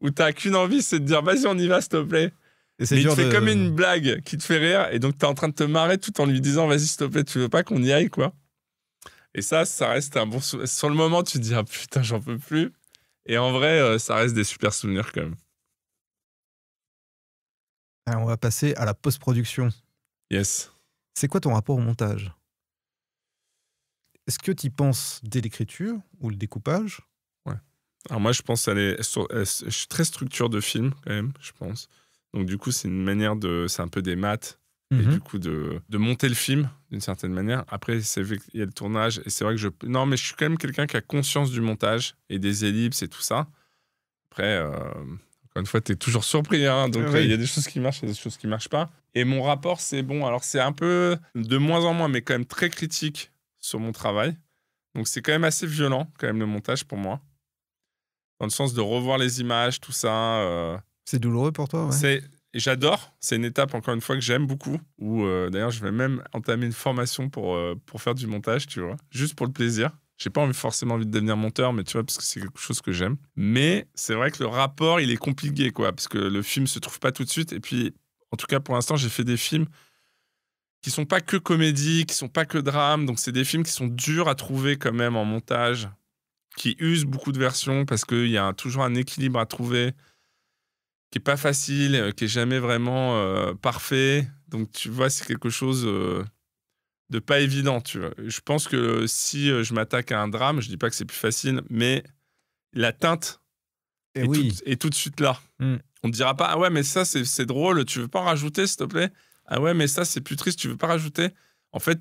où t'as qu'une envie, c'est de dire « Vas-y, on y va, s'il te plaît ». Et c'est Mais il dur te fait de- comme une blague qui te fait rire, et donc t'es en train de te marrer tout en lui disant « Vas-y, s'il te plaît, tu veux pas qu'on y aille, quoi ?» Et ça reste un bon souvenir. Sur le moment, tu te dis « Ah putain, j'en peux plus ». Et en vrai, ça reste des super souvenirs quand même. Alors, on va passer à la post-production. Yes. C'est quoi ton rapport au montage? Est-ce que tu y penses dès l'écriture ou le découpage? Alors moi, je pense je suis très structure de film quand même, je pense. Donc du coup, c'est une manière c'est un peu des maths et du coup de monter le film d'une certaine manière. Après, il y a le tournage et c'est vrai que non, mais je suis quand même quelqu'un qui a conscience du montage et des ellipses et tout ça. Après, encore une fois, t'es toujours surpris, hein, donc Oui. il y a des choses qui marchent et des choses qui marchent pas. Et mon rapport, c'est bon. Alors c'est un peu de moins en moins, mais quand même très critique sur mon travail. Donc c'est quand même assez violent, quand même le montage pour moi. Dans le sens de revoir les images, tout ça. C'est douloureux pour toi, ouais. Et j'adore. C'est une étape, encore une fois, que j'aime beaucoup. Où d'ailleurs, je vais même entamer une formation pour faire du montage, tu vois. Juste pour le plaisir. J'ai pas forcément envie de devenir monteur, mais tu vois, parce que c'est quelque chose que j'aime. Mais c'est vrai que le rapport, il est compliqué, quoi. Parce que le film se trouve pas tout de suite. Et puis, en tout cas, pour l'instant, j'ai fait des films qui sont pas que comédie, qui sont pas que drame. Donc, c'est des films qui sont durs à trouver quand même en montage, qui usent beaucoup de versions parce qu'il y a toujours un équilibre à trouver qui est pas facile, qui est jamais vraiment parfait. Donc, tu vois, c'est quelque chose de pas évident, tu vois. Je pense que si je m'attaque à un drame, je dis pas que c'est plus facile, mais la teinte Et oui. est tout de suite là. Mm. On ne dira pas « Ah ouais, mais ça, c'est drôle, tu veux pas en rajouter, s'il te plaît ?»« Ah ouais, mais ça, c'est plus triste, tu veux pas rajouter ?» En fait,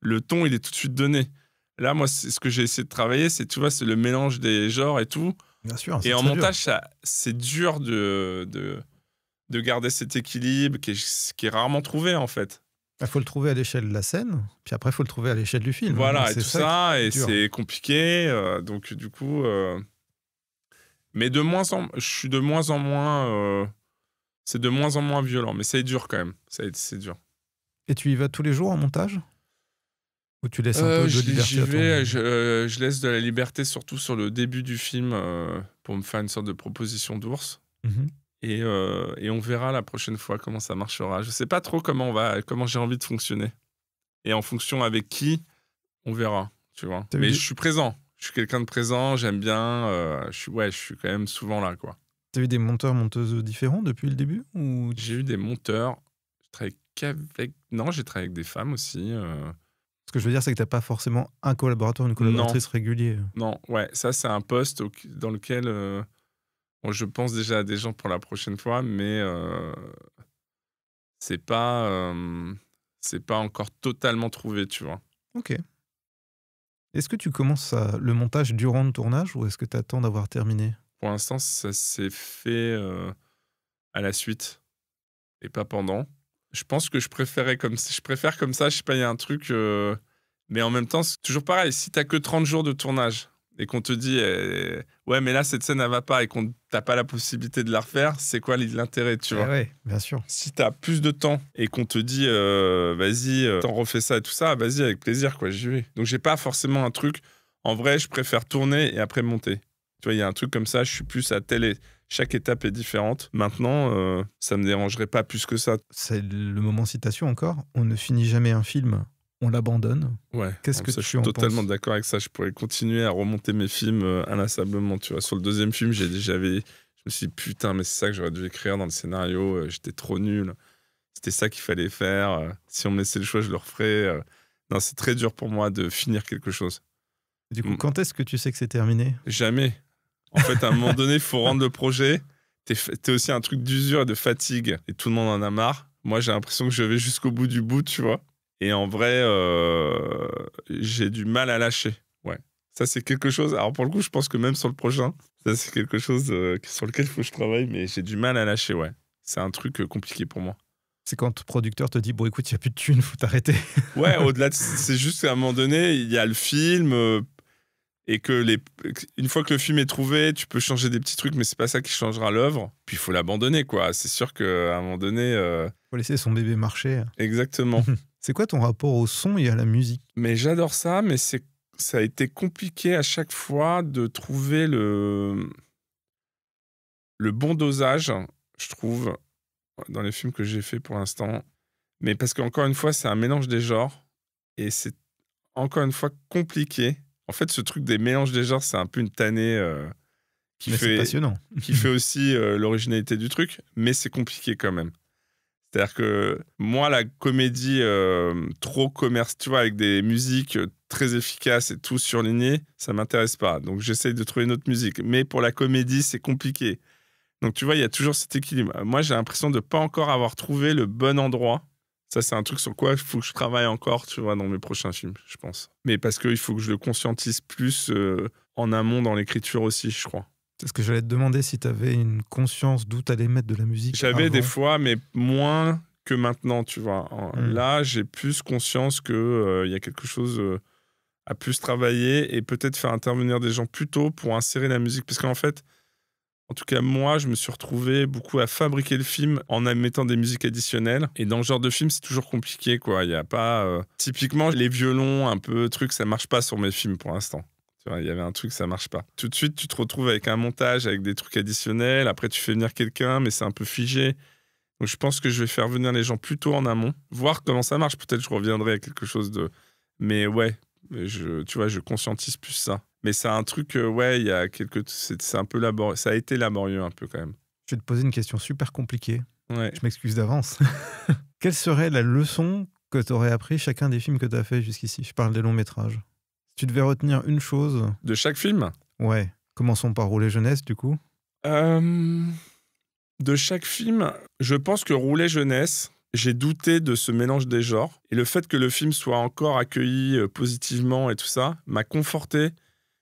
le ton, il est tout de suite donné. Là, moi, c'est ce que j'ai essayé de travailler, c'est, tu vois, c'est le mélange des genres et tout. Bien sûr. Et en montage, c'est dur de garder cet équilibre qui est rarement trouvé, en fait. Il faut le trouver à l'échelle de la scène, puis après, il faut le trouver à l'échelle du film. Voilà, Donc, et c'est tout ça, et dur. c'est compliqué. Donc, du coup... Mais je suis de moins en moins... c'est de moins en moins violent, mais c'est dur quand même. C'est dur. Et tu y vas tous les jours en montage? Ou tu laisses un peu de liberté à ton... je laisse de la liberté, surtout sur le début du film, pour me faire une sorte de proposition d'ours. Mhm. Et on verra la prochaine fois comment ça marchera. Je sais pas trop comment j'ai envie de fonctionner. Et en fonction avec qui, on verra, tu vois. Mais je suis présent. Je suis quelqu'un de présent, j'aime bien. Je suis quand même souvent là, quoi. T'as eu des monteurs, monteuses différents depuis le début ou... J'ai eu des monteurs. Non, j'ai travaillé avec des femmes aussi. Ce que je veux dire, c'est que t'as pas forcément un collaborateur, une collaboratrice régulier. Non, ouais, ça c'est un poste dans lequel je pense déjà à des gens pour la prochaine fois, mais c'est pas encore totalement trouvé, tu vois. Ok. Est-ce que tu commences le montage durant le tournage ou est-ce que tu attends d'avoir terminé? Pour l'instant, ça s'est fait à la suite et pas pendant. Je pense que je préfère comme ça, je sais pas, il y a un truc... mais en même temps, c'est toujours pareil, si t'as que 30 jours de tournage et qu'on te dit ouais, mais là, cette scène, elle va pas et qu'on t'as pas la possibilité de la refaire, c'est quoi l'intérêt, tu vois? Ouais, bien sûr. Si t'as plus de temps et qu'on te dit vas-y, t'en refais ça et tout ça, vas-y, avec plaisir, quoi, j'y vais. Donc, j'ai pas forcément un truc. En vrai, je préfère tourner et après monter. Tu vois, il y a un truc comme ça, je suis plus à chaque étape est différente. Maintenant, ça me dérangerait pas plus que ça. C'est le moment citation encore. On ne finit jamais un film, on l'abandonne. Ouais. Qu'est-ce que ça, tu je suis en totalement penses? d'accord avec ça. Je pourrais continuer à remonter mes films inlassablement. Tu vois, sur le deuxième film, je me suis dit putain, mais c'est ça que j'aurais dû écrire dans le scénario. J'étais trop nul. C'était ça qu'il fallait faire. Si on me laissait le choix, je le referais. Non, c'est très dur pour moi de finir quelque chose. Du coup, quand est-ce que tu sais que c'est terminé? Jamais. En fait, à un moment donné, il faut rendre le projet. T'es aussi un truc d'usure et de fatigue. Et tout le monde en a marre. Moi, j'ai l'impression que je vais jusqu'au bout du bout, tu vois. Et en vrai, j'ai du mal à lâcher. Ouais. Ça, c'est quelque chose... Alors, pour le coup, je pense que même sur le prochain, ça, c'est quelque chose sur lequel il faut que je travaille, mais j'ai du mal à lâcher, ouais. C'est un truc compliqué pour moi. C'est quand ton producteur te dit « Bon, écoute, il n'y a plus de thunes, faut t'arrêter. » Ouais, au-delà de... C'est juste qu'à un moment donné, il y a le film... et que une fois que le film est trouvé, tu peux changer des petits trucs, mais c'est pas ça qui changera l'œuvre. Puis il faut l'abandonner, quoi. C'est sûr qu'à un moment donné... Faut laisser son bébé marcher. Exactement. C'est quoi ton rapport au son et à la musique? Mais j'adore ça, mais ça a été compliqué à chaque fois de trouver le bon dosage, je trouve, dans les films que j'ai faits pour l'instant. Mais parce qu'encore une fois, c'est un mélange des genres, et c'est encore une fois compliqué. En fait, ce truc des mélanges des genres, c'est un peu une tannée Mais c'est passionnant. qui fait aussi l'originalité du truc, mais c'est compliqué quand même. C'est-à-dire que moi, la comédie trop commerce, tu vois, avec des musiques très efficaces et tout surligné, ça m'intéresse pas. Donc j'essaye de trouver une autre musique. Mais pour la comédie, c'est compliqué. Donc tu vois, il y a toujours cet équilibre. Moi, j'ai l'impression de pas encore avoir trouvé le bon endroit. Ça, c'est un truc sur quoi il faut que je travaille encore, tu vois, dans mes prochains films, je pense. Mais parce qu'il faut que je le conscientise plus en amont dans l'écriture aussi, je crois. C'est ce que j'allais te demander, si tu avais une conscience d'où tu allais mettre de la musique. J'avais avant. des fois, mais moins que maintenant, tu vois. Là, j'ai plus conscience qu'il y a quelque chose à plus travailler et peut-être faire intervenir des gens plus tôt pour insérer la musique. Parce qu'en fait, en tout cas, moi, je me suis retrouvé beaucoup à fabriquer le film en mettant des musiques additionnelles. Et dans ce genre de film, c'est toujours compliqué, quoi. Il y a pas... Typiquement, les violons, un peu, trucs, ça marche pas sur mes films pour l'instant. Il y avait un truc, ça marche pas. Tout de suite, tu te retrouves avec un montage, avec des trucs additionnels. Après, tu fais venir quelqu'un, mais c'est un peu figé. Donc, je pense que je vais faire venir les gens plus tôt en amont, voir comment ça marche. Peut-être je reviendrai à quelque chose de... Mais ouais, tu vois, je conscientise plus ça. Mais c'est un truc, ouais, il y a c'est un peu laborieux. Ça a été laborieux un peu quand même. Je vais te poser une question super compliquée. Ouais. Je m'excuse d'avance. Quelle serait la leçon que tu aurais appris chacun des films que tu as fait jusqu'ici? Je parle des longs métrages. Si tu devais retenir une chose... De chaque film? Ouais. Commençons par Roulet Jeunesse, du coup. De chaque film, je pense que Roulet Jeunesse, j'ai douté de ce mélange des genres. Et le fait que le film soit encore accueilli positivement et tout ça m'a conforté.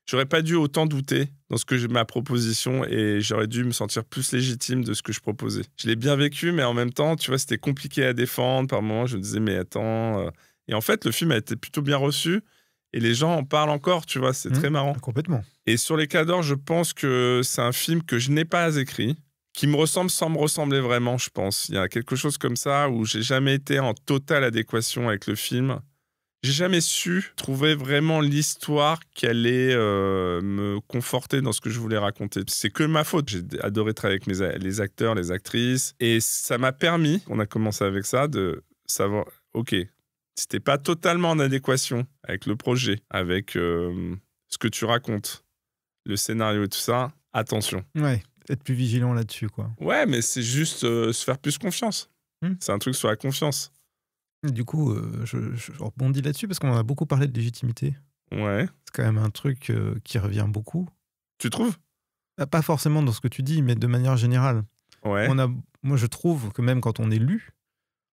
J'aurais pas dû autant douter dans ma proposition et j'aurais dû me sentir plus légitime de ce que je proposais. Je l'ai bien vécu, mais en même temps, tu vois, c'était compliqué à défendre. Par moments, je me disais, mais attends... Et en fait, le film a été plutôt bien reçu. Et les gens en parlent encore, tu vois, c'est très marrant. Complètement. Et sur Les Cadors, je pense que c'est un film que je n'ai pas écrit, qui me ressemble sans me ressembler vraiment, je pense. Il y a quelque chose comme ça où j'ai jamais été en totale adéquation avec le film. J'ai jamais su trouver vraiment l'histoire qui allait me conforter dans ce que je voulais raconter. C'est que ma faute. J'ai adoré travailler avec les acteurs, les actrices. Et ça m'a permis, on a commencé avec ça, de savoir, ok, si t'es pas totalement en adéquation avec le projet, avec ce que tu racontes, le scénario et tout ça, attention. Ouais, être plus vigilant là-dessus, quoi. Ouais, mais c'est juste se faire plus confiance. C'est un truc sur la confiance. Du coup, je rebondis là-dessus parce qu'on en a beaucoup parlé de légitimité. Ouais. C'est quand même un truc qui revient beaucoup. Tu trouves? Pas forcément dans ce que tu dis, mais de manière générale. Ouais. Moi, je trouve que même quand on est lu,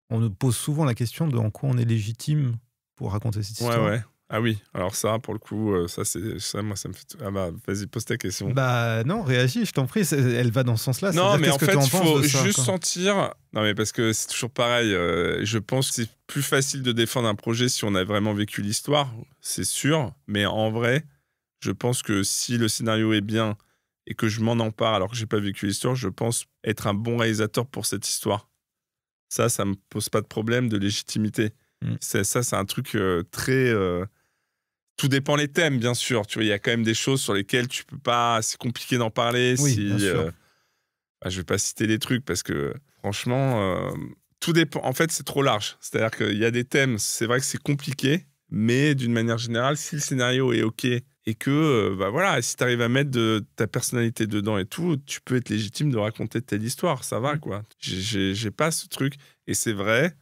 on nous pose souvent la question de en quoi on est légitime pour raconter cette histoire. Ouais. Ah oui, alors ça, pour le coup, ça, moi, ça me fait... Ah bah, vas-y, pose ta question. Bah non, réagis, je t'en prie, elle va dans ce sens-là. Non, mais en fait, il faut ça, juste quoi. sentir... Non, mais parce que c'est toujours pareil, je pense que c'est plus facile de défendre un projet si on a vraiment vécu l'histoire, c'est sûr, mais en vrai, je pense que si le scénario est bien et que je m'en empare alors que j'ai pas vécu l'histoire, je pense être un bon réalisateur pour cette histoire. Ça me pose pas de problème de légitimité. C'est un truc très... Tout dépend les thèmes, bien sûr. Tu vois, il y a quand même des choses sur lesquelles tu peux pas... C'est compliqué d'en parler. Oui, bien sûr. Je vais pas citer les trucs parce que, franchement, tout dépend. En fait, c'est trop large. C'est-à-dire qu'il y a des thèmes, c'est vrai que c'est compliqué, mais d'une manière générale, si le scénario est OK et que, voilà, si tu arrives à mettre de ta personnalité dedans et tout, tu peux être légitime de raconter telle histoire. Ça va, quoi. J'ai pas ce truc. Et c'est vrai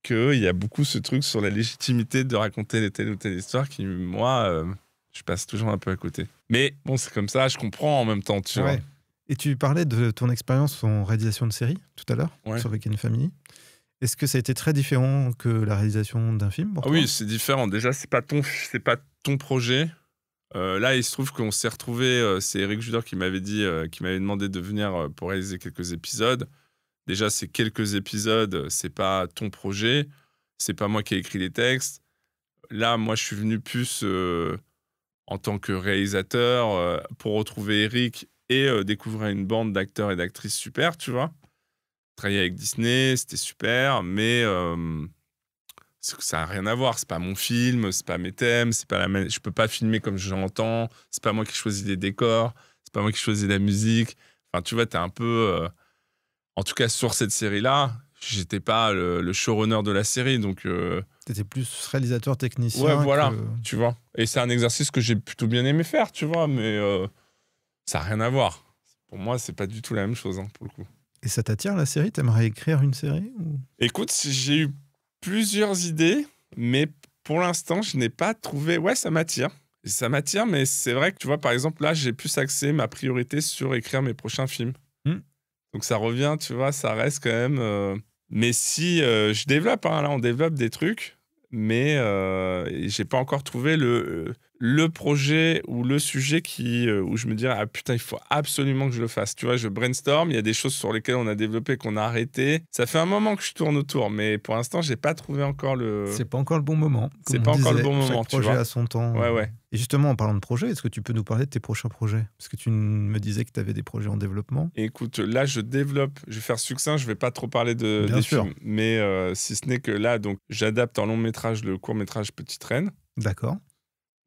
qu'il y a beaucoup ce truc sur la légitimité de raconter telle ou telle histoire qui, moi, je passe toujours un peu à côté. Mais bon, c'est comme ça, je comprends en même temps, tu vois. Et tu parlais de ton expérience en réalisation de série tout à l'heure, sur Weekend Family. Est-ce que ça a été très différent que la réalisation d'un film pour toi? Oui, c'est différent. Déjà, c'est pas ton projet. Là, il se trouve qu'on s'est retrouvés. C'est Eric Judor qui m'avait demandé de venir pour réaliser quelques épisodes. Déjà, c'est quelques épisodes, c'est pas ton projet. C'est pas moi qui ai écrit les textes. Là, moi, je suis venu plus en tant que réalisateur pour retrouver Eric et découvrir une bande d'acteurs et d'actrices super, tu vois. Travailler avec Disney, c'était super, mais ça n'a rien à voir. C'est pas mon film, c'est pas mes thèmes, c'est pas je peux pas filmer comme je l'entends. C'est pas moi qui choisis les décors, c'est pas moi qui choisis la musique. Enfin, tu vois, t'es un peu. En tout cas, sur cette série-là, j'étais pas le showrunner de la série, donc. T'étais plus réalisateur technicien. Ouais, voilà, tu vois. Et c'est un exercice que j'ai plutôt bien aimé faire, tu vois, mais ça n'a rien à voir. Pour moi, c'est pas du tout la même chose, hein, pour le coup. Et ça t'attire la série? T'aimerais écrire une série ou... Écoute, j'ai eu plusieurs idées, mais pour l'instant, je n'ai pas trouvé... Ouais, ça m'attire. Ça m'attire, mais c'est vrai que, tu vois, par exemple, là, j'ai plus axé ma priorité sur écrire mes prochains films. Donc ça revient, tu vois, ça reste quand même... Mais si je développe, hein, là, on développe des trucs, mais j'ai pas encore trouvé le projet ou le sujet où je me dirais, ah putain, il faut absolument que je le fasse. Tu vois, je brainstorm, il y a des choses sur lesquelles on a développé, qu'on a arrêté. Ça fait un moment que je tourne autour, mais pour l'instant, j'ai pas trouvé encore le... C'est pas encore le bon moment. C'est pas encore le bon moment, tu vois. Chaque projet a son temps. Ouais. Et justement, en parlant de projets, est-ce que tu peux nous parler de tes prochains projets? Parce que tu me disais que tu avais des projets en développement. Écoute, là, je développe, je vais faire succinct, je vais pas trop parler des films, mais si ce n'est que là, donc, j'adapte en long métrage le court métrage Petite Reine. D'accord.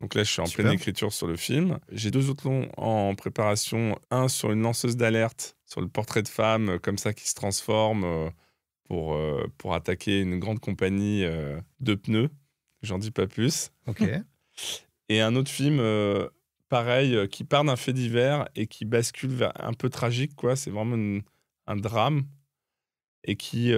Donc là, je suis en pleine écriture sur le film. J'ai 2 autres longs en préparation. Un sur une lanceuse d'alerte, sur le portrait de femme, comme ça, qui se transforme pour attaquer une grande compagnie de pneus. J'en dis pas plus. Ok. Et un autre film, pareil, qui part d'un fait divers et qui bascule vers un peu tragique, quoi. C'est vraiment un drame. Et qui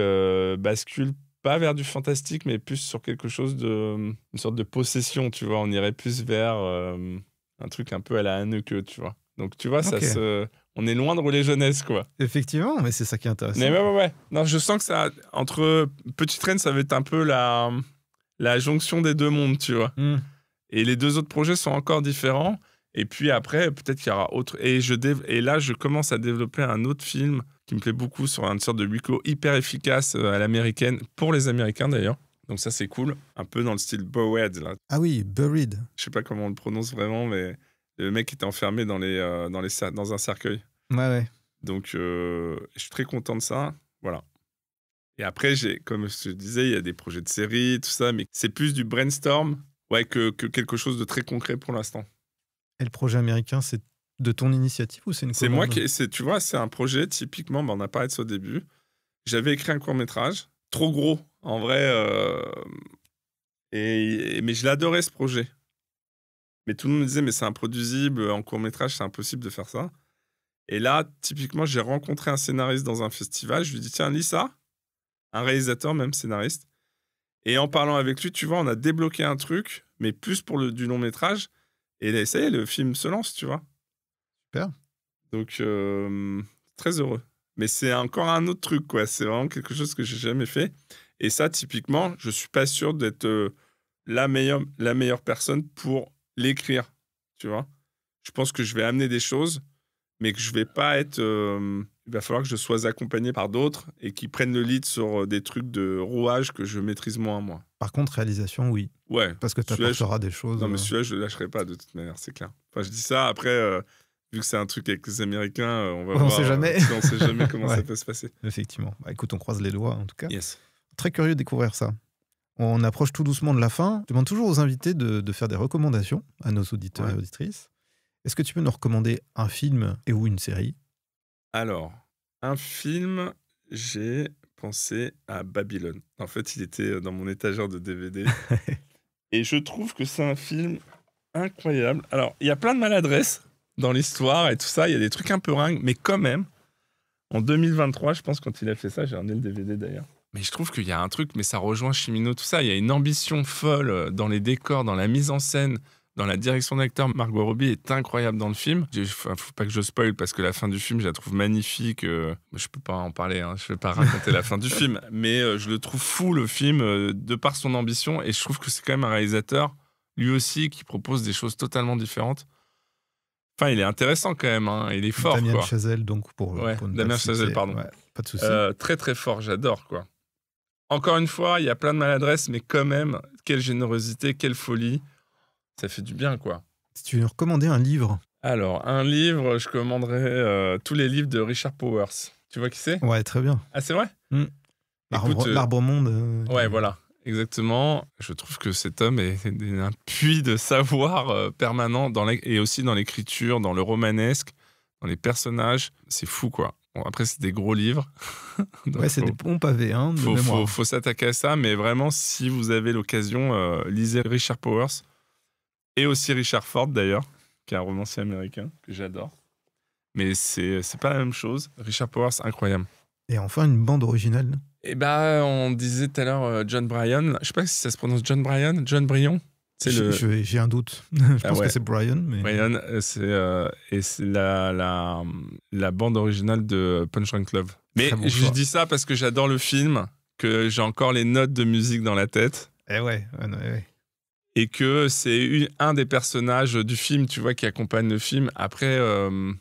bascule pas vers du fantastique, mais plus sur quelque chose une sorte de possession, tu vois. On irait plus vers un truc un peu à la Haneke, tu vois. Donc, tu vois, on est loin de Rouler Jeunesse, quoi. Effectivement, mais c'est ça qui est intéressant. Mais ouais. Non, je sens que ça, entre Petite Reine, ça va être un peu la jonction des deux mondes, tu vois. Et les 2 autres projets sont encore différents. Et puis après, peut-être qu'il y aura autre. Et là, je commence à développer un autre film qui me plaît beaucoup, sur une sorte de huis clos hyper efficace à l'américaine, pour les Américains d'ailleurs. Donc ça, c'est cool. Un peu dans le style Buried, là. Ah oui, Buried. Je sais pas comment on le prononce vraiment, mais le mec était enfermé dans un cercueil. Ouais. Donc, je suis très content de ça. Voilà. Et après, comme je te disais, il y a des projets de série, tout ça, mais c'est plus du brainstorm que quelque chose de très concret pour l'instant. Et le projet américain, c'est de ton initiative ou c'est une commande? C'est moi tu vois, c'est un projet, typiquement, on a parlé de ça au début. J'avais écrit un court-métrage, trop gros, en vrai, mais je l'adorais, ce projet. Mais tout le monde me disait, mais c'est improduisible, en court-métrage, c'est impossible de faire ça. Et là, typiquement, j'ai rencontré un scénariste dans un festival, je lui ai dit, tiens, lis ça. Un réalisateur, même scénariste. Et en parlant avec lui, tu vois, on a débloqué un truc, mais plus pour du long-métrage. Et là, ça y est, le film se lance, tu vois. Super. Donc, très heureux. Mais c'est encore un autre truc, quoi. C'est vraiment quelque chose que j'ai jamais fait. Et ça, typiquement, je suis pas sûr d'être la meilleure personne pour l'écrire, tu vois. Je pense que je vais amener des choses, mais que je vais pas être... il va falloir que je sois accompagné par d'autres et qui prennent le lead sur des trucs de rouage que je maîtrise moins, moi. Par contre, réalisation, oui. Ouais. Parce que tu apporteras des choses... Non, mais celui-là, je le lâcherai pas, de toute manière, c'est clair. Enfin, je dis ça, après... vu que c'est un truc avec les Américains, on va voir. On sait jamais. On sait jamais comment ça peut se passer. Effectivement. Bah, écoute, on croise les doigts, en tout cas. Yes. Très curieux de découvrir ça. On approche tout doucement de la fin. Je demande toujours aux invités de faire des recommandations à nos auditeurs et auditrices. Est-ce que tu peux nous recommander un film et ou une série? Alors, un film, j'ai pensé à Babylone. En fait, il était dans mon étagère de DVD. Et je trouve que c'est un film incroyable. Alors, il y a plein de maladresses dans l'histoire et tout ça, il y a des trucs un peu ringues, mais quand même, en 2023, je pense, quand il a fait ça, j'ai ramené le DVD d'ailleurs. Mais je trouve qu'il y a un truc, mais ça rejoint Cimino, tout ça, il y a une ambition folle dans les décors, dans la mise en scène, Dans la direction d'acteur, Margot Robbie est incroyable dans le film. Faut pas que je spoil parce que la fin du film, je la trouve magnifique. Je peux pas en parler, hein. Je vais pas raconter la fin du film, mais je le trouve fou, le film, de par son ambition. Et je trouve que c'est quand même un réalisateur, lui aussi, qui propose des choses totalement différentes. Enfin, il est intéressant quand même, hein. Il est fort, Damien quoi. Chazelle, donc pour Damien Chazelle, pardon. Ouais, pas de souci. Très très fort, j'adore, quoi. Encore une fois, il y a plein de maladresses, mais quand même, quelle générosité, quelle folie. Ça fait du bien, quoi. Si tu veux nous recommander un livre. Alors, un livre, je commanderais tous les livres de Richard Powers. Tu vois qui c'est ? Ouais, très bien. Ah, c'est vrai ? L'Arbre Monde. Ouais, voilà, exactement. Je trouve que cet homme est un puits de savoir permanent et aussi dans l'écriture, dans le romanesque, dans les personnages. C'est fou, quoi. Bon, après, c'est des gros livres. Ouais, c'est des bons pavés, hein, de mémoire. Faut s'attaquer à ça, mais vraiment, si vous avez l'occasion, lisez Richard Powers. Et aussi Richard Ford, d'ailleurs, qui est un romancier américain que j'adore. Mais c'est pas la même chose. Richard Powers, incroyable. Et enfin, une bande originale. Et on disait tout à l'heure John Bryan. Je sais pas si ça se prononce John Bryan, John Brion. J'ai un doute. Je pense que c'est Brian. Mais... Brian, c'est la bande originale de Punch Drunk Love. Mais je dis ça parce que j'adore le film, que j'ai encore les notes de musique dans la tête. Ouais. Et que c'est un des personnages du film, tu vois, qui accompagne le film. Après,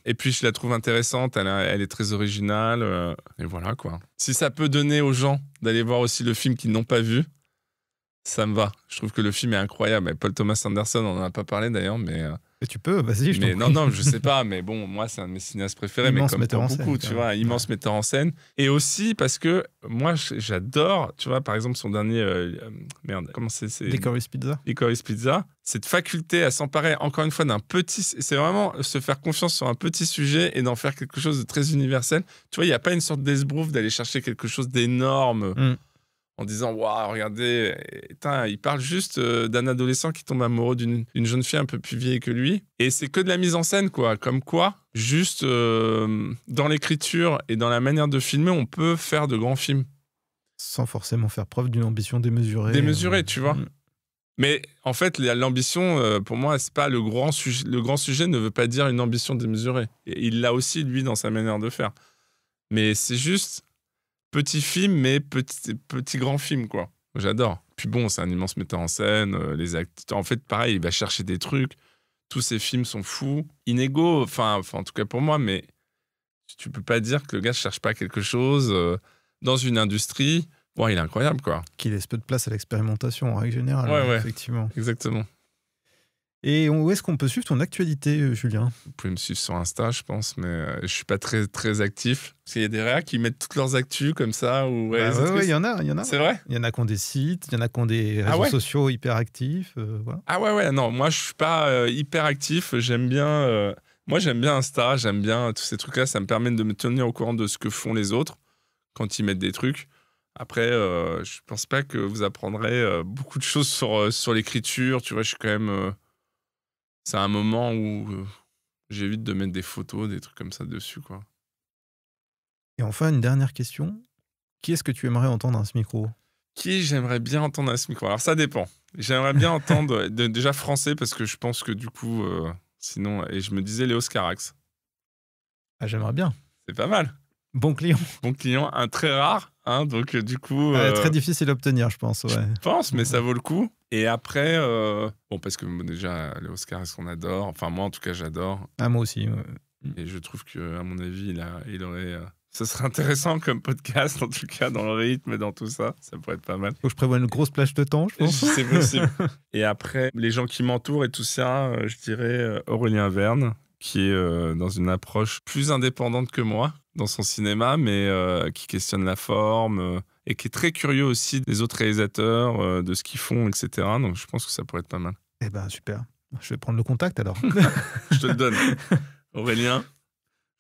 et puis je la trouve intéressante, elle est très originale, et voilà, quoi. Si ça peut donner aux gens d'aller voir aussi le film qu'ils n'ont pas vu, ça me va. Je trouve que le film est incroyable. Et Paul Thomas Anderson, on n'en a pas parlé d'ailleurs, mais... Et tu peux, vas-y, je t'en prie. Non, je sais pas, mais bon, moi, c'est un de mes cinéastes préférés, Immense mais comme metteur en beaucoup, scène, tu vois, immense metteur en scène. Et aussi parce que moi, j'adore, tu vois, par exemple, son dernier... comment c'est Licorice Pizza. Licorice Pizza. Cette faculté à s'emparer, encore une fois, d'un petit... C'est vraiment se faire confiance sur un petit sujet et d'en faire quelque chose de très universel. Tu vois, il n'y a pas une sorte d'esbrouf d'aller chercher quelque chose d'énorme... en disant, waouh, regardez, il parle juste d'un adolescent qui tombe amoureux d'une jeune fille un peu plus vieille que lui. Et c'est que de la mise en scène, quoi. Comme quoi, juste dans l'écriture et dans la manière de filmer, on peut faire de grands films. Sans forcément faire preuve d'une ambition démesurée. Démesurée, tu vois. Mais en fait, l'ambition, pour moi, c'est pas le grand sujet. Le grand sujet ne veut pas dire une ambition démesurée. Et il l'a aussi, lui, dans sa manière de faire. Mais c'est juste... petit film, mais petit grand film, quoi. J'adore. Puis bon, c'est un immense metteur en scène. Les acteurs, en fait, pareil, il va chercher des trucs. Tous ces films sont fous. Inégaux, enfin, en tout cas pour moi, mais tu peux pas dire que le gars ne cherche pas quelque chose dans une industrie. Bon, il est incroyable, quoi. Qui laisse peu de place à l'expérimentation, en règle générale. Ouais. Effectivement. Exactement. Et où est-ce qu'on peut suivre ton actualité, Julien ? Vous pouvez me suivre sur Insta, je pense, mais je suis pas très, très actif. Parce qu'il y a des réacs qui mettent toutes leurs actus comme ça. Oui, il y en a. C'est vrai ? Il y en a qui ont des sites, il y en a qui ont des réseaux sociaux hyper actifs. Voilà. Ah ouais, non, moi je suis pas hyper actif. J'aime bien Insta, j'aime bien tous ces trucs-là. Ça me permet de me tenir au courant de ce que font les autres quand ils mettent des trucs. Après, je pense pas que vous apprendrez beaucoup de choses sur l'écriture. Tu vois, je suis quand même... c'est un moment où j'évite de mettre des photos, des trucs comme ça dessus, quoi. Et enfin, une dernière question. Qui est-ce que tu aimerais entendre à ce micro ? Qui j'aimerais bien entendre à ce micro ? Alors, ça dépend. J'aimerais bien entendre déjà français, parce que je pense que du coup, sinon... Et je me disais Léos Carax. Ah, j'aimerais bien. C'est pas mal. Bon client. Bon client, un très rare, hein, donc du coup... très difficile à obtenir, je pense. Ouais. Je pense, mais ça vaut le coup. Et après, parce que déjà, les Oscars, est-ce qu'on adore ? Enfin, moi, en tout cas, j'adore. Ah, moi aussi. Ouais. Et je trouve qu'à mon avis, il aurait... ce serait intéressant comme podcast, en tout cas, dans le rythme et dans tout ça. Ça pourrait être pas mal. Faut que je prévoie une grosse plage de temps, je pense. C'est possible. Et après, les gens qui m'entourent et tout ça, je dirais Aurélien Verne, qui est dans une approche plus indépendante que moi dans son cinéma, mais qui questionne la forme et qui est très curieux aussi des autres réalisateurs, de ce qu'ils font, etc. Donc je pense que ça pourrait être pas mal. Eh ben super. Je vais prendre le contact alors. Je te le donne. Aurélien,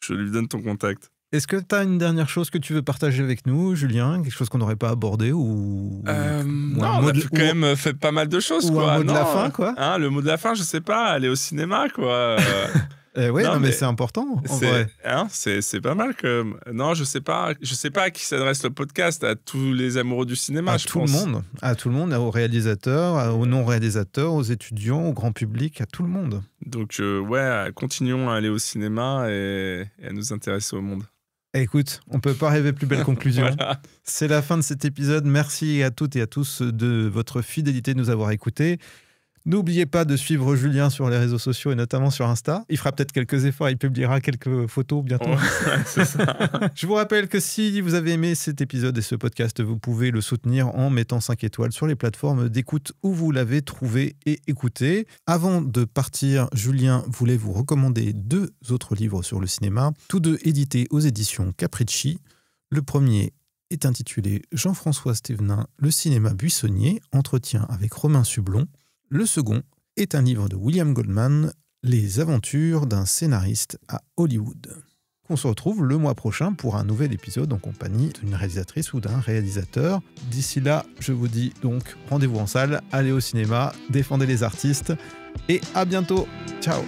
je lui donne ton contact. Est-ce que tu as une dernière chose que tu veux partager avec nous, Julien ? Quelque chose qu'on n'aurait pas abordé ou non, on a quand même fait pas mal de choses. Ou quoi. un mot de non, la fin, quoi. Hein, le mot de la fin, je sais pas, aller au cinéma, quoi. Ouais, non, mais c'est important, en vrai. C'est pas mal que... Non, je sais pas à qui s'adresse le podcast, à tous les amoureux du cinéma, je pense. À tout le monde, aux réalisateurs, aux non-réalisateurs, aux étudiants, au grand public, à tout le monde. Donc, continuons à aller au cinéma et à nous intéresser au monde. Écoute, on peut pas rêver plus belle conclusion. Voilà. C'est la fin de cet épisode. Merci à toutes et à tous de votre fidélité de nous avoir écoutés. N'oubliez pas de suivre Julien sur les réseaux sociaux et notamment sur Insta. Il fera peut-être quelques efforts, il publiera quelques photos bientôt. C'est ça. Je vous rappelle que si vous avez aimé cet épisode et ce podcast, vous pouvez le soutenir en mettant 5 étoiles sur les plateformes d'écoute où vous l'avez trouvé et écouté. Avant de partir, Julien voulait vous recommander 2 autres livres sur le cinéma, tous 2 édités aux éditions Capricci. Le premier est intitulé Jean-François Stévenin, Le cinéma buissonnier, entretien avec Romain Sublon. Le second est un livre de William Goldman, Les aventures d'un scénariste à Hollywood. On se retrouve le mois prochain pour un nouvel épisode en compagnie d'une réalisatrice ou d'un réalisateur. D'ici là, je vous dis donc rendez-vous en salle, allez au cinéma, défendez les artistes et à bientôt. Ciao.